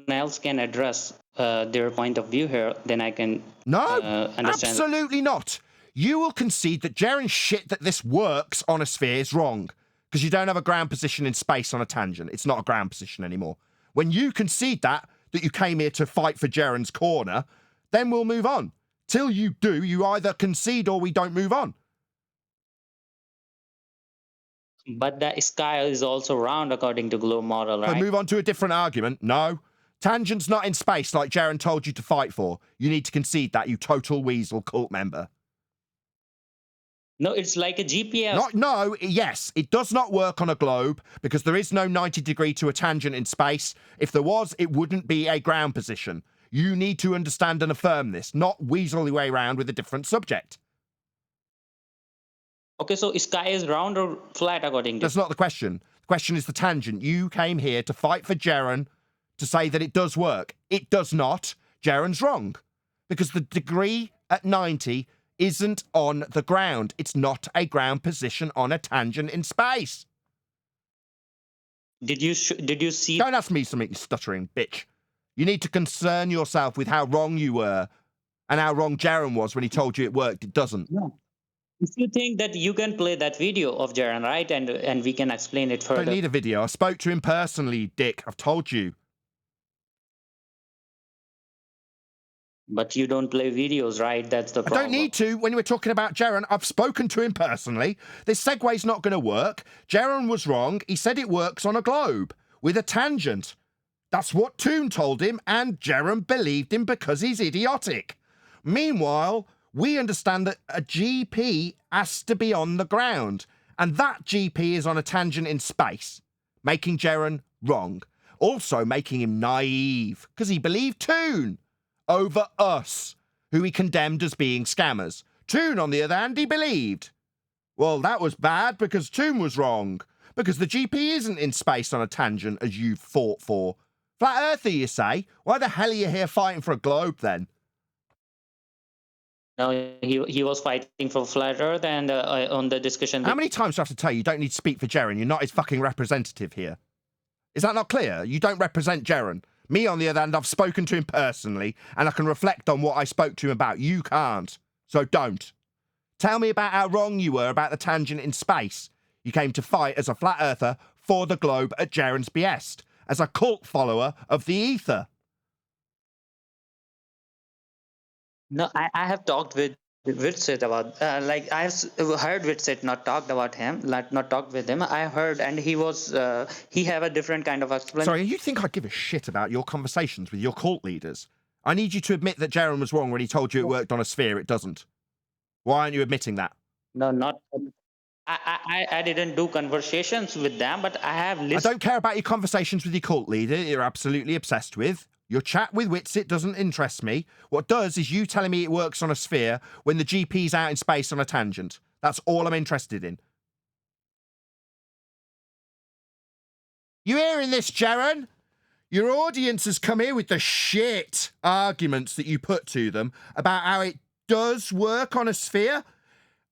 else can address their point of view here, then I can understand. Absolutely not. You will concede that Jaren's shit that this works on a sphere is wrong because you don't have a ground position in space on a tangent. It's not a ground position anymore. When you concede that you came here to fight for Jaren's corner, then we'll move on. Till you do, you either concede or we don't move on. But the sky is also round according to globe model, right? So move on to a different argument. No. Tangent's not in space like Jaren told you to fight for. You need to concede that, you total weasel cult member. No, it's like a GPS. Yes, it does not work on a globe because there is no 90 degree to a tangent in space. If there was, it wouldn't be a ground position. You need to understand and affirm this, not weasel your way around with a different subject. Okay, so sky is round or flat according to... That's not the question. The question is the tangent. You came here to fight for Jaren to say that it does work. It does not. Jaren's wrong. Because the degree at 90 isn't on the ground. It's not a ground position on a tangent in space. Did you see... Don't ask me something, you stuttering bitch. You need to concern yourself with how wrong you were and how wrong Jaren was when he told you it worked. It doesn't. No. If you think that you can play that video of Jaren, right, and we can explain it further. Don't need a video. I spoke to him personally, Dick. I've told you. But you don't play videos, right? That's the problem. I don't need to. When we're talking about Jaren, I've spoken to him personally. This segue's not going to work. Jaren was wrong. He said it works on a globe with a tangent. That's what Toon told him, and Jaren believed him because he's idiotic. Meanwhile, we understand that a GP has to be on the ground, and that GP is on a tangent in space, making Jaren wrong. Also making him naive, because he believed Toon. over us, who he condemned as being scammers. Toon, on the other hand, he believed. Well, that was bad because Toon was wrong. Because the GP isn't in space on a tangent as you've fought for. Flat earther, you say? Why the hell are you here fighting for a globe then? No, he was fighting for flat Earth, and on the discussion. How many times do I have to tell you, you don't need to speak for Jaren? You're not his fucking representative here. Is that not clear? You don't represent Jaren. Me, on the other hand, I've spoken to him personally, and I can reflect on what I spoke to him about. You can't. So don't. Tell me about how wrong you were about the tangent in space. You came to fight as a flat earther for the globe at Jaren's behest, as a cult follower of the Aether. No, I have talked with Witsit about, like, I have heard Witsit, not talked about him, like, not talked with him. I heard, and he was, he have a different kind of explanation. Sorry, you think I give a shit about your conversations with your cult leaders? I need you to admit that Jaren was wrong when he told you it worked on a sphere. It doesn't. Why aren't you admitting that? No, not. I didn't do conversations with them, but I have listened. I don't care about your conversations with your cult leader you're absolutely obsessed with. Your chat with Witsit doesn't interest me. What does is you telling me it works on a sphere when the GP's out in space on a tangent. That's all I'm interested in. You hearing this, Jaren? Your audience has come here with the shit arguments that you put to them about how it does work on a sphere.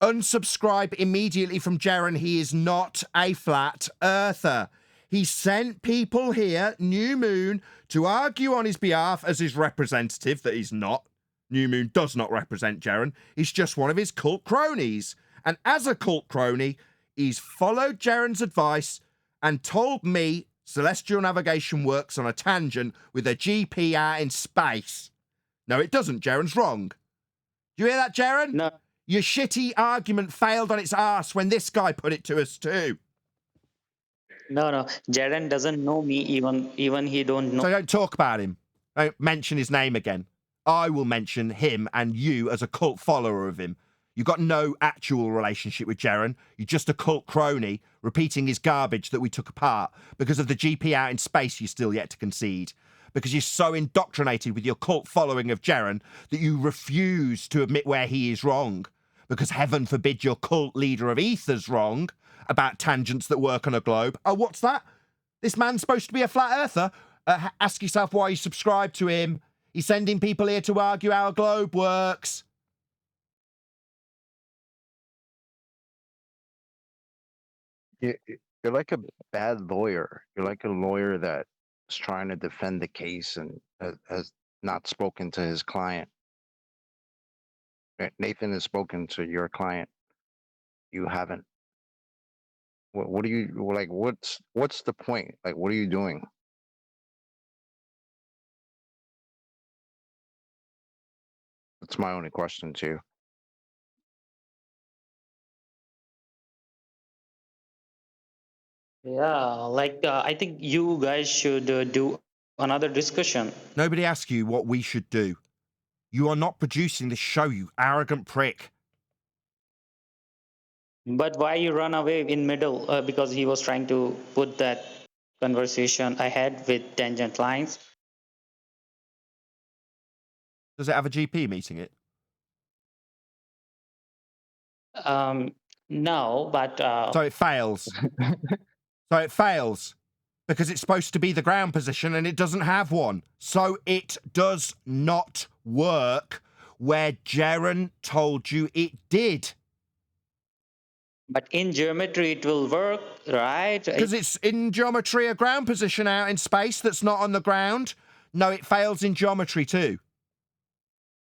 Unsubscribe immediately from Jaren. He is not a flat earther. He sent people here, New Moon, to argue on his behalf as his representative that he's not. New Moon does not represent Jaren. He's just one of his cult cronies. And as a cult crony, he's followed Jaren's advice and told me celestial navigation works on a tangent with a GP out in space. No, it doesn't. Jaren's wrong. Do you hear that, Jaren? No. Your shitty argument failed on its arse when this guy put it to us too. No, Jaren doesn't know me, even he don't know. So don't talk about him. Don't mention his name again. I will mention him and you as a cult follower of him. You've got no actual relationship with Jaren. You're just a cult crony repeating his garbage that we took apart because of the GP out in space you're still yet to concede. Because you're so indoctrinated with your cult following of Jaren that you refuse to admit where he is wrong. Because heaven forbid your cult leader of Aether's wrong about tangents that work on a globe. Oh, what's that? This man's supposed to be a flat earther? Ask yourself why you subscribe to him. He's sending people here to argue how a globe works. You're like a bad lawyer. You're like a lawyer that's trying to defend the case and has not spoken to his client. Nathan has spoken to your client. You haven't. What do you like? What's the point? Like, what are you doing? That's my only question to you. Yeah, like I think you guys should do another discussion. Nobody asked you what we should do. You are not producing this show, you arrogant prick. But why you run away in middle? Because he was trying to put that conversation ahead with tangent lines. Does it have a GP meeting it? No, but So it fails. So it fails. Because it's supposed to be the ground position and it doesn't have one. So it does not work where Jaren told you it did. But in geometry it will work, right? Because it's in geometry a ground position out in space that's not on the ground. No, it fails in geometry too.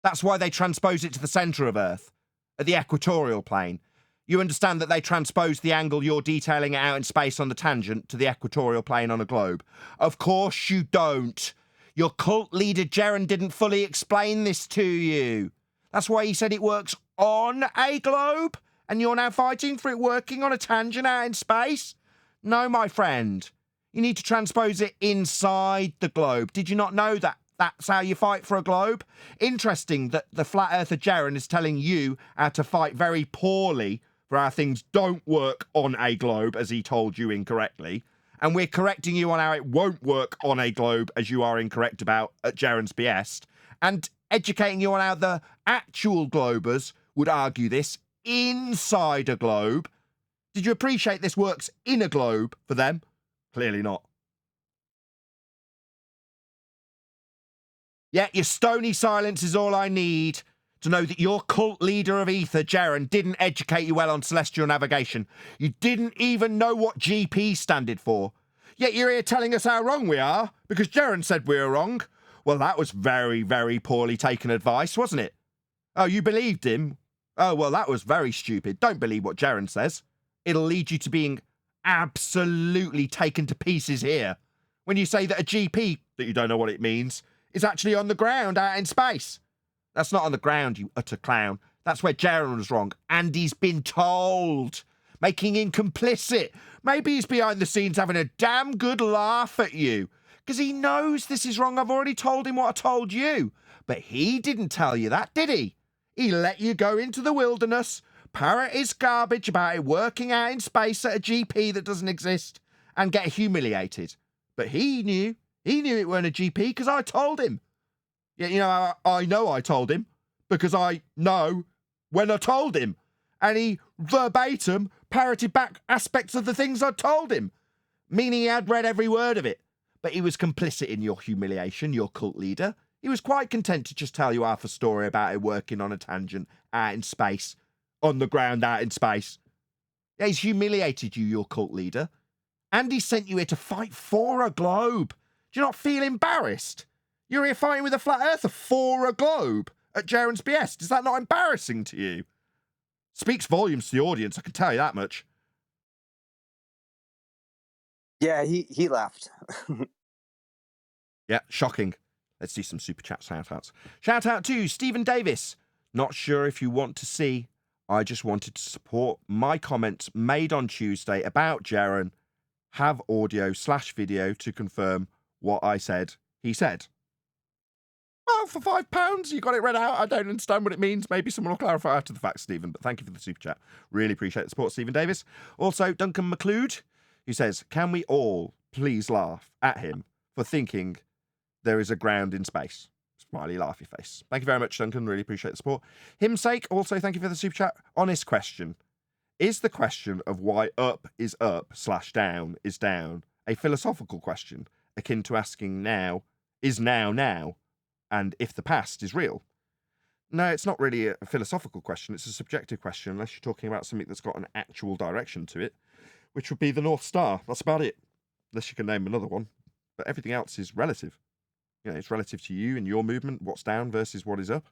That's why they transpose it to the centre of Earth, at the equatorial plane. You understand that they transpose the angle you're detailing it out in space on the tangent to the equatorial plane on a globe. Of course you don't. Your cult leader Jaren didn't fully explain this to you. That's why he said it works on a globe, and you're now fighting for it working on a tangent out in space? No, my friend. You need to transpose it inside the globe. Did you not know that? That's how you fight for a globe? Interesting that the flat earther Jaren is telling you how to fight very poorly for how things don't work on a globe, as he told you incorrectly. And we're correcting you on how it won't work on a globe, as you are incorrect about at Jaren's behest. And educating you on how the actual globers would argue this inside a globe. Did you appreciate this works in a globe for them? Clearly not. Yet your stony silence is all I need to know that your cult leader of Aether, Jaren, didn't educate you well on celestial navigation. You didn't even know what GP standed for. Yet you're here telling us how wrong we are because Jaren said we were wrong. Well, that was very, very poorly taken advice, wasn't it? Oh, you believed him? Oh, well, that was very stupid. Don't believe what Jaren says. It'll lead you to being absolutely taken to pieces here. When you say that a GP, that you don't know what it means, is actually on the ground out in space. That's not on the ground, you utter clown. That's where Jaren was wrong. And he's been told, making him complicit. Maybe he's behind the scenes having a damn good laugh at you. Because he knows this is wrong. I've already told him what I told you. But he didn't tell you that, did he? He let you go into the wilderness, parrot his garbage about it working out in space at a GP that doesn't exist, and get humiliated. But he knew it weren't a GP because I told him. Yeah, you know, I know I told him because I know when I told him. And he verbatim parroted back aspects of the things I told him, meaning he had read every word of it. But he was complicit in your humiliation, your cult leader. He was quite content to just tell you half a story about it working on a tangent out in space, on the ground out in space. Yeah, he's humiliated you, your cult leader. And he sent you here to fight for a globe. Do you not feel embarrassed? You're here fighting with a flat earther for a globe at Jaren's behest. Is that not embarrassing to you? Speaks volumes to the audience, I can tell you that much. Yeah, he left. Yeah, shocking. Let's do some super chat shout-outs. Shout out to Stephen Davis. Not sure if you want to see. I just wanted to support my comments made on Tuesday about Jaren. Have audio/video to confirm what I said he said. Well, for £5, you got it read out. I don't understand what it means. Maybe someone will clarify after the fact, Stephen, but thank you for the super chat. Really appreciate the support, Stephen Davis. Also, Duncan McLeod, who says, can we all please laugh at him for thinking there is a ground in space? Smiley laughy face. Thank you very much, Duncan. Really appreciate the support. Himsake, also thank you for the super chat. Honest question. Is the question of why up is up/down is down a philosophical question akin to asking now is now, and if the past is real? No, it's not really a philosophical question. It's a subjective question, unless you're talking about something that's got an actual direction to it, which would be the North Star. That's about it, unless you can name another one. But everything else is relative. You know, it's relative to you and your movement, what's down versus what is up.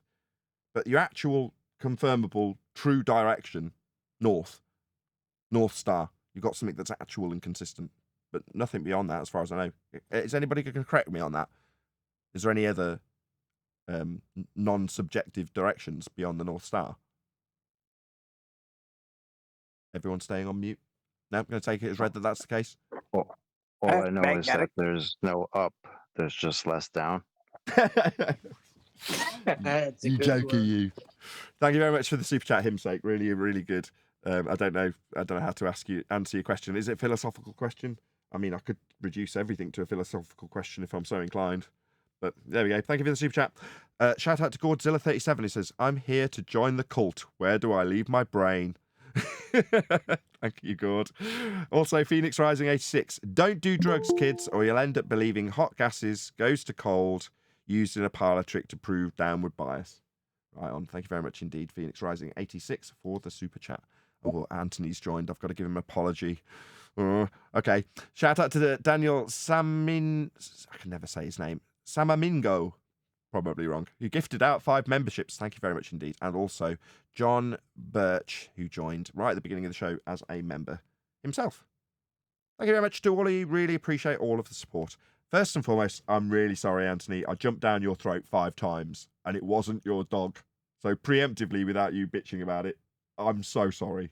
But your actual confirmable true direction, North Star, you've got something that's actual and consistent, but nothing beyond that as far as I know. Is anybody going to correct me on that? Is there any other non-subjective directions beyond the North Star? Everyone staying on mute? No, I'm going to take it as read that that's the case. All I know is that there's no up, there's just less down. You jokey, you. Thank you very much for the super chat, Himsake. Really, really good. I don't know how to answer your question. Is it a philosophical question? I mean, I could reduce everything to a philosophical question if I'm so inclined. But there we go. Thank you for the super chat. Shout out to Godzilla37. He says, I'm here to join the cult. Where do I leave my brain? Thank you, Gord. Also, Phoenix Rising 86. Don't do drugs, kids, or you'll end up believing hot gases goes to cold, used in a parlor trick to prove downward bias. Right on. Thank you very much indeed, Phoenix Rising 86, for the super chat. Oh, Anthony's joined. I've got to give him an apology. Okay. Shout out to Daniel Samin. I can never say his name. Samamingo. Probably wrong. Who gifted out 5 memberships. Thank you very much indeed. And also John Birch, who joined right at the beginning of the show as a member himself. Thank you very much to all of you. Really appreciate all of the support. First and foremost, I'm really sorry, Anthony. I jumped down your throat 5 times, and it wasn't your dog. So preemptively, without you bitching about it, I'm so sorry.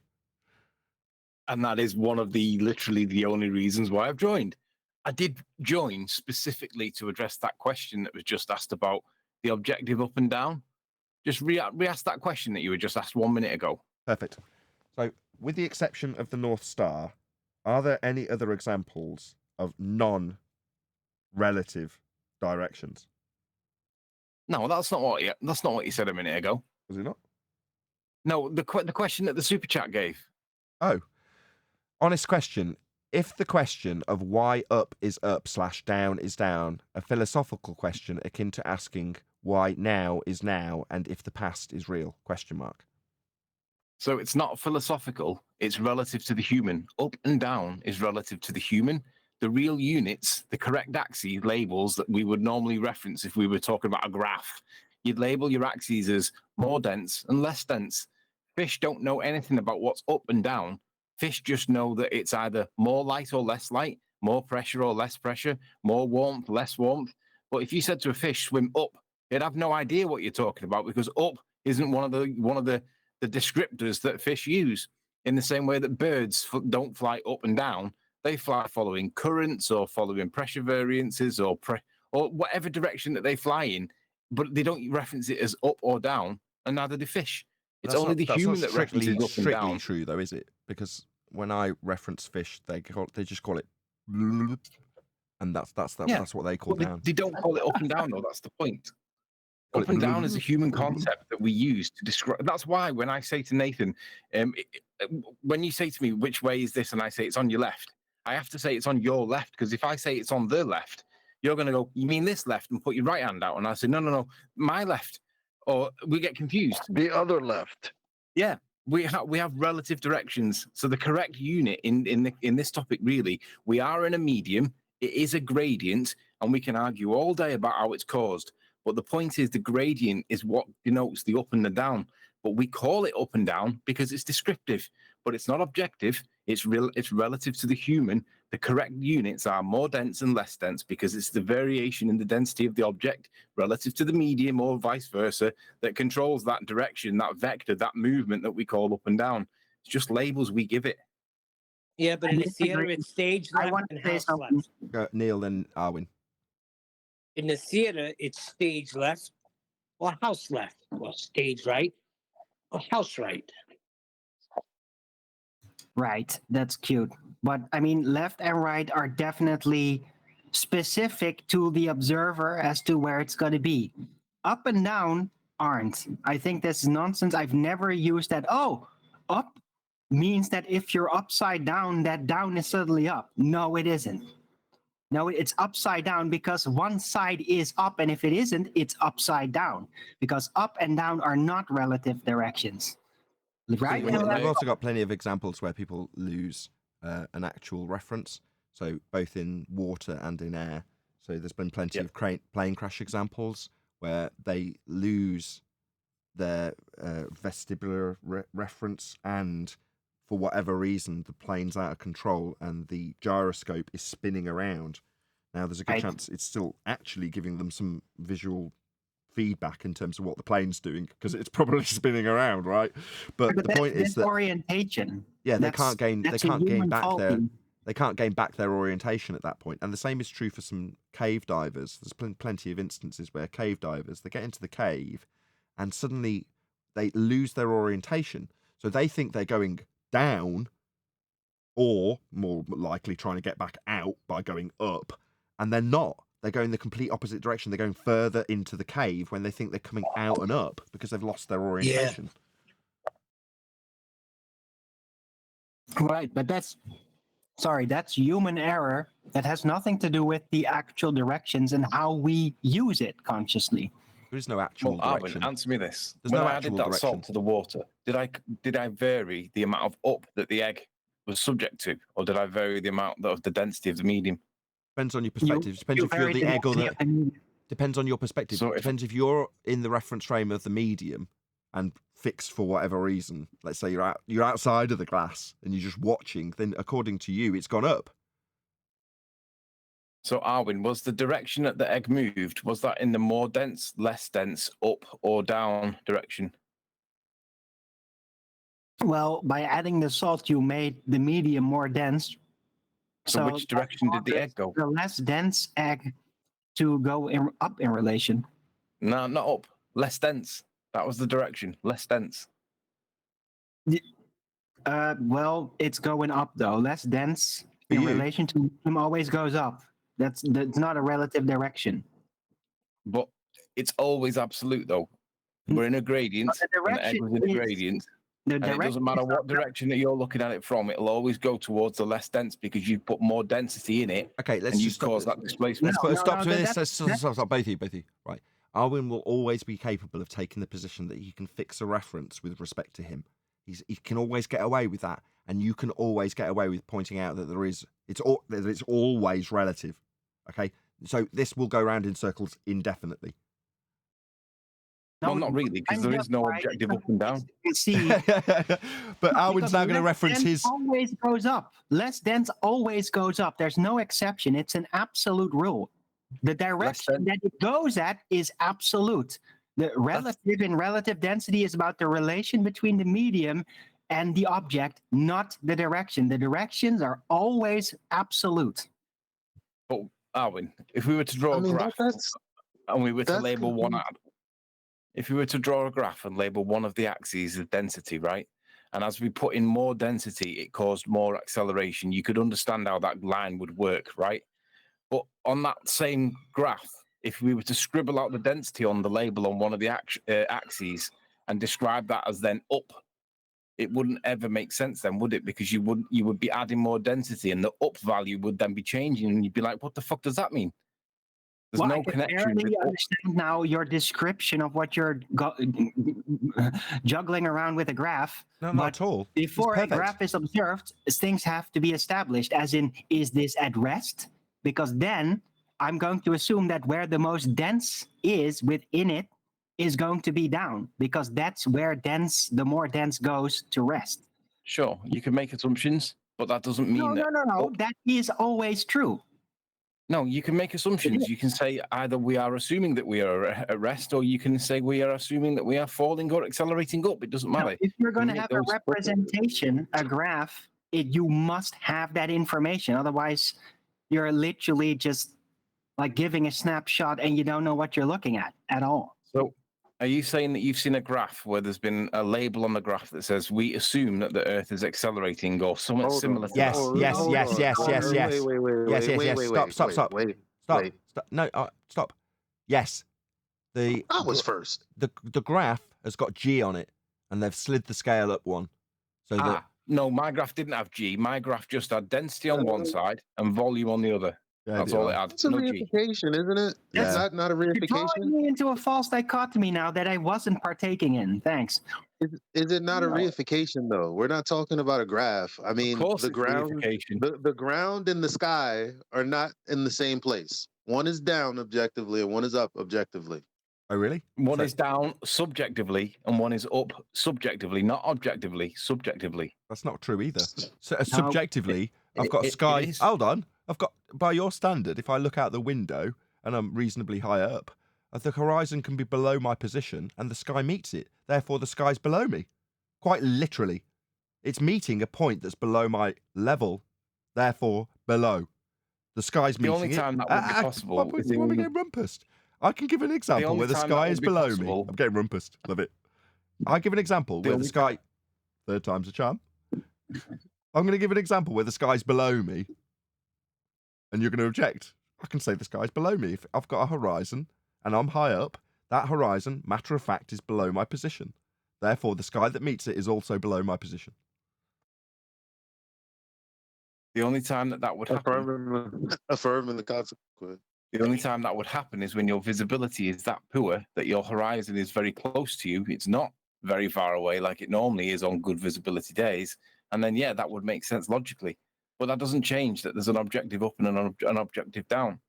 And that is one of literally the only reasons why I've joined. I did join specifically to address that question that was just asked about the objective up and down. Just re-ask that question that you were just asked 1 minute ago. Perfect. So, with the exception of the North Star, are there any other examples of non-relative directions? No, that's not what you said a minute ago. Was it not? No, the question that the super chat gave. Oh, honest question. If the question of why up is up / down is down, a philosophical question akin to asking why now is now and if the past is real? Question mark. So it's not philosophical, it's relative to the human. Up and down is relative to the human. The real units, the correct axes, labels that we would normally reference if we were talking about a graph, you'd label your axes as more dense and less dense. Fish don't know anything about what's up and down. Fish just know that it's either more light or less light, more pressure or less pressure, more warmth, less warmth. But if you said to a fish, swim up, it'd have no idea what you're talking about because up isn't one of the descriptors that fish use. In the same way that birds don't fly up and down, they fly following currents or following pressure variances or whatever direction that they fly in, but they don't reference it as up or down, and neither do fish. It's only the human that references up and strictly down. true, though, is it? Because when I reference fish, they just call it, and that's what they call down. They don't call it up and down, though. That's the point. Call Up it and down is a human concept that we use to describe. That's why when I say to Nathan, when you say to me, which way is this? And I say it's on your left, I have to say it's on your left, because if I say it's on the left, you're going to go, you mean this left, and put your right hand out. And I say, no, my left. Or we get confused. The other left. Yeah, we have relative directions. So the correct unit in this topic, really, we are in a medium. It is a gradient, and we can argue all day about how it's caused. But the point is, the gradient is what denotes the up and the down. But we call it up and down because it's descriptive, but it's not objective. It's relative to the human. The correct units are more dense and less dense because it's the variation in the density of the object relative to the medium or vice versa that controls that direction, that vector, that movement that we call up and down. It's just labels we give it. Yeah, but in the theater, it's stage left and house left. Neil and Arwin. In the theater, it's stage left or house left, or stage right or house right. Right, that's cute. But I mean, left and right are definitely specific to the observer as to where it's going to be. Up and down aren't. I think this is nonsense. I've never used that. Oh, up means that if you're upside down, that down is suddenly up. No, it isn't. No, it's upside down because one side is up, and if it isn't, it's upside down because up and down are not relative directions. Right? I've also got plenty of examples where people lose an actual reference, so both in water and in air. So there's been plenty of plane crash examples where they lose their vestibular reference, and for whatever reason, the plane's out of control and the gyroscope is spinning around. Now, there's a good chance it's still actually giving them some visual feedback in terms of what the plane's doing because it's probably spinning around, right? But the point is that orientation. Yeah, they can't gain back their orientation at that point. And the same is true for some cave divers. There's plenty of instances where cave divers, they get into the cave and suddenly they lose their orientation. So they think they're going down, or more likely trying to get back out by going up, and they're not. They're going the complete opposite direction. They're going further into the cave when they think they're coming out and up because they've lost their orientation. Yeah. Right, but that's human error. That has nothing to do with the actual directions and how we use it consciously. There is no actual direction. Arwin, answer me this. There's when no I added that salt to the water, did I vary the amount of up that the egg was subject to, or did I vary the amount of the density of the medium? Depends on your perspective. Depends if you're the egg or the. Depends on your perspective. So depends if you're in the reference frame of the medium and fixed for whatever reason. Let's say you're outside of the glass and you're just watching. Then, according to you, it's gone up. So, Arwin, was the direction that the egg moved, was that in the more dense, less dense, up or down direction? Well, by adding the salt, you made the medium more dense. So which direction did the egg go? The less dense egg to go up in relation. No, not up. Less dense. That was the direction. Less dense. Well, it's going up, though. Less dense in relation to medium always goes up. That's not a relative direction. But It's always absolute, though. We're in a gradient, and the egg was in a gradient. And it doesn't matter what direction that you're looking at it from, it'll always go towards the less dense because you put more density in it. Okay, let's and you just stop cause that displacement. Stop doing this. Stop, both of you. Right. Arwen will always be capable of taking the position that he can fix a reference with respect to him. He can always get away with that, and you can always get away with pointing out that it's always relative. Okay, so this will go around in circles indefinitely. Well, not really, because there is no objective up and down. See, but Arwen's now going to reference his. Always goes up. Less dense always goes up. There's no exception. It's an absolute rule. The direction that it goes at is absolute. The relative and relative density is about the relation between the medium and the object, not the direction. The directions are always absolute. But Arwen, if we were to draw a graph and we were to label one out. If you were to draw a graph and label one of the axes as density, right? And as we put in more density, it caused more acceleration. You could understand how that line would work, right? But on that same graph, if we were to scribble out the density on the label on one of the axes and describe that as then up, it wouldn't ever make sense then, would it? Because you would be adding more density and the up value would then be changing and you'd be like, what the fuck does that mean? There's no connection. I understand now your description of what you're juggling around with a graph. No, not at all. Before a graph is observed, things have to be established, as in, is this at rest? Because then I'm going to assume that where the most dense is within it is going to be down, because that's where the more dense goes to rest. Sure, you can make assumptions, but that doesn't mean No. That is always true. No, you can make assumptions. You can say either we are assuming that we are at rest, or you can say we are assuming that we are falling or accelerating up. It doesn't matter. If you're going to have a representation, a graph, you must have that information. Otherwise, you're literally just like giving a snapshot and you don't know what you're looking at all. So are you saying that you've seen a graph where there's been a label on the graph that says we assume that the Earth is accelerating or something similar to Yes. Stop. No, stop. Yes. I was first. The graph has got G on it, and they've slid the scale up one. So no, my graph didn't have G. My graph just had density on one side and volume on the other. That's all it had. It's a reification, isn't it? Yeah. It's not a reification. You're drawing me into a false dichotomy now that I wasn't partaking in. Thanks. Is it not a reification though? We're not talking about a graph. I mean, the ground and the sky are not in the same place. One is down objectively and one is up objectively. Oh, really? One is down subjectively and one is up subjectively, not objectively, subjectively. That's not true either. So, subjectively, I've got a sky. Hold on. I've got, by your standard, if I look out the window and I'm reasonably high up, the horizon can be below my position and the sky meets it. Therefore, the sky's below me. Quite literally. It's meeting a point that's below my level. Therefore, below. The sky's meeting it. The only time that would be possible is why am I getting rumpused? I can give an example where the sky is below me. I'm getting rumpused. Love it. I give an example where the sky... Third time's a charm. I'm going to give an example where the sky's below me. And you're going to object. I can say the sky's below me. If I've got a horizon and I'm high up, that horizon, matter of fact, is below my position. Therefore, the sky that meets it is also below my position. The only time that would happen... Affirming the consequence. The only time that would happen is when your visibility is that poor that your horizon is very close to you. It's not very far away like it normally is on good visibility days. And then, yeah, that would make sense logically. But that doesn't change that there's an objective up and an objective down.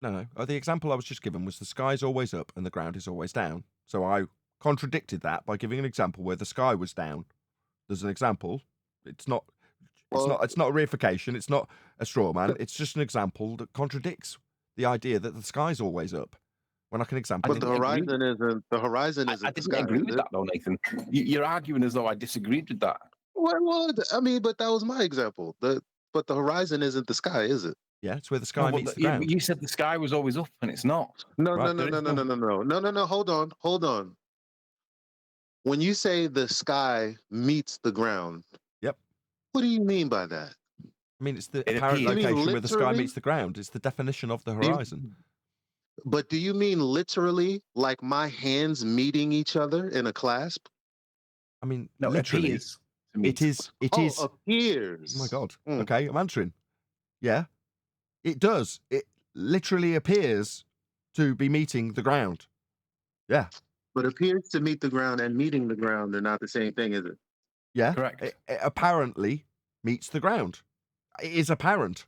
No. The example I was just given was the sky's always up and the ground is always down. So I contradicted that by giving an example where the sky was down. There's an example. It's not a reification. It's not a straw man. It's just an example that contradicts the idea that the sky's always up. When I can example, but the horizon isn't. The horizon isn't. I didn't agree with that, though, Nathan. You're arguing as though I disagreed with that. Well, I mean, but that was my example. But the horizon isn't the sky, is it? Yeah, it's where the sky meets the ground. You said the sky was always up, and it's not. No. Hold on. When you say the sky meets the ground, yep. What do you mean by that? I mean, it's the apparent location where the sky meets the ground. It's the definition of the horizon. But do you mean literally, like my hands meeting each other in a clasp? I mean, No, it literally, appears to me. it is. It Oh, is. appears. Oh my God. Mm. Okay, I'm answering. Yeah, it does. It literally appears to be meeting the ground. Yeah, But appears to meet the ground and meeting the ground are not the same thing, is it? yeah. Correct. It apparently meets the ground. It is apparent.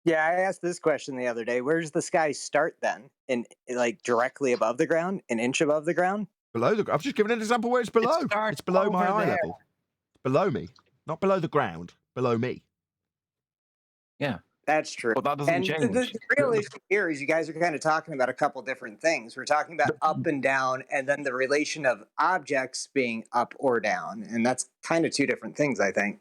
Yeah, I asked this question the other day. Where does the sky start then? In like directly above the ground, an inch above the ground? Below the. I've just given an example where it's below. starts It's below my over eye there. level. It's below me, not below the ground. Below me. Yeah. That's true. But that doesn't And change. the real issue here is you guys are kind of talking about a couple different things. We're talking about up and down, and then the relation of objects being up or down. And that's kind of two different things, I think.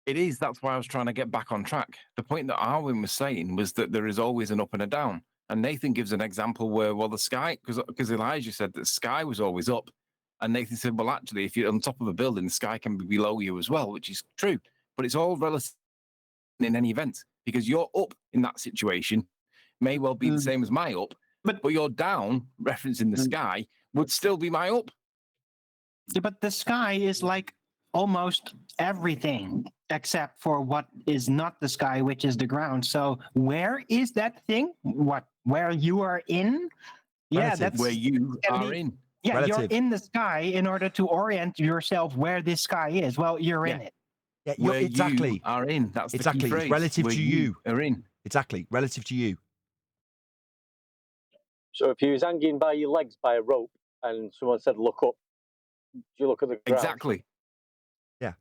It is. That's why I was trying to get back on track. The point that Arwin was saying was that there is always an up and a down. And Nathan gives an example where, well, the sky, because Elijah said that the sky was always up. And Nathan said, well, actually, if you're on top of a building, the sky can be below you as well, which is true. But it's all relative in any event, because your up in that situation may well be the same as my up, but your down, referencing the sky, would still be my up. But the sky is like almost everything except for what is not the sky, which is the ground. So where is that thing? Where you are in? Yeah, Relative. that's Where you can are be- in. Yeah, Relative. you're in the sky in order to orient yourself where this sky is. Well, you're in Yeah. it. Yeah, Where exactly. you are in. That's Exactly. the key It's phrase. relative Where to you. are in. Exactly. Relative to you. So if you was hanging by your legs by a rope and someone said, look up, do you look at the ground? Exactly. Yeah.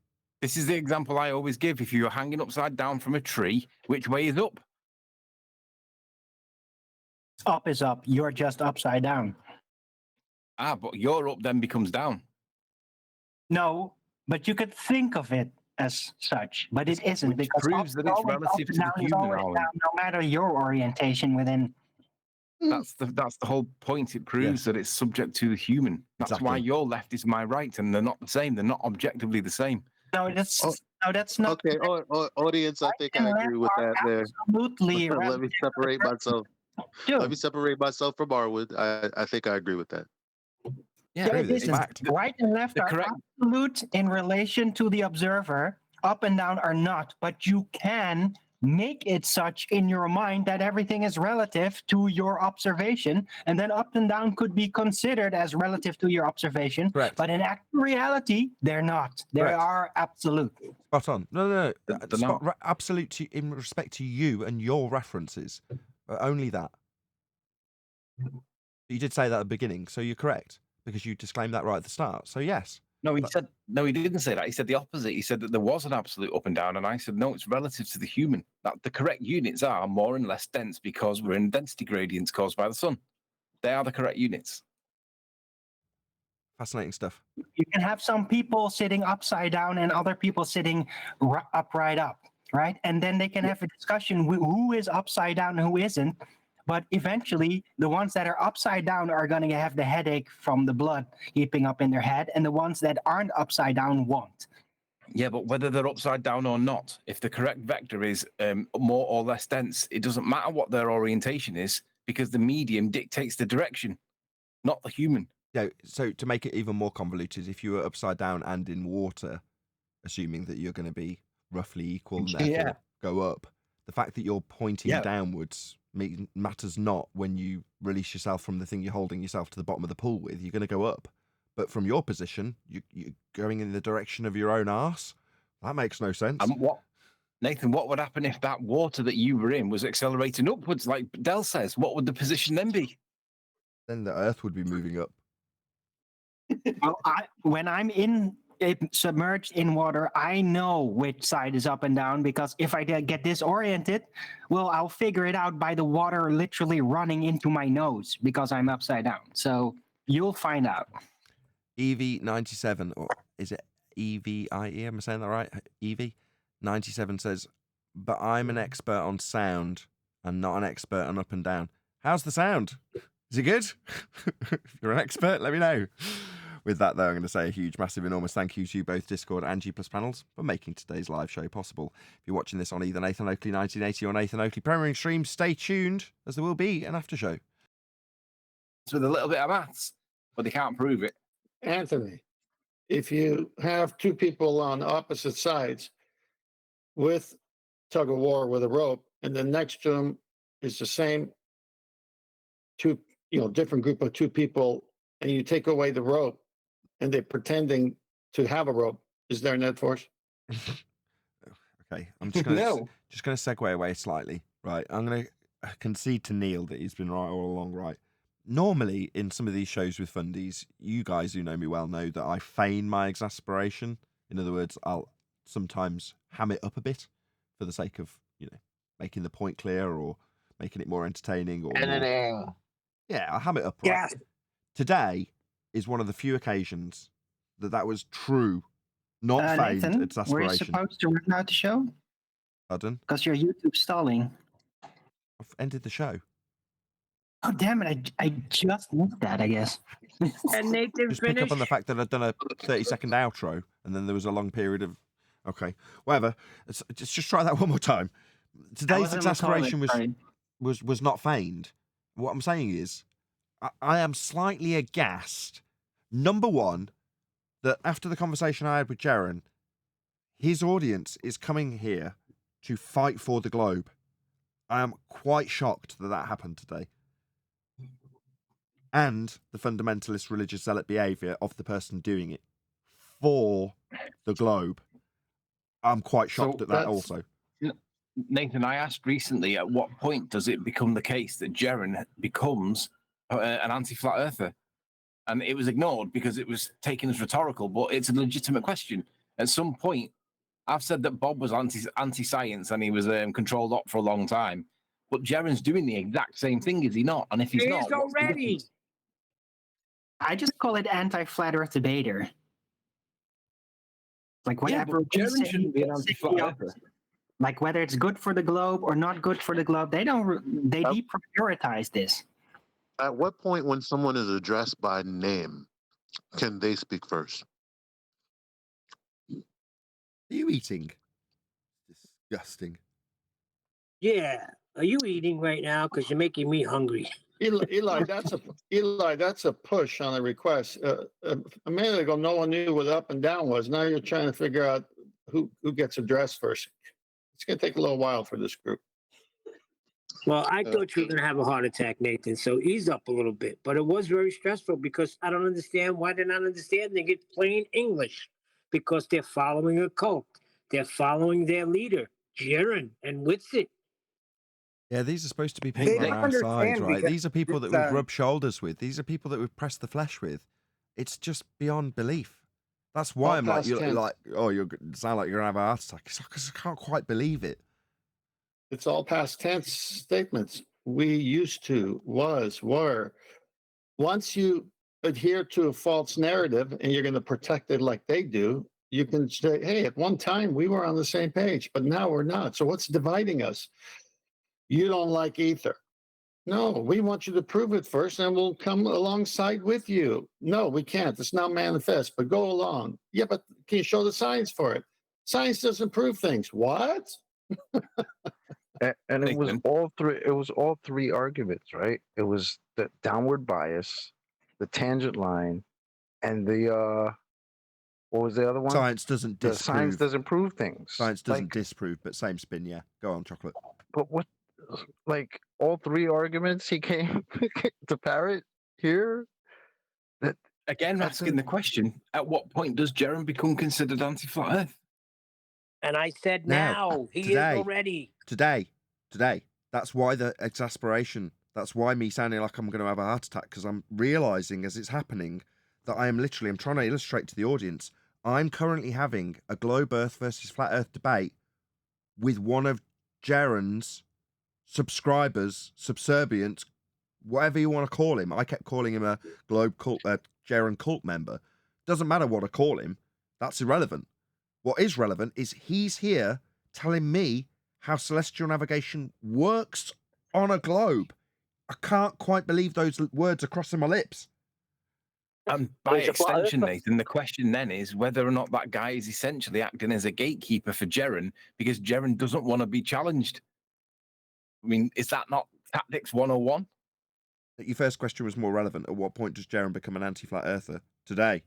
This is the example I always give. If you're hanging upside down from a tree, which way is up? Up is up. You're just upside down. Ah, but your up then becomes down. No, but you could think of it as such, but it isn't, Which because proves that it's always relative up to and the down is human, always Alan. down, no matter your orientation within. That's the whole point. It proves that it's subject to the human. That's why Exactly. your left is my right, and they're not the same. They're not objectively the same. No, that's not. Okay, audience, I think I agree with that there. Absolutely. Let me separate myself. Dude. Let me separate myself from Arwood. I think I agree with that. Yeah, it it's isn't. fact. Right and left the are correct- absolute in relation to the observer. Up and down are not, but you can make it such in your mind that everything is relative to your observation, and then up and down could be considered as relative to your observation. Correct. But in actual reality, they're not. They Correct. are absolute. Spot on. No. They're Spot, not. absolute to, in respect to you and your references. Only that. You did say that at the beginning, so you're correct, because you disclaimed that right at the start. So yes. No, he didn't say that. He said the opposite. He said that there was an absolute up and down, and I said no, it's relative to the human. That the correct units are more and less dense because we're in density gradients caused by the sun. They are the correct units. Fascinating stuff. You can have some people sitting upside down and other people sitting upright up, right? And then they can have a discussion who is upside down and who isn't. But eventually, the ones that are upside down are going to have the headache from the blood heaping up in their head, and the ones that aren't upside down won't. Yeah, but whether they're upside down or not, if the correct vector is more or less dense, it doesn't matter what their orientation is because the medium dictates the direction, not the human. Yeah. So to make it even more convoluted, if you were upside down and in water, assuming that you're going to be roughly equal and therefore go up, the fact that you're pointing downwards matters not when you release yourself from the thing you're holding yourself to the bottom of the pool with. You're going to go up. But from your position, you're going in the direction of your own arse. That makes no sense. Nathan, what would happen if that water that you were in was accelerating upwards, like Del says? What would the position then be? Then the Earth would be moving up. Well, when I'm submerged in water, I know which side is up and down, because if I get disoriented, well, I'll figure it out by the water literally running into my nose because I'm upside down. So you'll find out. EV97, or is it EVIE? Am I saying that right? EV97 says, but I'm an expert on sound and not an expert on up and down. How's the sound? Is it good? If you're an expert, let me know. With that, though, I'm going to say a huge, massive, enormous thank you to you both, Discord and G Plus panels, for making today's live show possible. If you're watching this on either Nathan Oakley 1980 or Nathan Oakley premiering stream, stay tuned, as there will be an after show. With a little bit of maths, but they can't prove it. Anthony, if you have two people on opposite sides with tug of war with a rope, and then next to them is the same two, different group of two people, and you take away the rope, and they're pretending to have a rope, is there a net force? Okay, I'm just going to No. segue away slightly. Right, I'm going to concede to Neil that he's been right all along. Right, normally in some of these shows with fundies, you guys who know me well know that I feign my exasperation. In other words, I'll sometimes ham it up a bit for the sake of making the point clear or making it more entertaining or more... Yeah, I'll ham it up. Right? Yes. Today is one of the few occasions that was true, not feigned Nathan, exasperation. were you supposed to run out the show? Pardon? Because your YouTube's stalling. I've ended the show. Oh, damn it. I just missed that, I guess. And Nathan Just pick up on the finished. fact that I'd done a 30-second outro and then there was a long period of... Okay, whatever. Just try that one more time. Today's exasperation was not feigned. What I'm saying is, I am slightly aghast. Number one, that after the conversation I had with Jaren, his audience is coming here to fight for the globe. I am quite shocked that that happened today. And the fundamentalist religious zealot behavior of the person doing it for the globe. I'm quite shocked at that also. Nathan, I asked recently, at what point does it become the case that Jaren becomes an anti-flat earther? And it was ignored because it was taken as rhetorical, but it's a legitimate question. At some point, I've said that Bob was anti-science and he was controlled op for a long time. But Jaren's doing the exact same thing, is he not? And if he's not, what's the already. difference? I just call it anti-flat earth debater. Like whatever. Yeah, Jaren shouldn't be an anti-flat earther. Like whether it's good for the globe or not good for the globe, they deprioritize this. At what point, when someone is addressed by name, can they speak first? Are you eating? Disgusting. Yeah. Are you eating right now? Because you're making me hungry. Eli, that's a push on a request. A minute ago, no one knew what up and down was. Now you're trying to figure out who gets addressed first. It's going to take a little while for this group. Well, I thought you were going to have a heart attack, Nathan, so ease up a little bit. But it was very stressful because I don't understand why they're not understanding it plain English. Because they're following a cult. They're following their leader, Jaren, and Witsit. Yeah, these are supposed to be people on our side, right? These are people that we've rubbed shoulders with. These are people that we've pressed the flesh with. It's just beyond belief. That's why I'm like, you sound like you're going to have a heart attack. Because I can't quite believe it. It's all past tense statements. We used to, was, were. Once you adhere to a false narrative and you're going to protect it like they do, you can say, hey, at one time we were on the same page, but now we're not. So what's dividing us? You don't like Aether. No, we want you to prove it first and we'll come alongside with you. No, we can't. It's not manifest, but go along. Yeah, but can you show the science for it? Science doesn't prove things. What? And it was all three. It was all three arguments, right? It was the downward bias, the tangent line, and the what was the other one? Science doesn't disprove. Science doesn't prove things. Science doesn't disprove, but same spin. Yeah, go on, chocolate. But what? Like all three arguments he came to parrot here. That again, asking the question: at what point does Jaren become considered anti-flat Earth? And I said now. He is already. Today. That's why the exasperation. That's why me sounding like I'm going to have a heart attack, because I'm realizing as it's happening that I'm trying to illustrate to the audience. I'm currently having a globe Earth versus flat Earth debate with one of Jaren's subscribers, subservients, whatever you want to call him. I kept calling him a globe cult, Jaren cult member. Doesn't matter what I call him. That's irrelevant. What is relevant is he's here telling me how celestial navigation works on a globe. I can't quite believe those words are crossing my lips. And But by he's a flat extension, earther. Nathan, the question then is whether or not that guy is essentially acting as a gatekeeper for Jaren because Jaren doesn't want to be challenged. I mean, is that not Tactics 101? Your first question was more relevant. At what point does Jaren become an anti-flat earther? Today.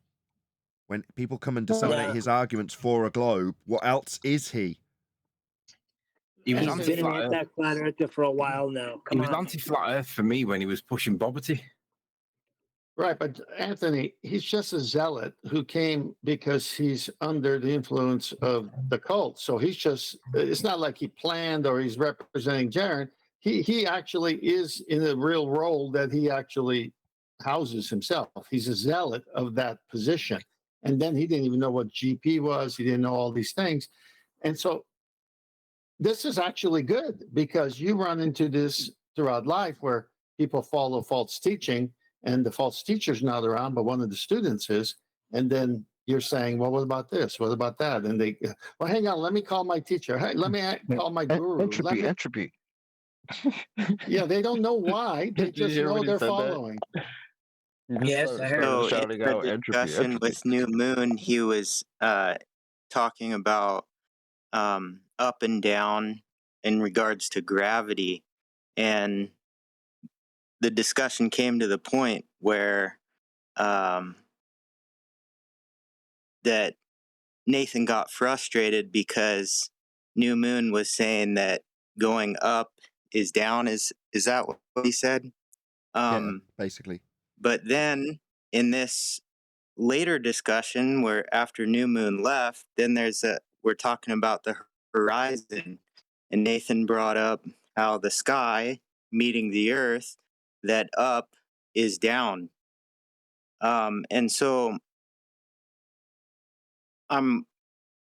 When people come and disseminate his arguments for a globe, what else is he? He was He's been an anti-flat Earth. anti-flat earther for a while now. He Come was on. anti-flat Earth for me when he was pushing Bobbity. Right, but Anthony, he's just a zealot who came because he's under the influence of the cult. So he's just, it's not like he planned or he's representing Jaren. He actually is in a real role that he actually houses himself. He's a zealot of that position. And then he didn't even know what GP was. He didn't know all these things. And so this is actually good because you run into this throughout life where people follow false teaching and the false teacher's not around, but one of the students is. And then you're saying, well, what about this? What about that? And they, well, hang on, let me call my teacher. Hey, let me call my guru. Entropy. Yeah, they don't know why. They Did you just hear know when he they're said that? following. Yes, I heard. Started So in shouting the out entropy, discussion entropy. with New Moon, he was talking about up and down in regards to gravity, and the discussion came to the point where that Nathan got frustrated because New Moon was saying that going up is down. Is that what he said? Yeah, basically. But then in this later discussion where after New Moon left, then we're talking about the horizon, and Nathan brought up how the sky meeting the earth, that up is down. And so I'm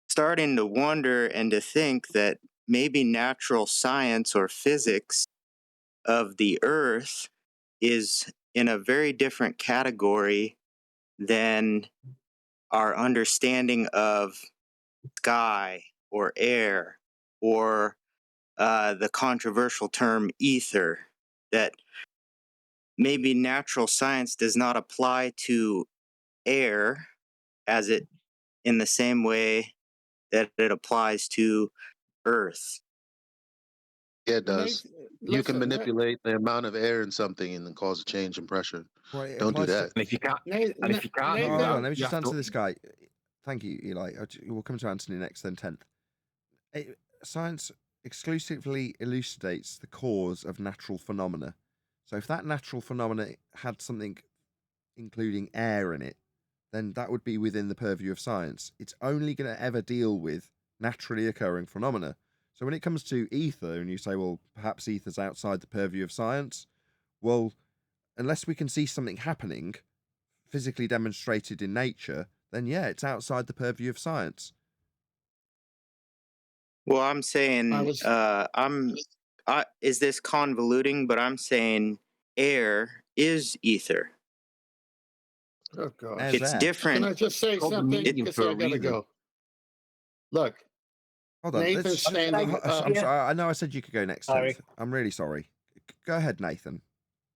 starting to wonder and to think that maybe natural science or physics of the earth is in a very different category than our understanding of sky or air or the controversial term ether, that maybe natural science does not apply to air as it in the same way that it applies to earth. Yeah, it does. You can Listen, manipulate the amount of air in something and then cause a change in pressure. Well, it Don't do applies to- that. And if you can't, Nathan, and if you can't do Hold that, on, let me you just have answer to- this guy. Thank you, Eli. We'll come to Anthony next, then 10th. Science exclusively elucidates the cause of natural phenomena. So if that natural phenomena had something including air in it, then that would be within the purview of science. It's only going to ever deal with naturally occurring phenomena. So when it comes to ether, and you say, well, perhaps ether's outside the purview of science, well, unless we can see something happening, physically demonstrated in nature, then yeah, it's outside the purview of science. Well, I'm saying, is this convoluting? But I'm saying air is ether. Oh, God. It's different. Can I just say something? Because I gotta go. Look, Hold on. Nathan's standing. I'm sorry. I know I said you could go next. Sorry. 10th. I'm really sorry. Go ahead, Nathan.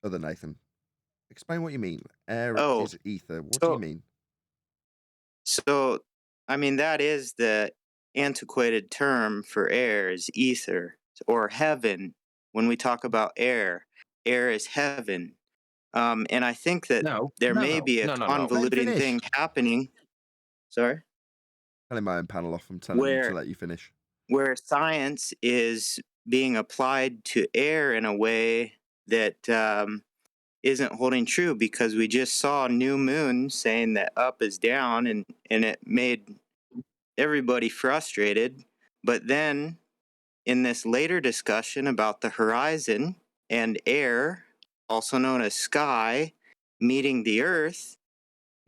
Other Nathan. Explain what you mean. Air is ether. What do you mean? So, I mean, that is the antiquated term for air is ether or heaven. When we talk about air is heaven. And I think that there may be a convoluting thing happening. Sorry? Telling my own panel off. I'm telling them to let you finish. Where science is being applied to air in a way that isn't holding true, because we just saw New Moon saying that up is down, and it made everybody frustrated. But then in this later discussion about the horizon and air, also known as sky, meeting the earth,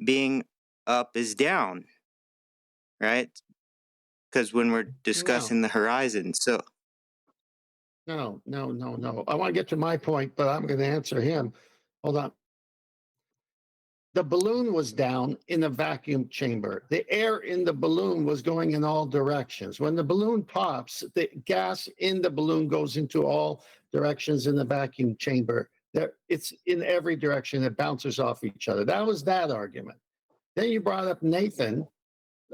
being up is down, right? Because when we're discussing the horizon, so No. I want to get to my point, but I'm going to answer him. Hold on. The balloon was down in a vacuum chamber. The air in the balloon was going in all directions. When the balloon pops, the gas in the balloon goes into all directions in the vacuum chamber. It's in every direction. It bounces off each other. That was that argument. Then you brought up Nathan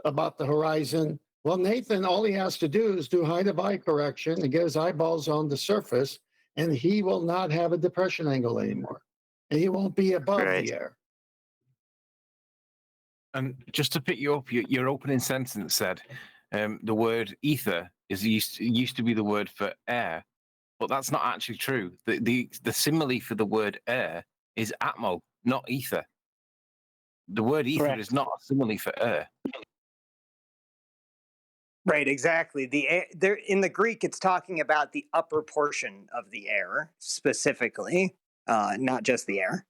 about the horizon. Well, Nathan, all he has to do is do height of eye correction and get his eyeballs on the surface, and he will not have a depression angle anymore. And he won't be above the air. And just to pick you up, your opening sentence said the word ether used to be the word for air, but that's not actually true. The simile for the word air is atmo, not ether. The word ether is not a simile for air. Right, exactly. There in the Greek, it's talking about the upper portion of the air specifically, not just the air.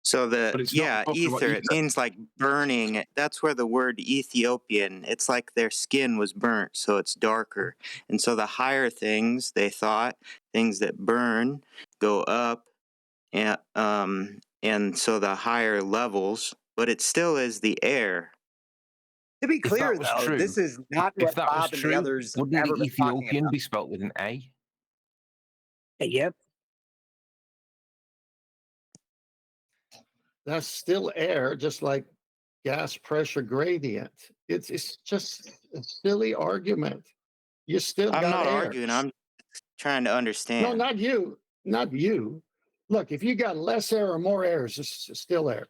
So talking about ether, it ether. means like burning. That's where the word Ethiopian, it's like their skin was burnt, so it's darker. And so the higher things, they thought, things that burn, go up, and so the higher levels, but it still is the air. To be clear, though, true, this is not if what that was Bob and true, the others have wouldn't ever the been talking Ethiopian about. be spelt with an A? Yep. That's still air, just like gas pressure gradient. It's just a silly argument. You still I'm got not air. arguing. I'm trying to No, understand. not you. Not you. Look, if you got less air or more air, it's just still air.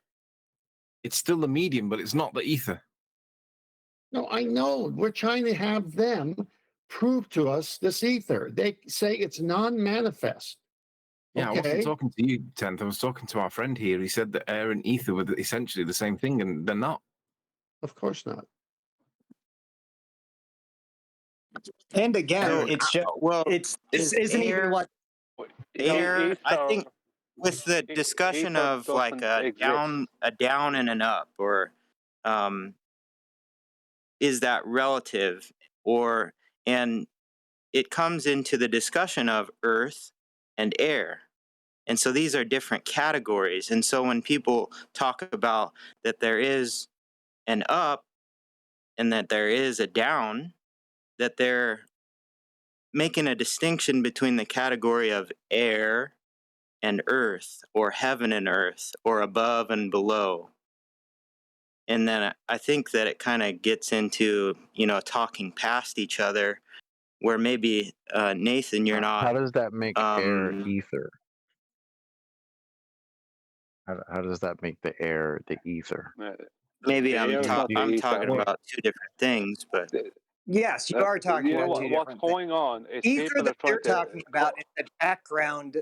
It's still the medium, but it's not the ether. No, I know. We're trying to have them prove to us this ether. They say it's non-manifest. Yeah, I wasn't Okay. talking to you, Tenth. I was talking to our friend here. He said that air and ether were essentially the same thing, and they're not. Of course not. And again, it's just is isn't even air- what Air, I think, with the discussion ether of like doesn't exist. a down and an up, or is that relative? And it comes into the discussion of earth and air. And so these are different categories. And so when people talk about that there is an up and that there is a down, that they're making a distinction between the category of air and earth, or heaven and earth, or above and below. And then I think that it kind of gets into, talking past each other, where maybe, Nathan, you're not. How does that make air ether? How does that make the air the ether? Maybe The I'm air is not the I'm ether. talking about two different things, but yes, you are talking You know about two what's different going on is things. Ether people are that you're trying to talking about is a background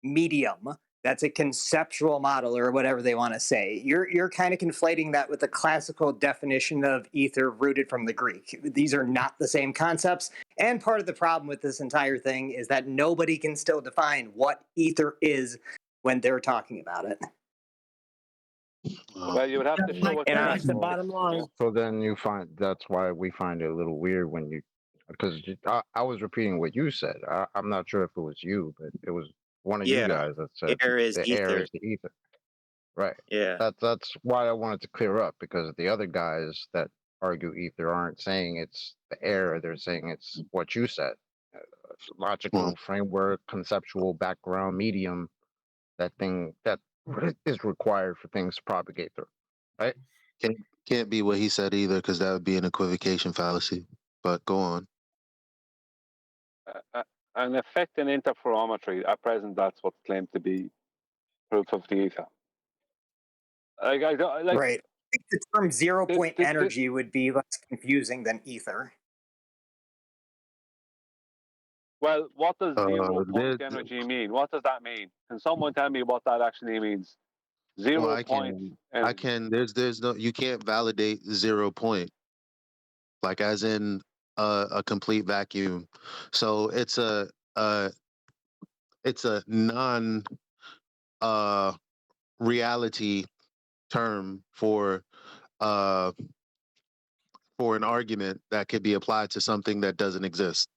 medium. That's a conceptual model, or whatever they want to say. You're kind of conflating that with the classical definition of ether rooted from the Greek. These are not the same concepts. And part of the problem with this entire thing is that nobody can still define what ether is when they're talking about it. Well, you would have to show it. That's the bottom line. So then that's why we find it a little weird when because I was repeating what you said. I'm not sure if it was you, but it was one of you guys that said air is the air ether. is the ether. Right. Yeah. That's why I wanted to clear up, because the other guys that argue ether aren't saying it's the air. They're saying it's what you said. Logical framework, conceptual background, medium, that thing that is required for things to propagate through. Right? Can't be what he said either, because that would be an equivocation fallacy. But go on. An effect in interferometry at present, that's what's claimed to be proof of the ether. Right. I think the term 0 point energy would be less confusing than ether. Well, what does 0 point energy mean? What does that mean? Can someone tell me what that actually means? 0 point. I can. There's no. You can't validate 0 point, like as in a complete vacuum. So it's a non reality term for an argument that could be applied to something that doesn't exist.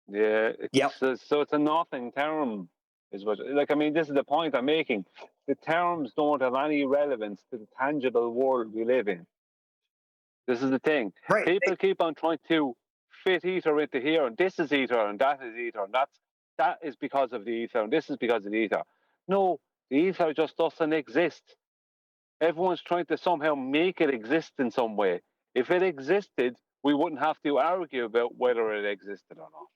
Yeah. So it's a nothing term, is what. Like, I mean, this is the point I'm making. The terms don't have any relevance to the tangible world we live in. This is the thing. Right. People keep on trying to fit ether into here, and this is ether, and that is ether, and that is because of the ether, and this is because of the ether. No, the ether just doesn't exist. Everyone's trying to somehow make it exist in some way. If it existed, we wouldn't have to argue about whether it existed or not.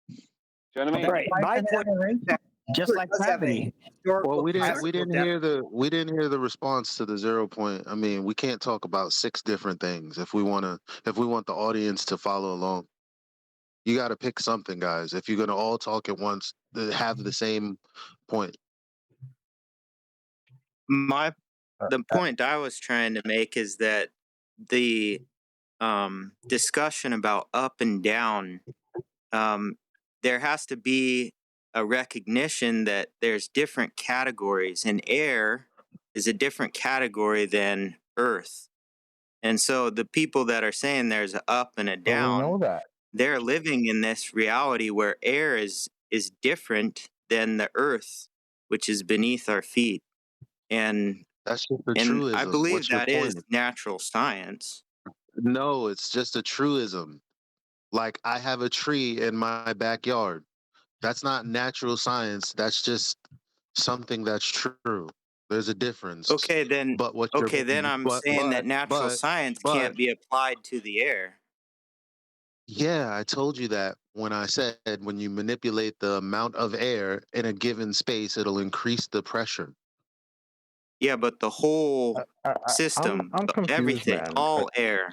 Do you know what I mean? Right. My point is that just like gravity. Well, we didn't hear the response to the 0 point. I mean, we can't talk about 6 different things if we want the audience to follow along. You got to pick something, guys. If you're going to all talk at once, have the same point. The point I was trying to make is that the discussion about up and down, there has to be a recognition that there's different categories, and air is a different category than earth. And so the people that are saying there's a up and a down, we know that. They're living in this reality where air is different than the earth, which is beneath our feet. And that's just a and truism. I believe What's your that is point? natural science. No, it's just a truism. Like, I have a tree in my backyard. That's not natural science. That's just something that's true. There's a difference. Okay, then. But what Okay, then I'm saying that natural science can't be applied to the air. Yeah, I told you that when I said when you manipulate the amount of air in a given space, it'll increase the pressure. Yeah, but the whole system, I'm confused, everything, man. all air.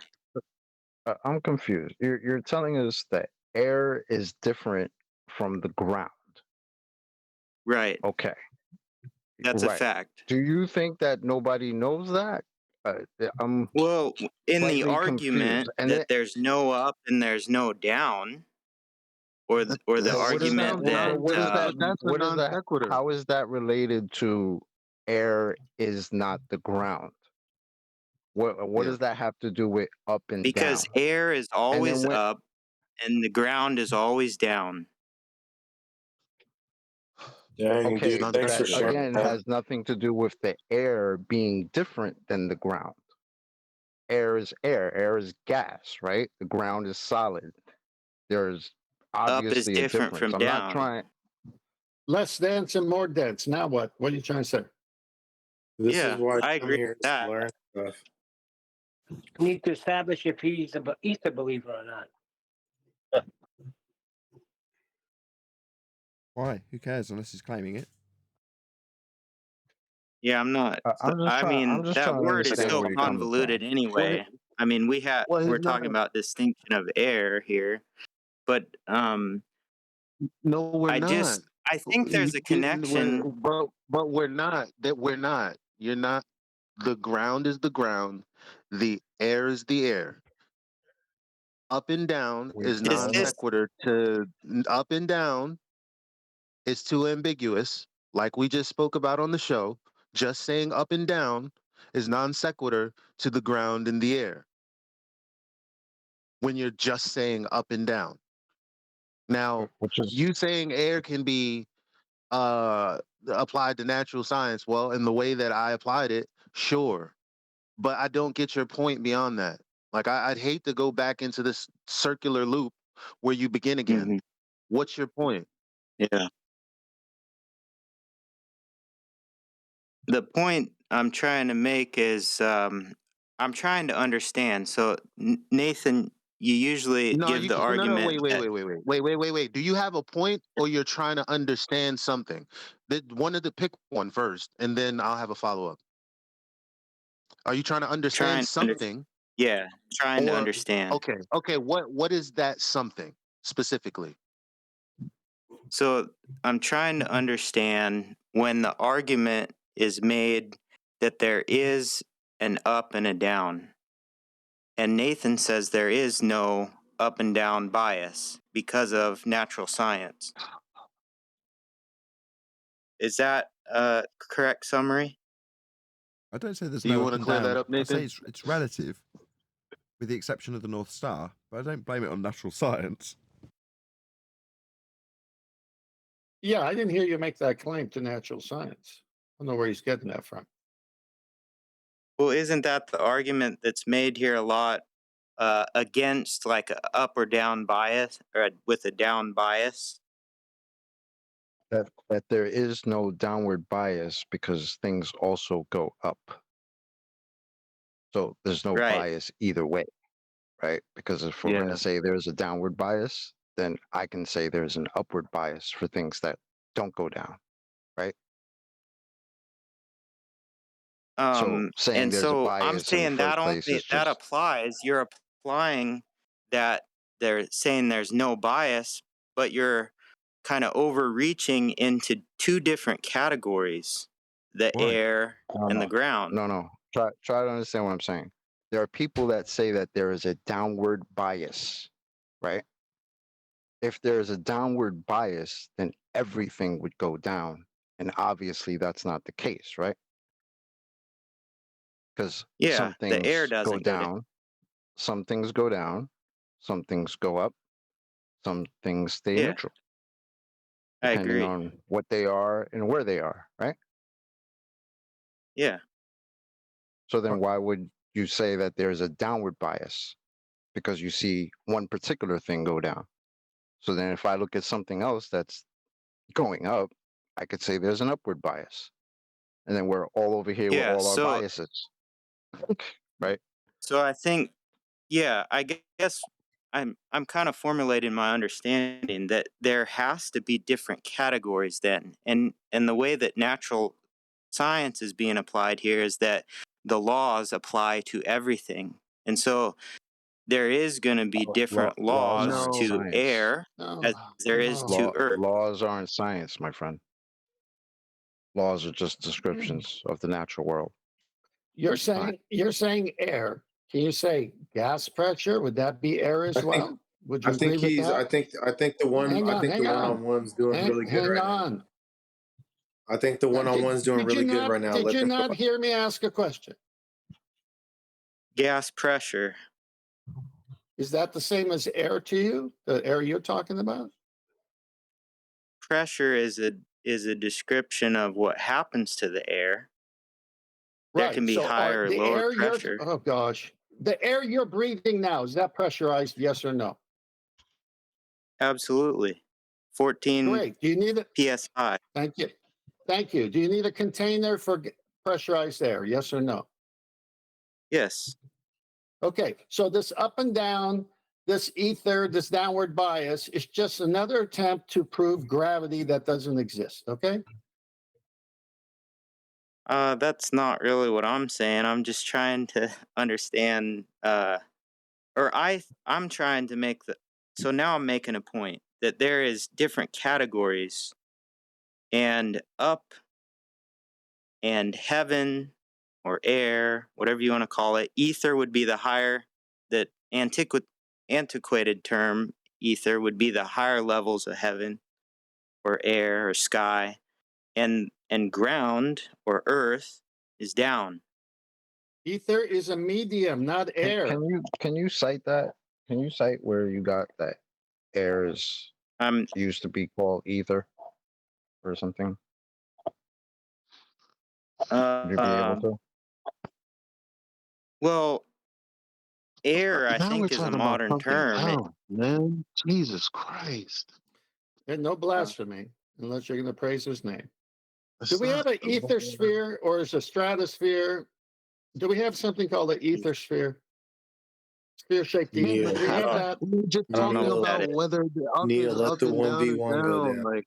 I'm confused. You're telling us that air is different from the ground. Right. Okay. That's a fact. Do you think that nobody knows that? I'm well, in the slightly argument confused. that there's no up and there's no down, or the argument that what is that? How is that related to air is not the ground? What does that have to do with up and because down? air is always up and the ground is always down. Okay, dude, thanks for that sharing again that. has nothing to do with the air being different than the ground. Air is air. Air is gas, right? The ground is solid. There's obviously a different difference. from I'm not down. trying. Less dense and more dense. Now what? What are you trying to say? This Yeah, is why I I'm agree here with to that. learn stuff. Need to establish if he's a ether believer or not. Why? Who cares unless he's claiming it? Yeah, I'm not. I'm just that trying to word is understand so where you're coming convoluted from. anyway. I mean, we're talking about distinction of air here, but No, we're not. I think there's a connection. But we're not. That we're not. You're not. The ground is the ground. The air is the air. Up and down is non sequitur to up and down is too ambiguous. Like we just spoke about on the show, just saying up and down is non sequitur to the ground and the air. When you're just saying up and down. Now, you saying air can be applied to natural science. Well, in the way that I applied it, sure. But I don't get your point beyond that. Like, I'd hate to go back into this circular loop where you begin again. What's your point? Yeah. The point I'm trying to make is I'm trying to understand. So, Nathan, you usually give the argument. Wait. Do you have a point or you're trying to understand something? Wanted to pick one first and then I'll have a follow up. Are you trying to understand something? Yeah, trying to understand. Okay. What is that something specifically? So I'm trying to understand when the argument is made that there is an up and a down. And Nathan says there is no up and down bias because of natural science. Is that a correct summary? I don't say there's Do you no want up to and clear down. that up, I say Nathan? it's relative, with the exception of the North Star, but I don't blame it on natural science. Yeah, I didn't hear you make that claim to natural science. I don't know where he's getting that from. Well, isn't that the argument that's made here a lot against like a up or down bias, or with a down bias? That there is no downward bias because things also go up. So there's no Right. bias either way, right? Because if we're going to say there's a downward bias, then I can say there's an upward bias for things that don't go down, right? So saying And there's a so I'm bias in the saying that first place only is that just applies. You're applying that they're saying there's no bias, but you're kind of overreaching into two different categories: the why? air and the ground. No. Try to understand what I'm saying. There are people that say that there is a downward bias, right? If there is a downward bias, then everything would go down. And obviously that's not the case, right? Because Yeah, some the air things go doesn't go down. down, some things go down, some things go up, some things stay Yeah, neutral, I depending agree. on what they are and where they are, right? Yeah. So then why would you say that there's a downward bias? Because you see one particular thing go down. So then if I look at something else that's going up, I could say there's an upward bias. And then we're all over here with Yeah, all our so biases, right? so I think, yeah, I guess I'm kind of formulating my understanding that there has to be different categories then. And the way that natural science is being applied here is that the laws apply to everything. And so there is going to be different Laws laws aren't to science. air as there is to earth. Laws aren't science, my friend. Laws are just descriptions of the natural world. You're saying air. Can you say gas pressure? Would that be air as well? Would you agree with that? I think the one Hang on. on one's doing really good Hang right now. on. I think the one on one's doing really good right now. Did Let you them not go. hear me ask a question? Gas pressure. Is that the same as air to you? The air you're talking about? Pressure is a description of what happens to the air. There can be So higher or the lower air pressure. oh gosh. The air you're breathing now, is that pressurized? Yes or no? Absolutely. 14 Great. Do you need it? psi. Thank you. Thank you. Do you need a container for pressurized air? Yes or no? Yes. Okay. So this up and down, this ether, this downward bias is just another attempt to prove gravity that doesn't exist. Okay. That's not really what I'm saying. I'm just trying to understand, I'm trying to make so now I'm making a point that there is different categories, and up and heaven or air, whatever you want to call it. Ether would be the higher, the antiquated term ether would be the higher levels of heaven or air or sky, and ground or earth is down. Ether is a medium, not air. Can you cite that? Can you cite where you got that air is used to be called ether or something? Would you be able to? Well, air, I Now we're think, is a talking about modern something term. else, man. Jesus Christ. And no blasphemy unless you're going to praise his name. Do we have an ether sphere or is a stratosphere? Do we have something called an ether sphere? Sphere-shaped ether. Do we have that? We're just talking about whether the up Neil, is let up the and down 1v1 go down. Like,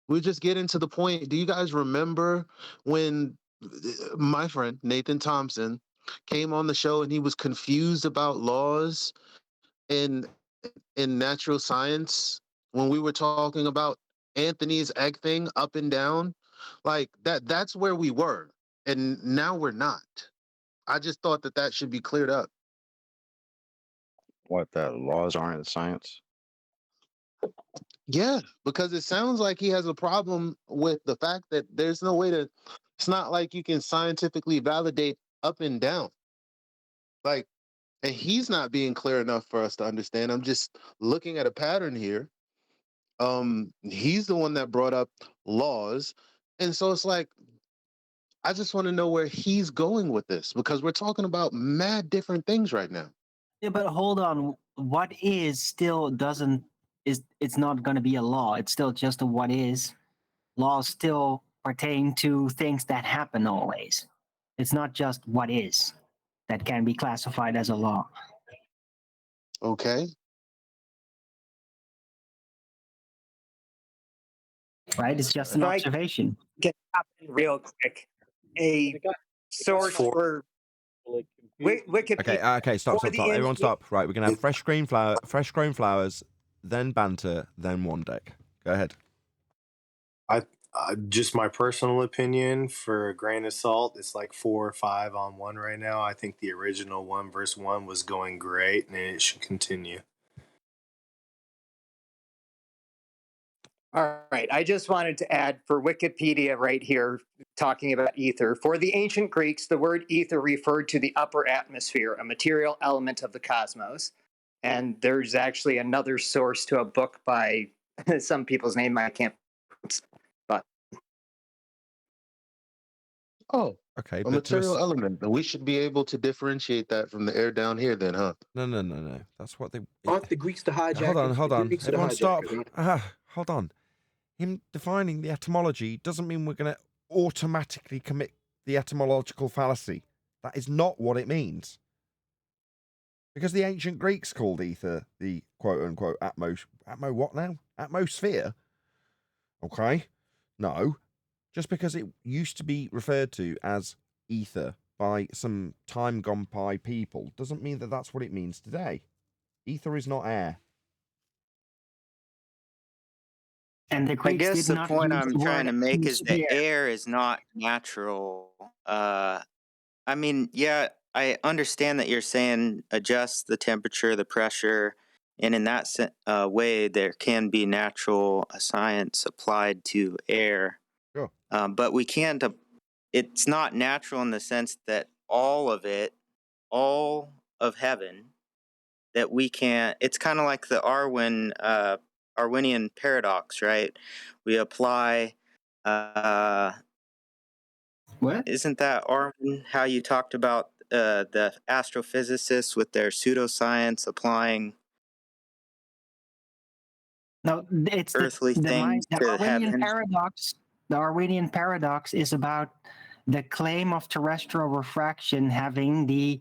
We're just getting to the point. Do you guys remember when my friend Nathan Thompson came on the show and he was confused about laws in natural science when we were talking about Anthony's egg thing up and down? Like that's where we were. And now we're not. I just thought that should be cleared up. What, that laws aren't science? Yeah, because it sounds like he has a problem with the fact that there's no way to, it's not like you can scientifically validate up and down. Like, and he's not being clear enough for us to understand. I'm just looking at a pattern here. He's the one that brought up laws. And so it's like, I just want to know where he's going with this because we're talking about mad different things right now. Yeah, but hold on. What is still doesn't is it's not going to be a law. It's still just a what is. Laws still pertain to things that happen always. It's not just what is that can be classified as a law. Okay. Right? It's just an If I observation. can hop in real quick, a source for Wikipedia. Okay, stop. for the Everyone in- stop. Right, we're gonna have fresh grown flowers, then banter, then one deck. Go ahead. I just my personal opinion, for a grain of salt, it's like 4 or 5 on 1 right now. I think the original 1v1 was going great, and it should continue. All right. I just wanted to add for Wikipedia right here, talking about ether. For the ancient Greeks, the word ether referred to the upper atmosphere, a material element of the cosmos. And there's actually another source to a book by some people's name I can't pronounce. But Oh, okay, a but material element. We should be able to differentiate that from the air down here, then, huh? No. That's what they. Aren't the Greeks the hijackers? Hold on. The Greeks are the Everyone stop. hijackers. Hold on. Him defining the etymology doesn't mean we're going to automatically commit the etymological fallacy. That is not what it means. Because the ancient Greeks called ether the quote-unquote what now? Atmosphere? Okay. No. Just because it used to be referred to as ether by some time gone by people doesn't mean that that's what it means today. Ether is not air. And the I Greeks guess did the not point use I'm the trying word to make is that atmosphere. air is not natural. I mean, yeah, I understand that you're saying adjust the temperature, the pressure, and in that way, there can be natural science applied to air. Sure. But we can't. It's not natural in the sense that all of it, all of heaven, that we can't. It's kind of like the Arwinian paradox, right? We apply. What? Isn't that Arwin how you talked about the astrophysicists with their pseudoscience applying No, it's earthly things the to Arwinian heaven? paradox. The Arwinian paradox is about the claim of terrestrial refraction having the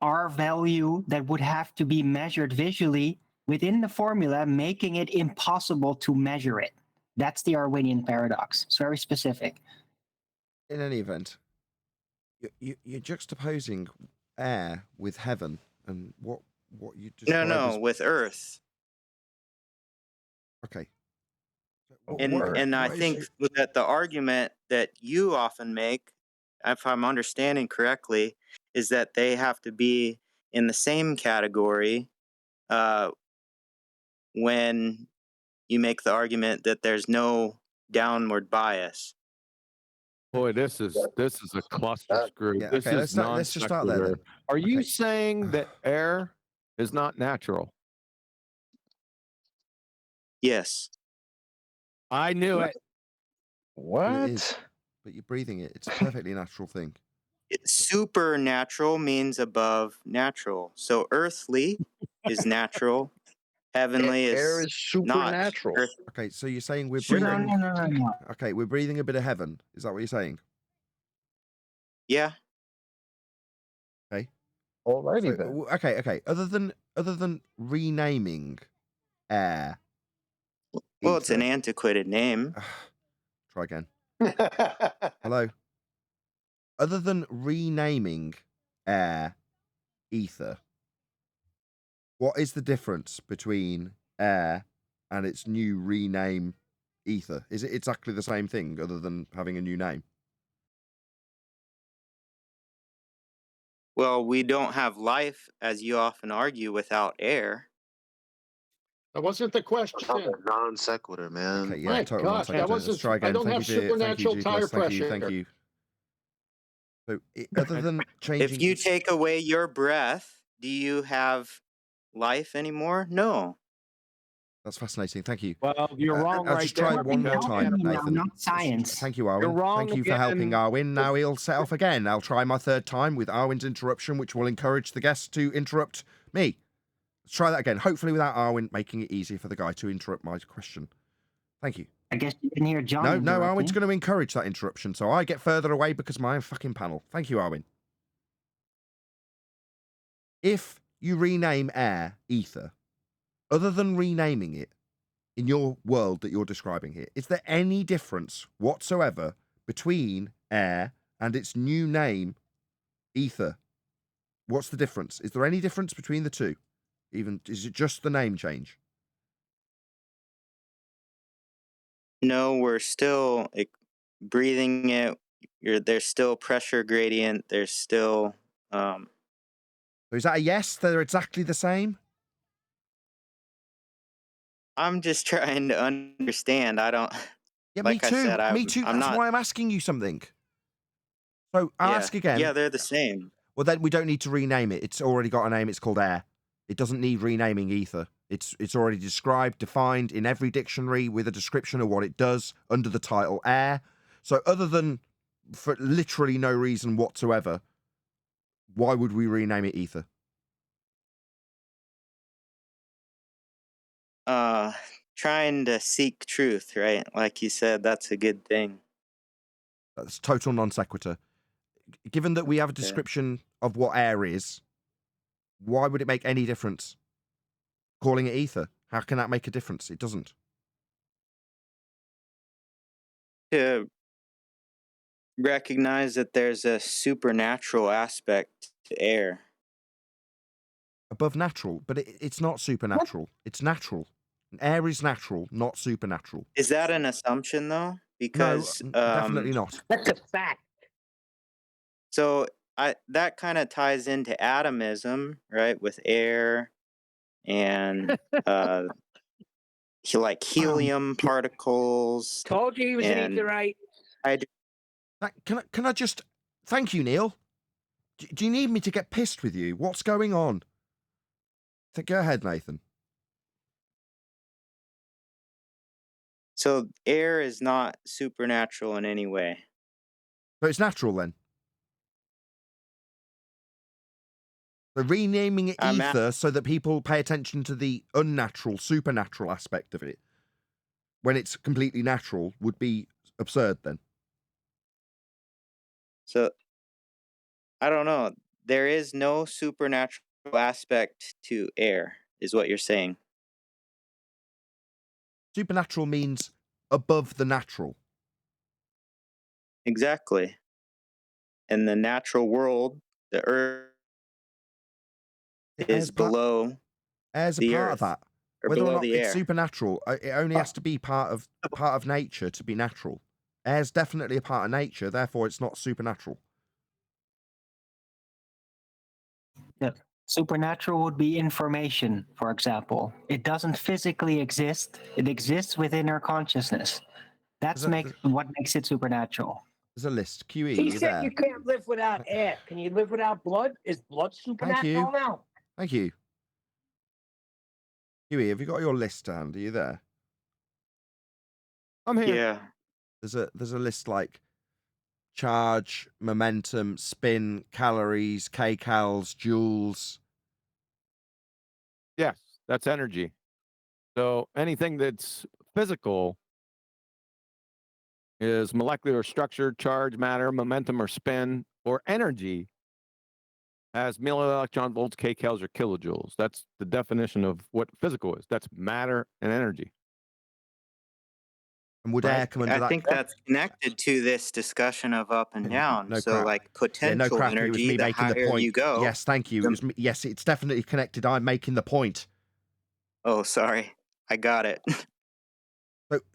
R value that would have to be measured visually within the formula, making it impossible to measure it. That's the Arwinian paradox. It's very specific. In any event, you're juxtaposing air with heaven, and what you describe No, as with Earth. okay. And I think that the argument that you often make, if I'm understanding correctly, is that they have to be in the same category when you make the argument that there's no downward bias. Boy, this is a cluster screw. Yeah, This okay, is let's just start there then. Are you Okay. saying that air is not natural? Yes. I knew it. Well, it is, but you're breathing it. It's a perfectly natural thing. Supernatural means above natural. So earthly is natural. Heavenly Air is is supernatural. not. Okay, so you're saying we're No, breathing. no. Okay, we're breathing a bit of heaven. Is that what you're saying? Yeah. Okay. Alrighty then. Okay. Other than renaming air. Well, it's an antiquated name. Try again. Hello. Other than renaming air ether, what is the difference between air and its new rename ether? Is it exactly the same thing other than having a new name? Well, we don't have life, as you often argue, without air. That wasn't the question. Non sequitur, man. Okay, yeah, My total gosh, that non-sequitur. wasn't. Let's try again. I don't have supernatural tire pressure. Thank you. So, other than changing, If you take away your breath, do you have life anymore? No. That's fascinating. Thank you. Well, you're wrong I'll right just try there, one more because time, Now, Nathan. not science. Thank you, you're Arwen. wrong Thank you for helping again. Arwen. Now he'll set off again. I'll try my third time with Arwen's interruption, which will encourage the guest to interrupt me. Let's try that again, hopefully without Arwen making it easier for the guy to interrupt my question. Thank you. I guess you didn't hear John. No, Arwen's going to encourage that interruption, so I get further away because of my own fucking panel. Thank you, Arwen. If you rename air ether, other than renaming it in your world that you're describing here, is there any difference whatsoever between air and its new name, ether? What's the difference? Is there any difference between the two? Even is it just the name change? No, we're still breathing it. There's still pressure gradient. There's still. So is that a yes? They're exactly the same? I'm just trying to understand. I don't. Yeah, like me too. I said, Me too. I'm That's not. why I'm asking you something. So I'll Yeah, ask again. yeah, they're the same. Well, then we don't need to rename it. It's already got a name. It's called air. It doesn't need renaming ether. It's already described, defined in every dictionary with a description of what it does under the title air. So other than for literally no reason whatsoever, why would we rename it ether? Trying to seek truth, right? Like you said, that's a good thing. That's total non sequitur. Given that we have a Okay. description of what air is, why would it make any difference calling it ether? How can that make a difference? It doesn't. To recognize that there's a supernatural aspect to air. Above natural, but it's not supernatural. It's natural. Air is natural, not supernatural. Is that an assumption though? Because No, definitely not. That's a fact. So that kind of ties into atomism, right? With air and like helium particles. Told you he was an and etherite. Can I just thank you, Neil? Do you need me to get pissed with you? What's going on? Go ahead, Nathan. So air is not supernatural in any way. So it's natural then. So renaming it ether so that people pay attention to the unnatural, supernatural aspect of it when it's completely natural would be absurd then. So I don't know. There is no supernatural aspect to air, is what you're saying. Supernatural means above the natural. Exactly. In the natural world, the earth is below air's a the part earth, of that. or Whether or below not the it's air. supernatural, it only has to be part of nature to be natural. Air's definitely a part of nature, therefore it's not supernatural. Yeah. Supernatural would be information, for example. It doesn't physically exist. It exists within our consciousness. That's what makes it supernatural. There's a list. QE, He you said there? you can't live without air. Can you live without blood? Is blood supernatural now? Thank you. QE, have you got your list to hand? Are you there? I'm here. Yeah. There's a list like charge, momentum, spin, calories, kcals, joules. Yes, that's energy. So anything that's physical is molecular structure, charge, matter, momentum, or spin, or energy has millielectron volts, kcals, or kilojoules. That's the definition of what physical is. That's matter and energy. And would air come under I that? think that's connected to this discussion of up and down. No So crap. like potential no crap. energy, It was me the making the higher point. you go. Yes, thank you. It was me. Yes, it's definitely connected. I'm making the point. Oh, sorry. I got it.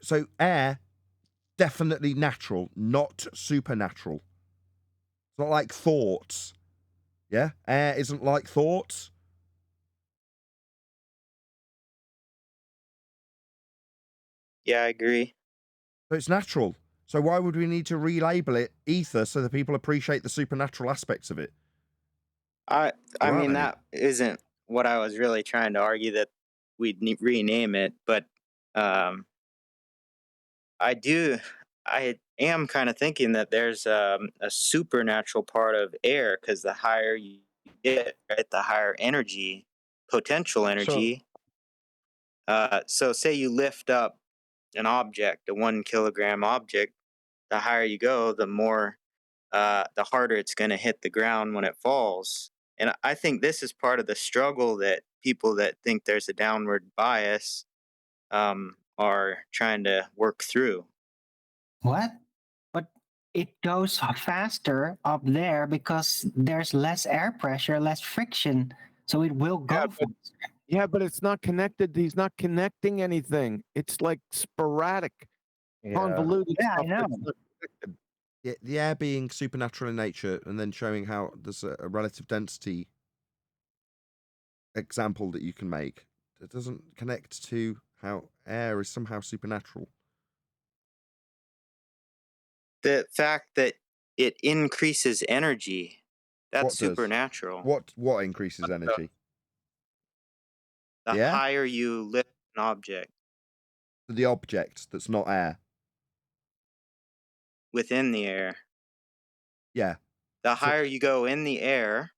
So air, definitely natural, not supernatural. It's not like thoughts. Yeah? Air isn't like thoughts. Yeah, I agree. So it's natural. So why would we need to relabel it ether so that people appreciate the supernatural aspects of it? I There aren't mean, any. that isn't what I was really trying to argue, that we'd rename it. But I am kind of thinking that there's a supernatural part of air, because the higher you get, right, the higher energy, potential energy. So say you lift up an object, a 1 kilogram object, the higher you go, the more, the harder it's going to hit the ground when it falls. And I think this is part of the struggle that people that think there's a downward bias are trying to work through. What? But it goes faster up there because there's less air pressure, less friction, so it will go faster. Yeah, but it's not connected. He's not connecting anything. It's like sporadic, convoluted Yeah, I stuff. know. That's not connected. The air being supernatural in nature, and then showing how there's a relative density example that you can make that doesn't connect to how air is somehow supernatural. The fact that it increases energy, that's What does? supernatural. What increases energy? The Yeah? higher you lift an object The object that's not air. within the air, Yeah. the higher you go in the air,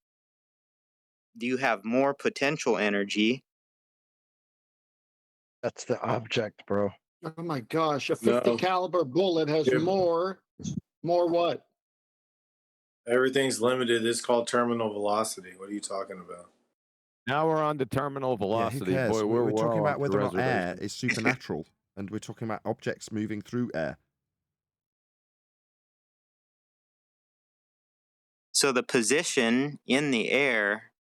you have more potential energy. That's the object, bro. Oh my gosh, a 50 caliber bullet has more what? Everything's limited. It's called terminal velocity. What are you talking about? Now we're on to terminal Yeah, velocity. who cares? Boy, We're talking well about off whether the or not air reservation. is supernatural, and we're talking about objects moving through air. So the position in the air,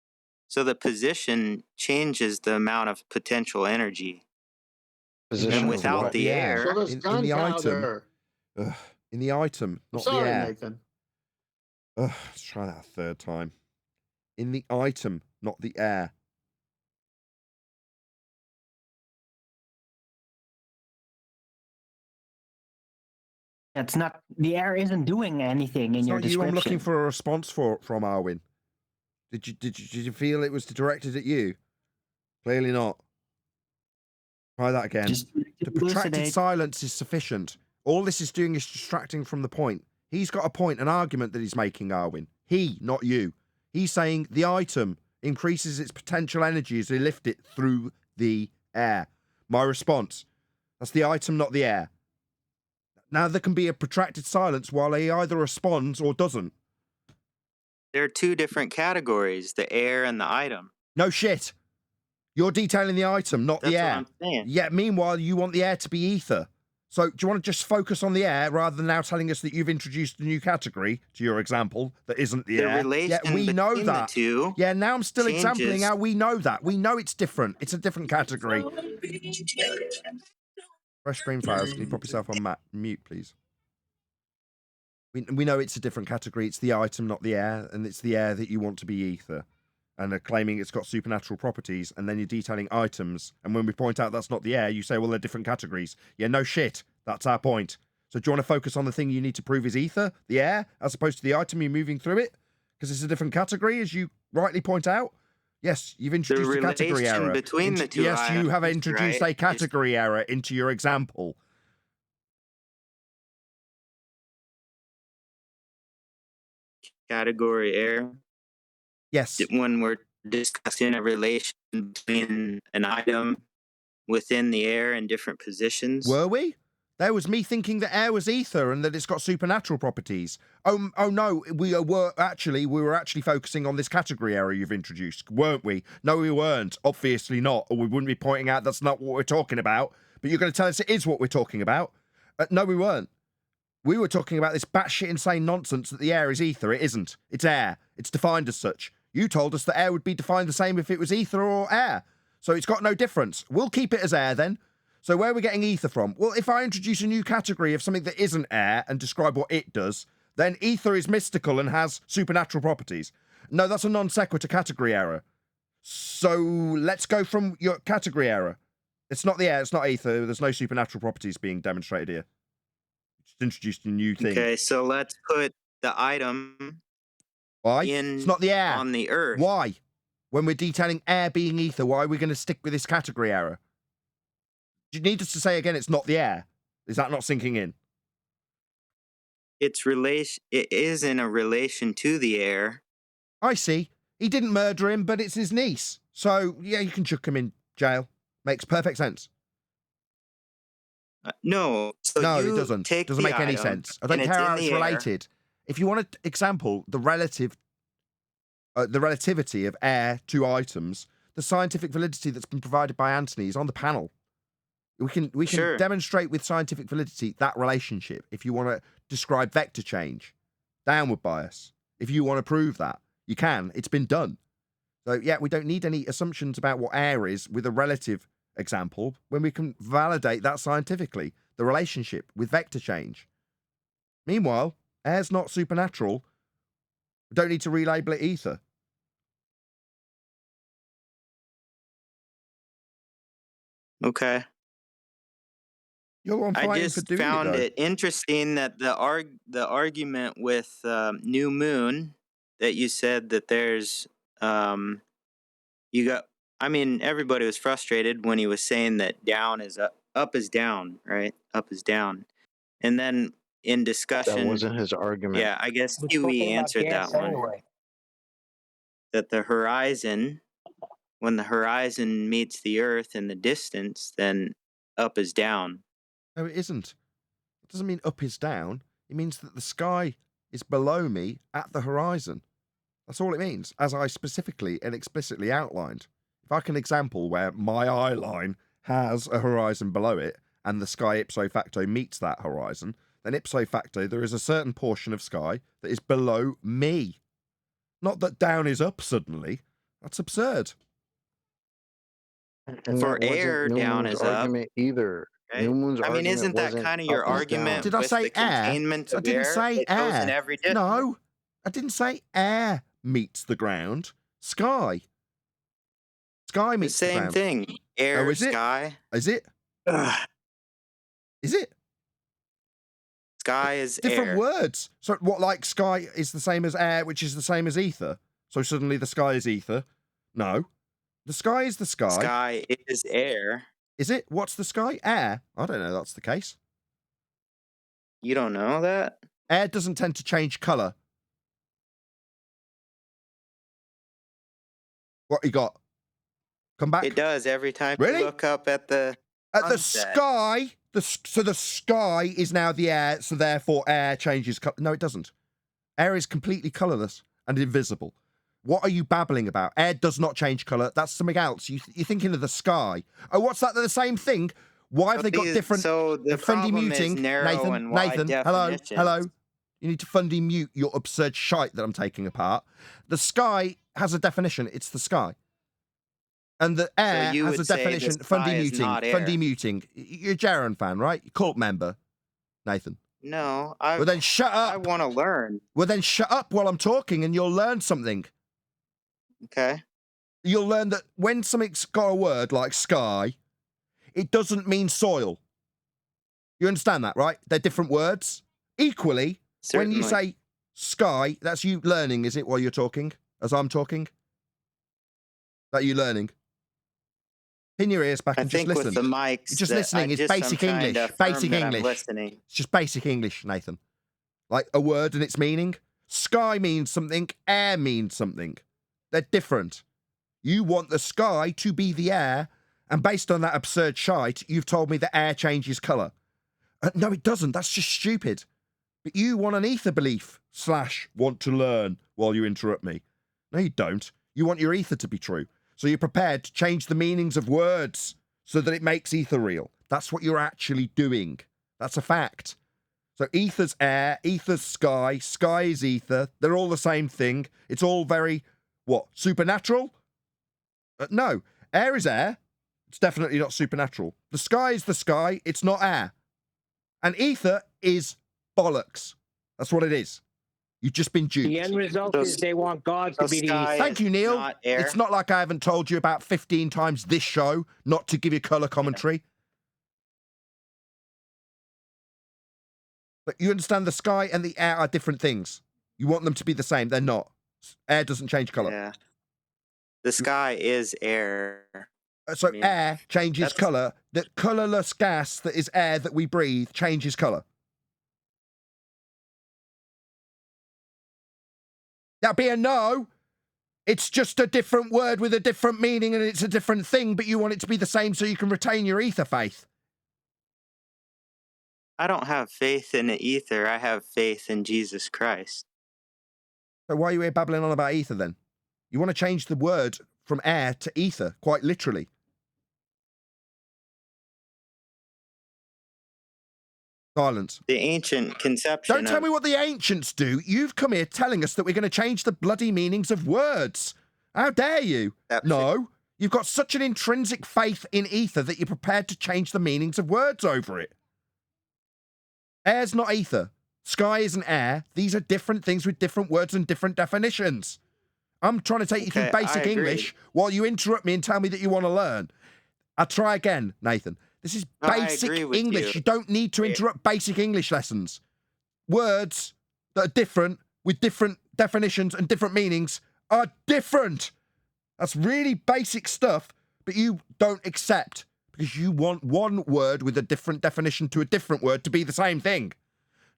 so the position changes the amount of potential energy. And without the air, So there's in the item, gunpowder. in the item, I'm not sorry, the air. Nathan. Let's try that a third time. In the item, not the air. It's not, the air isn't doing anything in It's your not you description. I'm looking for a response from Arwin. Did you feel it was directed at you? Clearly not. Try that again. Just The protracted elucidate. silence is sufficient. All this is doing is distracting from the point. He's got a point, an argument that he's making, Arwin. He, not you. He's saying the item increases its potential energy as they lift it through the air. My response, that's the item, not the air. Now there can be a protracted silence while he either responds or doesn't. there are two different categories, the air and the item. No shit. You're detailing the item, not the That's air. what I'm saying. Yeah, meanwhile, you want the air to be ether. So do you want to just focus on the air rather than now telling us that you've introduced a new category to your example that isn't the The air? relation Yeah, we know between the that. two Yeah, now I'm still exampling changes. how we know that. We know it's different. It's a different category. Fresh Green Flowers, can you pop yourself on mute, please? We know it's a different category. It's the item, not the air, and it's the air that you want to be ether. And are claiming it's got supernatural properties, and then you're detailing items. And when we point out that's not the air, you say, well, they're different categories. Yeah, no shit. That's our point. So do you want to focus on the thing you need to prove is ether, the air, as opposed to the item you're moving through it? Because it's a different category, as you rightly point out. Yes, you've introduced a category relation error. between the two Yes, you have items, introduced right, a category error into your example. Category air. Yes. When we're discussing a relation between an item within the air in different positions. Were we? There was me thinking that air was ether and that it's got supernatural properties. Oh no, we were actually focusing on this category error you've introduced, weren't we? No, we weren't. Obviously not, or we wouldn't be pointing out that's not what we're talking about. But you're going to tell us it is what we're talking about. No, we weren't. We were talking about this batshit insane nonsense that the air is ether. It isn't. It's air. It's defined as such. You told us that air would be defined the same if it was ether or air. So it's got no difference. We'll keep it as air then. So where are we getting ether from? Well, if I introduce a new category of something that isn't air and describe what it does, then ether is mystical and has supernatural properties. No, that's a non sequitur category error. So let's go from your category error. It's not the air, it's not ether. There's no supernatural properties being demonstrated here. Just introduced a new thing. Okay, so let's put the item Why? in It's not the air. on the earth. Why? When we're detailing air being ether, why are we going to stick with this category error? Do you need us to say again it's not the air? Is that not sinking in? It is in a relation to the air. I see. He didn't murder him, but it's his niece. So, yeah, you can chuck him in jail. Makes perfect sense. No. So no, you it doesn't. take Doesn't the make any item, sense. I don't and care it's how in it's the air. related. If you want to example the relativity of air to items, the scientific validity that's been provided by Anthony is on the panel. We can Sure. demonstrate with scientific validity that relationship. If you want to describe vector change, downward bias, if you want to prove that, you can. It's been done. So yeah, we don't need any assumptions about what air is with a relative example when we can validate that scientifically, the relationship with vector change. Meanwhile, air's not supernatural. We don't need to relabel it ether. Okay. You're the one I fighting for just doing found it, it interesting that the argument with New Moon, that you said that there's you got. I mean, everybody was frustrated when he was saying that down is up is down, right? Up is down, and then in discussion, That wasn't his argument. yeah, I guess We're Huey talking about answered that gas one. anyway. That the horizon, when the horizon meets the Earth in the distance, then up is down. No, it isn't. It doesn't mean up is down. It means that the sky is below me at the horizon. That's all it means, as I specifically and explicitly outlined. If I can example where my eye line has a horizon below it and the sky ipso facto meets that horizon, then ipso facto there is a certain portion of sky that is below me. Not that down is up suddenly. That's absurd. And For that wasn't air, New down Moon's is up. argument either. Right? New Moon's I mean, argument isn't that wasn't kind of your up is argument down. Did I with say the air? containment I of didn't air? say It goes in air. every distance. No, I didn't say air meets the ground. Sky. Sky The meets the same ground. thing. Air, Oh, is it? sky. Is it? Ugh. Is it? Sky is Different air. words. So what, like sky is the same as air, which is the same as ether? So suddenly the sky is ether? No. The sky is the sky. Sky is air. Is it? What's the sky? Air? I don't know that's the case. You don't know that? Air doesn't tend to change colour. What you got? Come back. It does every time Really? you look up at the The sunset. sky. So the sky is now the air, so therefore air changes colour. No, it doesn't. Air is completely colourless and invisible. What are you babbling about? Air does not change colour. That's something else. You're thinking of the sky. Oh, what's that? They're the same thing. Why have they got different... So the fundy problem is muting. narrow and wide Nathan, definitions. hello. You need to fundy mute your absurd shite that I'm taking apart. The sky has a definition. It's the sky. And the air you has would a say the definition. sky Fundy is muting. not air. Fundy muting. You're a Jaren fan, right? Cult member, Nathan. No, Well, then shut up. I want to learn. Well, then shut up while I'm talking and you'll learn something. Okay. You'll learn that when something's got a word like sky, it doesn't mean soil. You understand that, right? They're different words. Equally, when you Certainly. say sky, that's you learning, is it, while you're talking? As I'm talking? That you learning? Pin your ears back I and just think listen. with the mics, Just that listening is I'm basic trying to English. affirm Basic that I'm English. listening. It's just basic English, Nathan. Like a word and its meaning. Sky means something, air means something. They're different. You want the sky to be the air, and based on that absurd shite, you've told me that air changes colour. No, it doesn't. That's just stupid. But you want an ether belief / want to learn while you interrupt me. No, you don't. You want your ether to be true. So you're prepared to change the meanings of words so that it makes ether real. That's what you're actually doing. That's a fact. So ether's air, ether's sky, sky is ether. They're all the same thing. It's all very, what, supernatural? No, air is air. It's definitely not supernatural. The sky is the sky. It's not air. And ether is bollocks. That's what it is. You've just been duped. The end result is they want God to be the ether. Thank you, Neil. It's not like I haven't told you about 15 times this show not to give you colour commentary. But you understand the sky and the air are different things. You want them to be the same. They're not. Air doesn't change colour. Yeah. The sky is air. So I mean, air changes that's- colour. The colourless gas that is air that we breathe changes colour. That'd be a no. It's just a different word with a different meaning and it's a different thing, but you want it to be the same so you can retain your ether faith. I don't have faith in the ether. I have faith in Jesus Christ. So why are you here babbling on about ether then? You want to change the word from air to ether, quite literally. Silence. The ancient conception. Don't tell me what the ancients do. You've come here telling us that we're going to change the bloody meanings of words. How dare you? No. You've got such an intrinsic faith in ether that you're prepared to change the meanings of words over it. Air's not ether. Sky isn't air. These are different things with different words and different definitions. I'm trying to take you through basic English while you interrupt me and tell me that you want to learn. I'll try again, Nathan. This is basic English. You don't need to interrupt basic English lessons. Words that are different with different definitions and different meanings are different. That's really basic stuff, but you don't accept because you want one word with a different definition to a different word to be the same thing.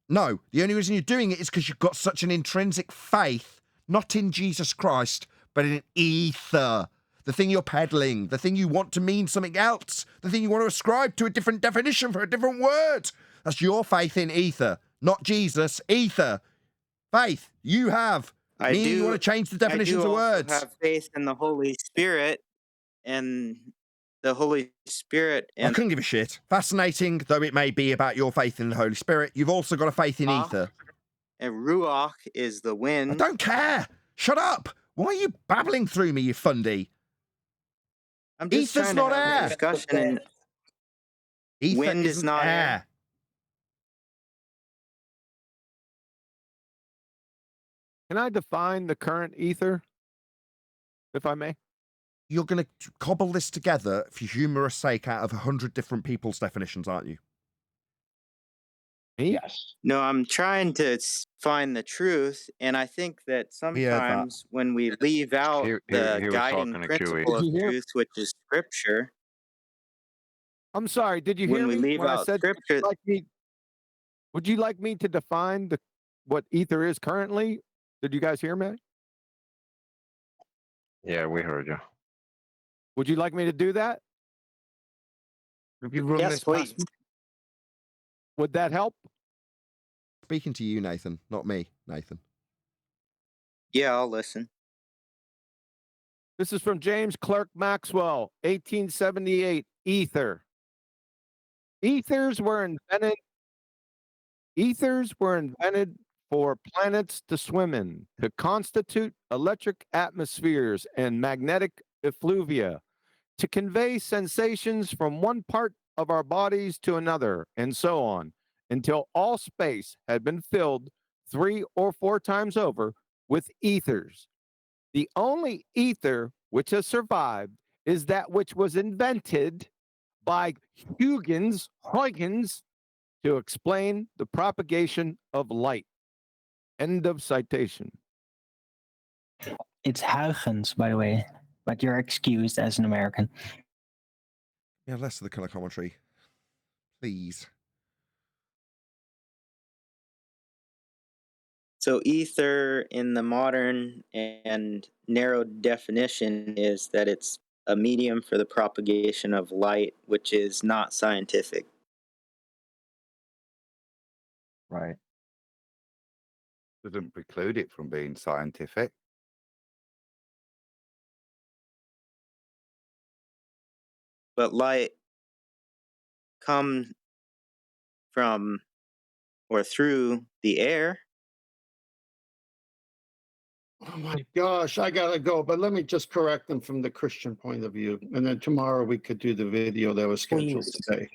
No, the only reason you're doing it is because you've got such an intrinsic faith, not in Jesus Christ, but in ether. The thing you're peddling, the thing you want to mean something else, the thing you want to ascribe to a different definition for a different word. That's your faith in ether, not Jesus. Ether. Faith, you have. You want to change the definitions of words. I have faith in the Holy Spirit, and the Holy Spirit. I couldn't give a shit. Fascinating though it may be about your faith in the Holy Spirit, you've also got a faith in ether. And Ruach is the wind. I don't care. Shut up. Why are you babbling through me, you fundy? I'm just Ether's trying to not have air. a discussion. And Ether wind is isn't not air. Can I define the current ether, if I may? You're going to cobble this together for humorous sake out of 100 different people's definitions, aren't you? Yes. No, I'm trying to find the truth, and I think that sometimes when we leave out the was guiding talking to principle of truth, which is Scripture. I'm sorry. Did you When hear we me leave when I out said? Scripture, Would you like me to define what ether is currently? Did you guys hear me? Yeah, we heard you. Would you like me to do that? If you run yes, please. Would that help? Speaking to you, Nathan, not me, Nathan. Yeah, I'll listen. This is from James Clerk Maxwell, 1878. Ether. Ethers were invented for planets to swim in, to constitute electric atmospheres and magnetic effluvia, to convey sensations from one part of our bodies to another, and so on, until all space had been filled 3 or 4 times over with ethers. The only ether which has survived is that which was invented by Huygens to explain the propagation of light. End of citation. It's Huygens, by the way, but you're excused as an American. Yeah, less of the colour commentary. Please. So ether in the modern and narrow definition is that it's a medium for the propagation of light, which is not scientific. Right. Doesn't preclude it from being scientific. But light comes from or through the air. Oh my gosh, I gotta go. But let me just correct them from the Christian point of view. And then tomorrow we could do the video that was scheduled today.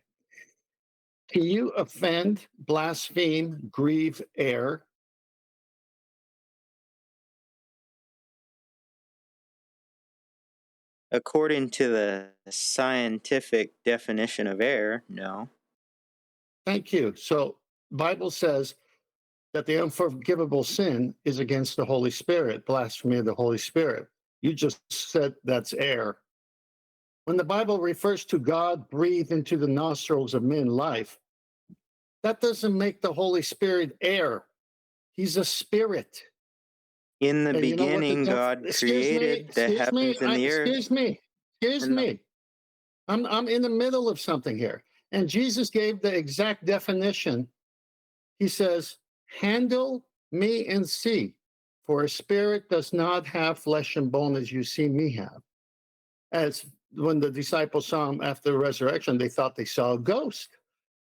Can you offend, blaspheme, grieve air? According to the scientific definition of air, no. Thank you. So Bible says that the unforgivable sin is against the Holy Spirit, blasphemy of the Holy Spirit. You just said that's air. When the Bible refers to God breathed into the nostrils of men life, that doesn't make the Holy Spirit air. He's a spirit. In the And you know what beginning, God created the heavens and the earth. Excuse me. I'm in the middle of something here. And Jesus gave the exact definition. He says, handle me and see, for a spirit does not have flesh and bone as you see me have. As when the disciples saw him after the resurrection, they thought they saw a ghost.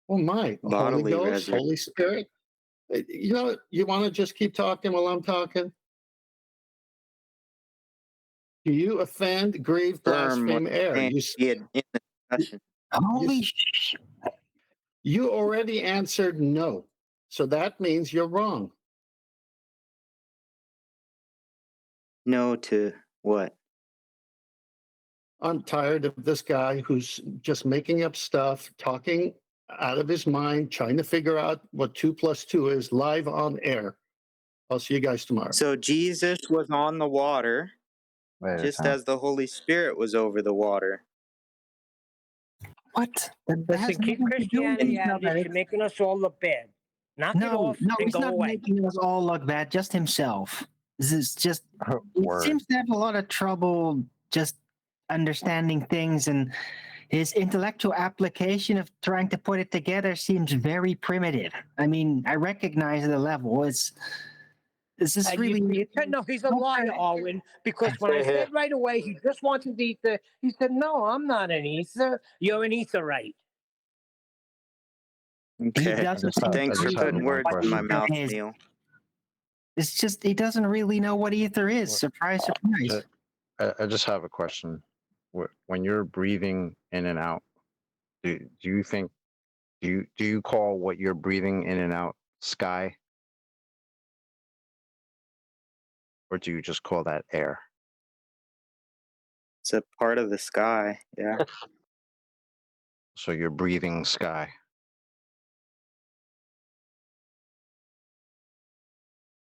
Oh my, a Holy Bodily Ghost, resurrection. Holy Spirit. You know, you want to just keep talking while I'm talking? Do you offend, grieve, blaspheme, err? In the discussion. Holy shit. You already answered no. So that means you're wrong. No to what? I'm tired of this guy who's just making up stuff, talking out of his mind, trying to figure out what 2 + 2 is live on air. I'll see you guys tomorrow. So Jesus was on the water, just as the Holy Spirit was over the water. What? Listen, keep Christianity out of this. You're making us all look bad. Knock it off No, and he's go not away. making us all look bad, just himself. This is just, he seems to have a lot of trouble just understanding things, and his intellectual application of trying to put it together seems very primitive. I mean, I recognize the level. This is really... No, he's a liar, Owen, because when I said right away he just wanted ether, he said, no, I'm not an ether. You're an etherite. Okay. Thanks for putting words in my mouth, is. Neil. It's just he doesn't really know what ether is. Surprise, surprise. I just have a question. When you're breathing in and out, do you think do you call what you're breathing in and out sky, or do you just call that air? It's a part of the sky, yeah. So you're breathing sky.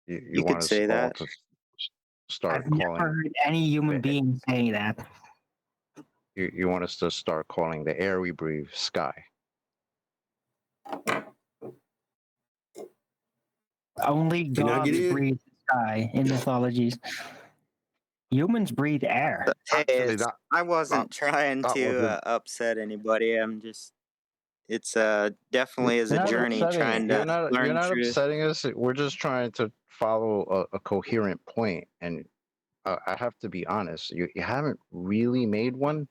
You could want us say all that. to start I've never calling. heard any human being say that. You want us to start calling the air we breathe sky. Only Can I gods get in? breathe sky in mythologies. Humans breathe air. Hey, I wasn't trying to upset anybody. I'm just, it's definitely is a journey trying to learn You're not truth. upsetting us. We're just trying to follow a coherent point, and I have to be honest. You haven't really made one.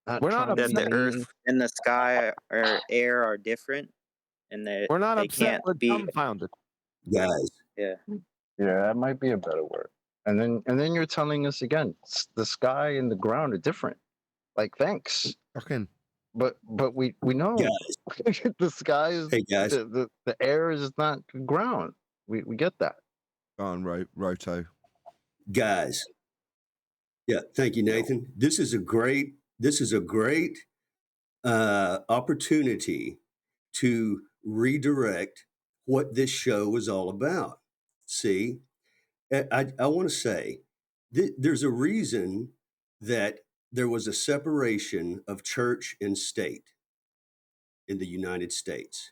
That the earth and the sky or air are different, and they We're not they upset. can't We're be. dumbfounded. Guys. Yeah. Yeah, that might be a better word. And then you're telling us again, the sky and the ground are different. Like, thanks. Okay. But we know the sky is the air is not ground. We get that. Go on, Roto. Guys. Yeah, thank you, Nathan. This is a great opportunity to redirect what this show is all about. See, I want to say there's a reason that there was a separation of church and state in the United States,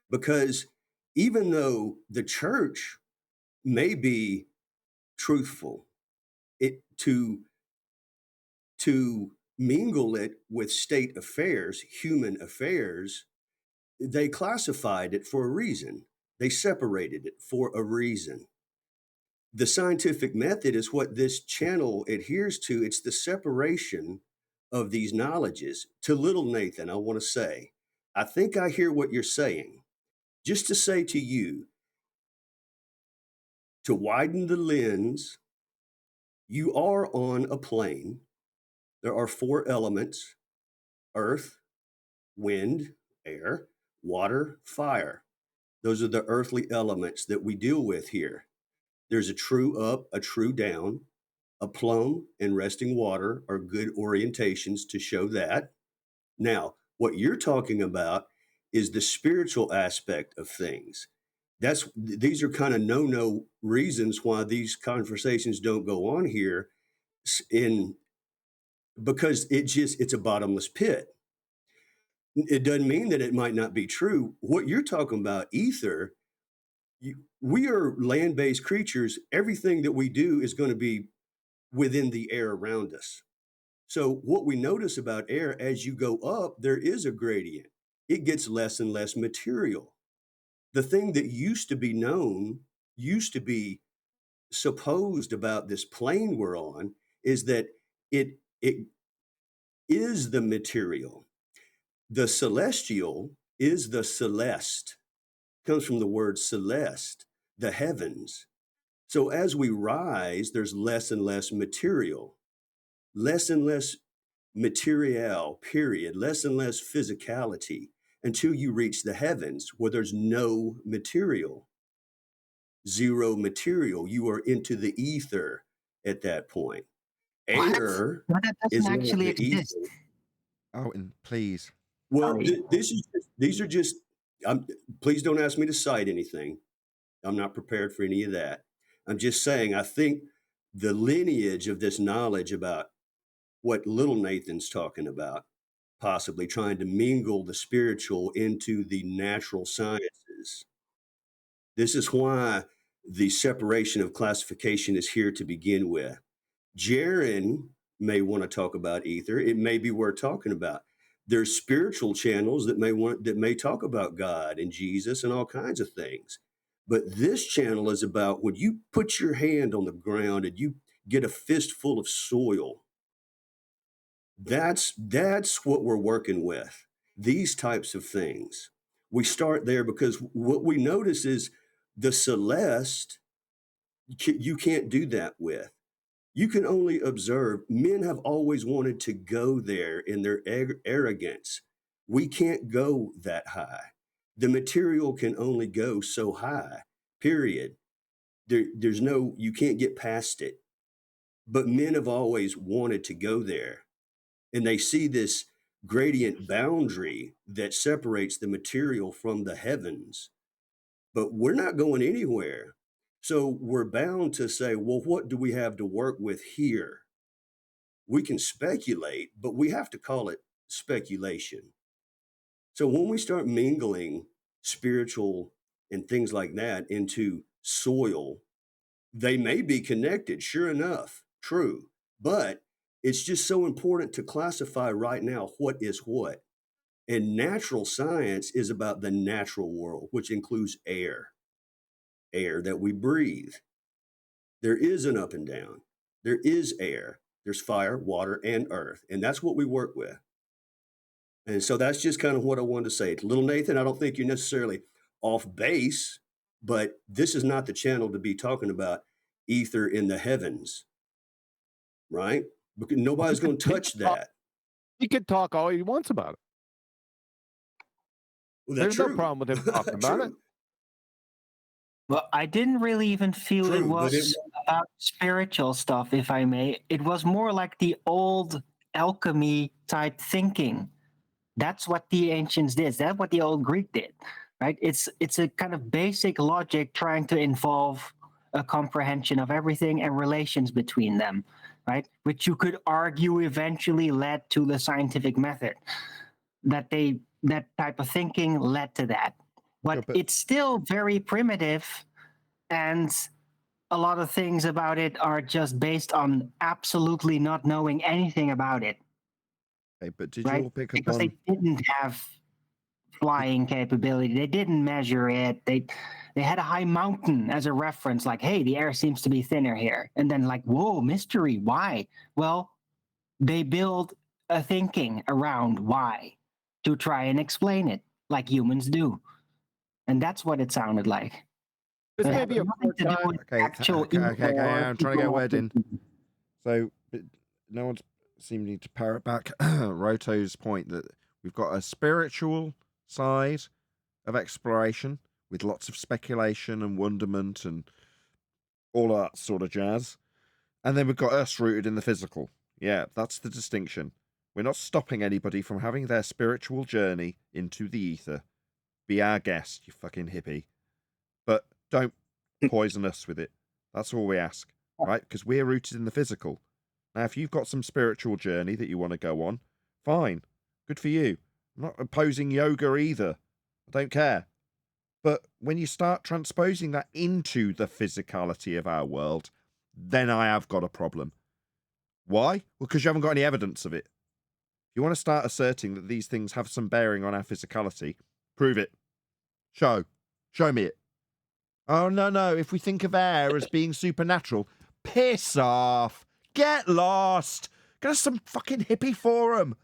because even though the church may be truthful, to mingle it with state affairs, human affairs, they classified it for a reason. They separated it for a reason. The scientific method is what this channel adheres to. It's the separation of these knowledges. To little Nathan, I want to say, I think I hear what you're saying. Just to say to you, to widen the lens, you are on a plane. There are 4 elements: earth, wind, air, water, fire. Those are the earthly elements that we deal with here. There's a true up, a true down. A plumb and resting water are good orientations to show that. Now, what you're talking about is the spiritual aspect of things. These are kind of no reasons why these conversations don't go on here, because it's a bottomless pit. It doesn't mean that it might not be true. What you're talking about, ether, we are land-based creatures. Everything that we do is going to be within the air around us. So what we notice about air, as you go up, there is a gradient. It gets less and less material. The thing that used to be known, used to be supposed about this plane we're on, is that it is the material. The celestial is the celeste. Comes from the word celeste, the heavens. So as we rise, there's less and less material, less and less material, period, less and less physicality, until you reach the heavens where there's no material, zero material. You are into the ether at that point. Air What? That is doesn't not actually the exist. ether. Oh, and please. Well, these are just, please don't ask me to cite anything. I'm not prepared for any of that. I'm just saying, I think the lineage of this knowledge about what little Nathan's talking about, possibly trying to mingle the spiritual into the natural sciences. This is why the separation of classification is here to begin with. Jaron may want to talk about ether. It may be worth talking about. There's spiritual channels that may talk about God and Jesus and all kinds of things. But this channel is about when you put your hand on the ground and you get a fistful of soil. That's what we're working with. These types of things. We start there because what we notice is the celeste, you can't do that with. You can only observe. Men have always wanted to go there in their arrogance. We can't go that high. The material can only go so high, period. There's no, you can't get past it. But men have always wanted to go there. And they see this gradient boundary that separates the material from the heavens. But we're not going anywhere. So we're bound to say, well, what do we have to work with here? We can speculate, but we have to call it speculation. So when we start mingling spiritual and things like that into soil, they may be connected, sure enough, true. But it's just so important to classify right now what is what. And natural science is about the natural world, which includes air that we breathe. There is an up and down. There is air. There's fire, water, and earth. And that's what we work with. And so that's just kind of what I wanted to say. Little Nathan, I don't think you're necessarily off base, but this is not the channel to be talking about ether in the heavens, right? Because nobody's going to touch that. He could talk all he wants about it. Well, There's no problem with him talking about it. Well, I didn't really even feel it was about spiritual stuff, if I may. It was more like the old alchemy type thinking. That's what the ancients did. That's what the old Greek did, right? It's a kind of basic logic trying to involve a comprehension of everything and relations between them, right? Which you could argue eventually led to the scientific method. That type of thinking led to that. But it's still very primitive, and a lot of things about it are just based on absolutely not knowing anything about it. Okay, but did right? you all pick up Because on... they didn't have flying capability. They didn't measure it. They had a high mountain as a reference, like, hey, the air seems to be thinner here. And then like, whoa, mystery, why? Well, they build a thinking around why to try and explain it like humans do. And that's what it sounded like. This It may had be a nothing to do with actual okay, evil I'm trying to get a word in. people. So, but no one's seeming to parrot back Roto's point that we've got a spiritual side of exploration with lots of speculation and wonderment and all that sort of jazz. And then we've got us rooted in the physical. Yeah, that's the distinction. We're not stopping anybody from having their spiritual journey into the ether. Be our guest, you fucking hippie. But don't poison us with it. That's all we ask, right? Because we're rooted in the physical. Now, if you've got some spiritual journey that you want to go on, fine. Good for you. I'm not opposing yoga either. I don't care. But when you start transposing that into the physicality of our world, then I have got a problem. Why? Well, because you haven't got any evidence of it. If you want to start asserting that these things have some bearing on our physicality, prove it. Show me it. Oh, no. If we think of air as being supernatural, piss off. Get lost. Go to some fucking hippie forum.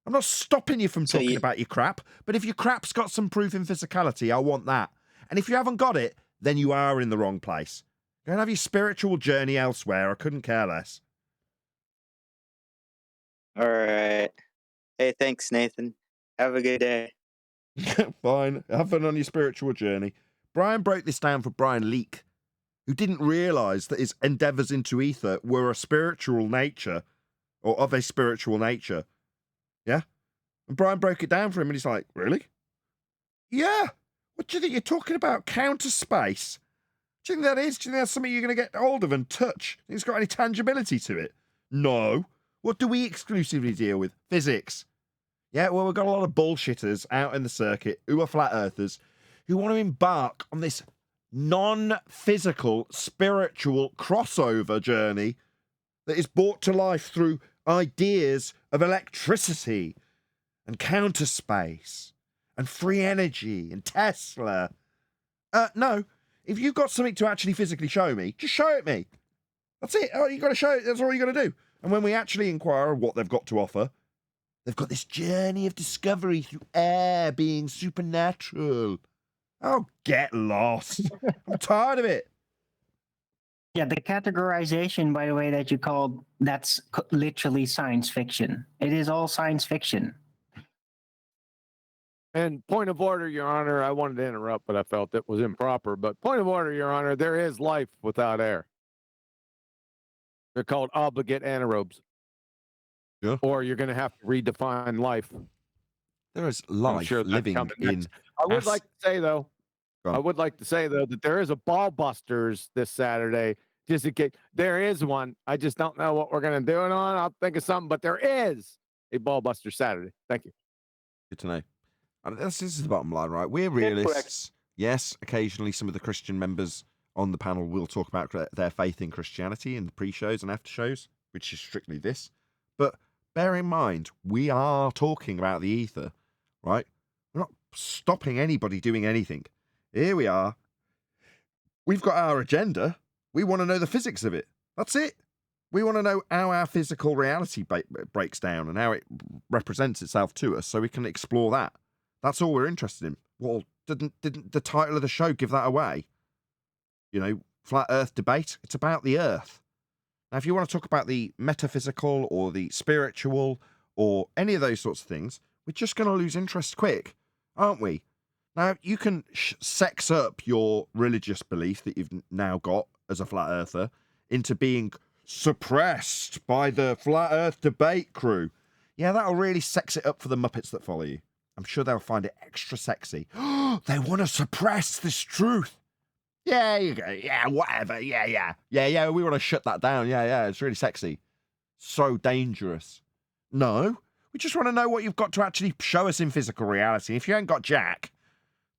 I'm not stopping you from talking about your crap, but if your crap's got some proof in physicality, I want that. And if you haven't got it, then you are in the wrong place. Go and have your spiritual journey elsewhere. I couldn't care less. All right. Hey, thanks, Nathan. Have a good day. Fine. Have fun on your spiritual journey. Brian broke this down for Brian Leake, who didn't realise that his endeavours into Aether were a spiritual nature, or of a spiritual nature. Yeah? And Brian broke it down for him, and he's like, really? Yeah. What do you think you're talking about? Counter space? Do you think that is? Do you think that's something you're going to get hold of and touch? Do you think it's got any tangibility to it? No. What do we exclusively deal with? Physics. Yeah, well, we've got a lot of bullshitters out in the circuit who are flat earthers who want to embark on this non-physical, spiritual crossover journey that is brought to life through ideas of electricity and counter space and free energy and Tesla. No, if you've got something to actually physically show me, just show it me. That's it. Oh, you got to show it. That's all you got to do. And when we actually inquire what they've got to offer, they've got this journey of discovery through air being supernatural. Oh, get lost. I'm tired of it. Yeah, the categorization, by the way, that you called, that's literally science fiction. It is all science fiction. And point of order, Your Honor, I wanted to interrupt, but I felt it was improper. But point of order, Your Honor, there is life without air. They're called obligate anaerobes. Yeah. Or you're going to have to redefine life. There is life living in... I would like to say, though, that there is a ball busters this Saturday. Just in case. There is one. I just don't know what we're going to do it on. I'll think of something, but there is a ball buster Saturday. Thank you. Good to know. This is the bottom line, right? We're realists. Yes, occasionally some of the Christian members on the panel will talk about their faith in Christianity in the pre-shows and after-shows, which is strictly this. But bear in mind, we are talking about the ether, right? We're not stopping anybody doing anything. Here we are. We've got our agenda. We want to know the physics of it. That's it. We want to know how our physical reality breaks down and how it represents itself to us so we can explore that. That's all we're interested in. Well, didn't the title of the show give that away? You know, Flat Earth Debate. It's about the Earth. Now, if you want to talk about the metaphysical or the spiritual or any of those sorts of things, we're just going to lose interest quick, aren't we? Now, you can sex up your religious belief that you've now got as a flat earther into being suppressed by the Flat Earth Debate crew. Yeah, that'll really sex it up for the Muppets that follow you. I'm sure they'll find it extra sexy. They want to suppress this truth. Yeah, you go. Yeah, whatever. Yeah. We want to shut that down. Yeah. It's really sexy. So dangerous. No, we just want to know what you've got to actually show us in physical reality. If you ain't got jack,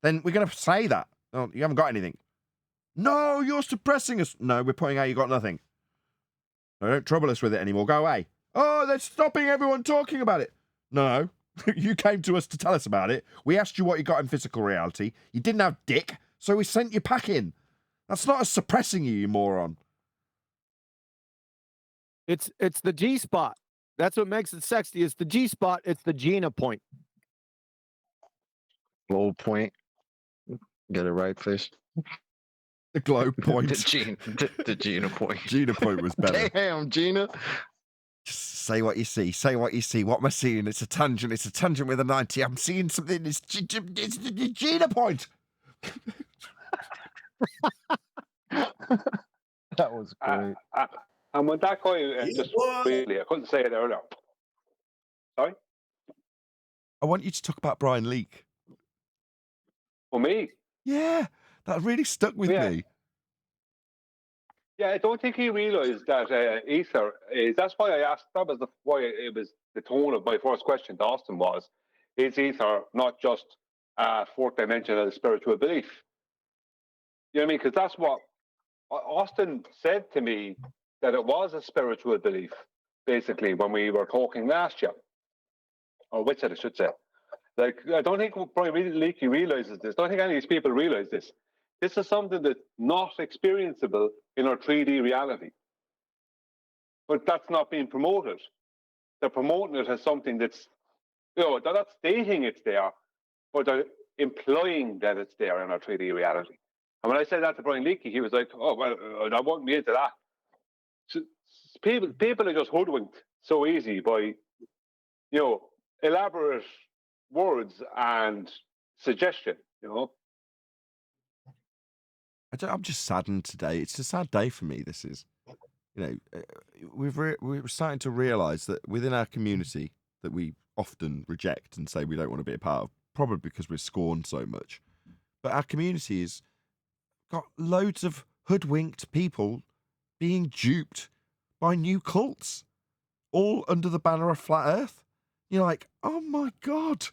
then we're going to say that. Oh, you haven't got anything. No, you're suppressing us. No, we're pointing out you got nothing. No, don't trouble us with it anymore. Go away. Oh, they're stopping everyone talking about it. No, you came to us to tell us about it. We asked you what you got in physical reality. You didn't have dick, so we sent you packing. That's not us suppressing you, you moron. It's the G spot. That's what makes it sexy. It's the G spot. It's the Gina point. Low point. Get it right, please. The glow point. the Gina point. Gina point was better. Damn, Gina. Just say what you see. Say what you see. What am I seeing? It's a tangent. It's a tangent with a 90. I'm seeing something. It's the Gina point. That was great. And when that guy just really, I couldn't say it earlier. Sorry? I want you to talk about Brian Leake. For me? Yeah. That really stuck with me. Yeah, I don't think he realised that Aether is. That's why I asked. That was why it was the tone of my first question to Austin was: is Aether not just a fourth dimensional spiritual belief? You know what I mean? Because that's what Austin said to me, that it was a spiritual belief, basically, when we were talking last year, or Whitset, I should say. Like, I don't think Brian Leakey realizes this. I don't think any of these people realize this. This is something that's not experienceable in our 3D reality. But that's not being promoted. They're promoting it as something that's, they're not stating it's there, but they're implying that it's there in our 3D reality. And when I said that to Brian Leakey, he was like, oh, well, I won't be into that. So people are just hoodwinked so easy by, elaborate words and suggestion, I'm just saddened today. It's a sad day for me. This is, we're starting to realise that within our community that we often reject and say we don't want to be a part of, probably because we're scorned so much. But our community has got loads of hoodwinked people being duped by new cults, all under the banner of Flat Earth. You're like, oh my God.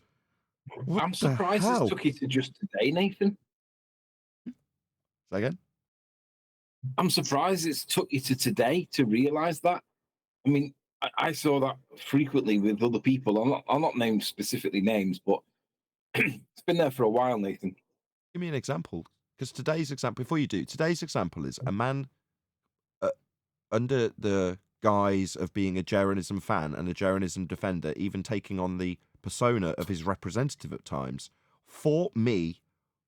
I'm surprised it took you to just today, Nathan. Say again? I'm surprised it's took you to today to realise that. I mean, I saw that frequently with other people. I'll not name specifically names, but it's been there for a while, Nathan. Give me an example. Because today's example, before you do, today's example is a man under the guise of being a Jeranism fan and a Jeranism defender, even taking on the persona of his representative at times, fought me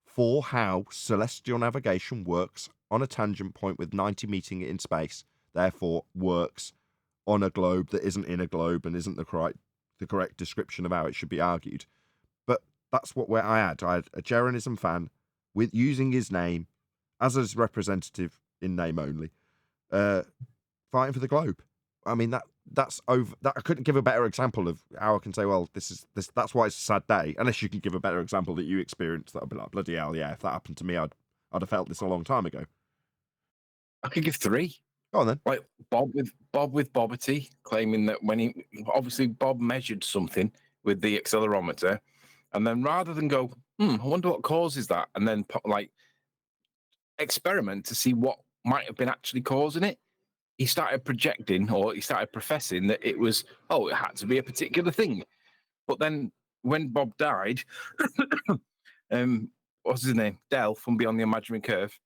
for how celestial navigation works on a tangent point with 90 meeting it in space, therefore works on a globe that isn't in a globe and isn't the correct description of how it should be argued. But that's where I had a Jeranism fan with using his name as his representative in name only, fighting for the globe. I mean, that's over. I couldn't give a better example of how I can say, well, that's why it's a sad day. Unless you can give a better example that you experienced, that would be like, bloody hell, yeah. If that happened to me, I'd have felt this a long time ago. I could give 3. Go on then. Like Bob with Bobbity, claiming that when Bob measured something with the accelerometer, and then rather than go, I wonder what causes that, and then experiment to see what might have been actually causing it, he started projecting, or he started professing that it was, it had to be a particular thing. But then when Bob died, what's his name? Del from Beyond the Imaginary Curve,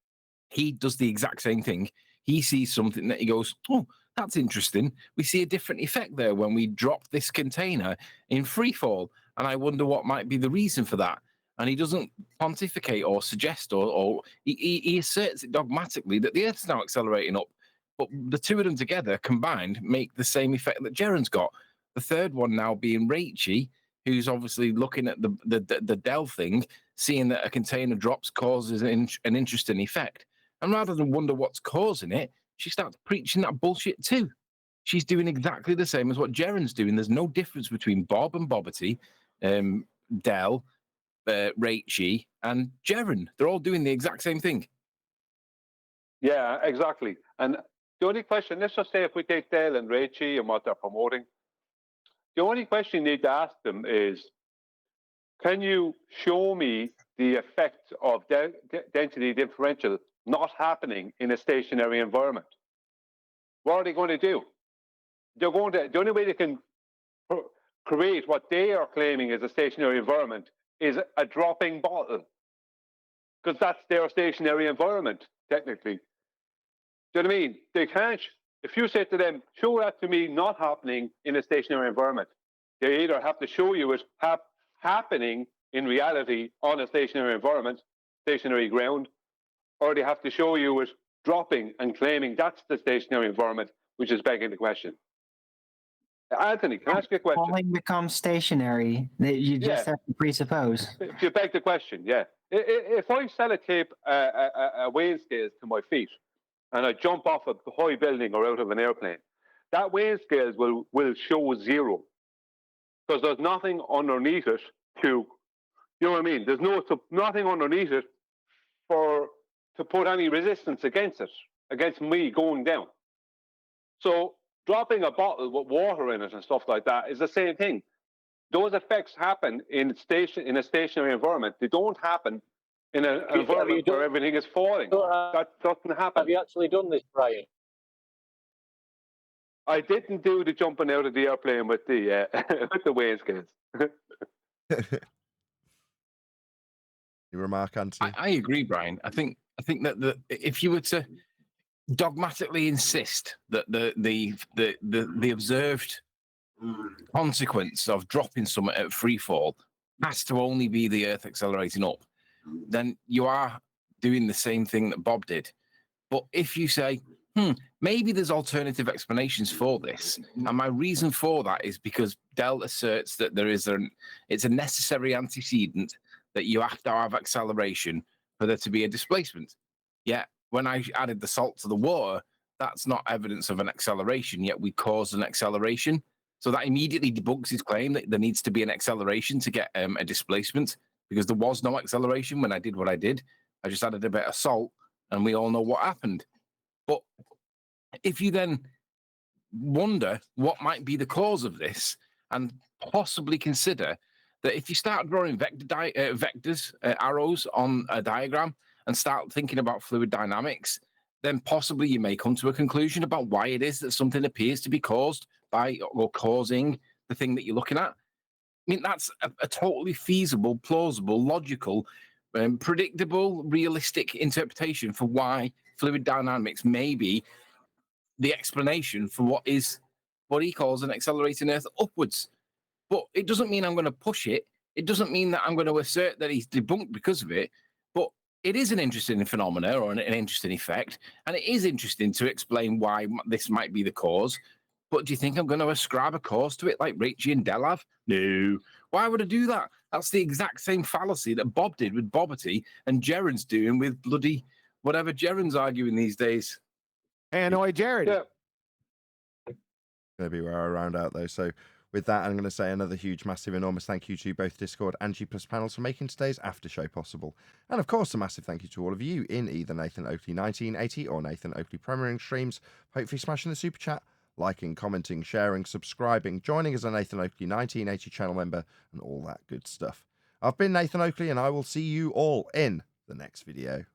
he does the exact same thing. He sees something that he goes, oh, that's interesting. We see a different effect there when we drop this container in free fall. And I wonder what might be the reason for that. And he doesn't pontificate or suggest, or he asserts it dogmatically that the Earth's now accelerating up. But the two of them together combined make the same effect that Jaren's got. The third one now being Rachie, who's obviously looking at the Dell thing, seeing that a container drops causes an interesting effect. And rather than wonder what's causing it, she starts preaching that bullshit too. She's doing exactly the same as what Jaren's doing. There's no difference between Bob and Bobbity, Dell, Rachie, and Jaren. They're all doing the exact same thing. Yeah, exactly. And the only question, let's just say if we take Dale and Rachie and what they're promoting, the only question you need to ask them is, can you show me the effect of density differential not happening in a stationary environment? What are they going to do? The only way they can create what they are claiming is a stationary environment is a dropping bottle, because that's their stationary environment, technically. Do you know what I mean? They can't. If you say to them, show that to me not happening in a stationary environment, they either have to show you it happening in reality on a stationary environment, stationary ground, or they have to show you it dropping and claiming that's the stationary environment, which is begging the question. Anthony, can I ask you a question? Falling becomes stationary. You just have to presuppose. If you beg the question, yeah. If I sellotape a weighing scales to my feet and I jump off a high building or out of an airplane, that weighing scales will show 0, because there's nothing underneath it to, you know what I mean? There's nothing underneath it to put any resistance against it, against me going down. So dropping a bottle with water in it and stuff like that is the same thing. Those effects happen in a stationary environment. They don't happen in an environment where everything is falling. That doesn't happen. Have you actually done this, Brian? I didn't do the jumping out of the airplane with the with the weighing scales. You remark, Anthony? I agree, Brian. I think that if you were to dogmatically insist that the observed consequence of dropping something at free fall has to only be the Earth accelerating up, then you are doing the same thing that Bob did. But if you say, maybe there's alternative explanations for this, and my reason for that is because Dell asserts that it's a necessary antecedent that you have to have acceleration for there to be a displacement. Yet when I added the salt to the water, that's not evidence of an acceleration, yet we caused an acceleration. So that immediately debunks his claim that there needs to be an acceleration to get a displacement, because there was no acceleration when I did what I did. I just added a bit of salt, and we all know what happened. But if you then wonder what might be the cause of this, and possibly consider that if you start drawing vectors, arrows on a diagram, and start thinking about fluid dynamics, then possibly you may come to a conclusion about why it is that something appears to be caused by or causing the thing that you're looking at. I mean, that's a totally feasible, plausible, logical, predictable, realistic interpretation for why fluid dynamics may be the explanation for what he calls an accelerating Earth upwards. But it doesn't mean I'm going to push it. It doesn't mean that I'm going to assert that he's debunked because of it. But it is an interesting phenomena or an interesting effect. And it is interesting to explain why this might be the cause. But do you think I'm going to ascribe a cause to it like Rachie and Dell have? No. Why would I do that? That's the exact same fallacy that Bob did with Bobbity and Jaren's doing with bloody whatever Jaren's arguing these days. Hanoi Jared. Yeah. Going to be where I round out, though. So with that, I'm going to say another huge, massive, enormous thank you to both Discord and G+ panels for making today's after show possible. And of course, a massive thank you to all of you in either Nathan Oakley 1980 or Nathan Oakley premiering streams, hopefully smashing the super chat, liking, commenting, sharing, subscribing, joining as a Nathan Oakley 1980 channel member, and all that good stuff. I've been Nathan Oakley, and I will see you all in the next video.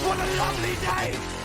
What a lovely day!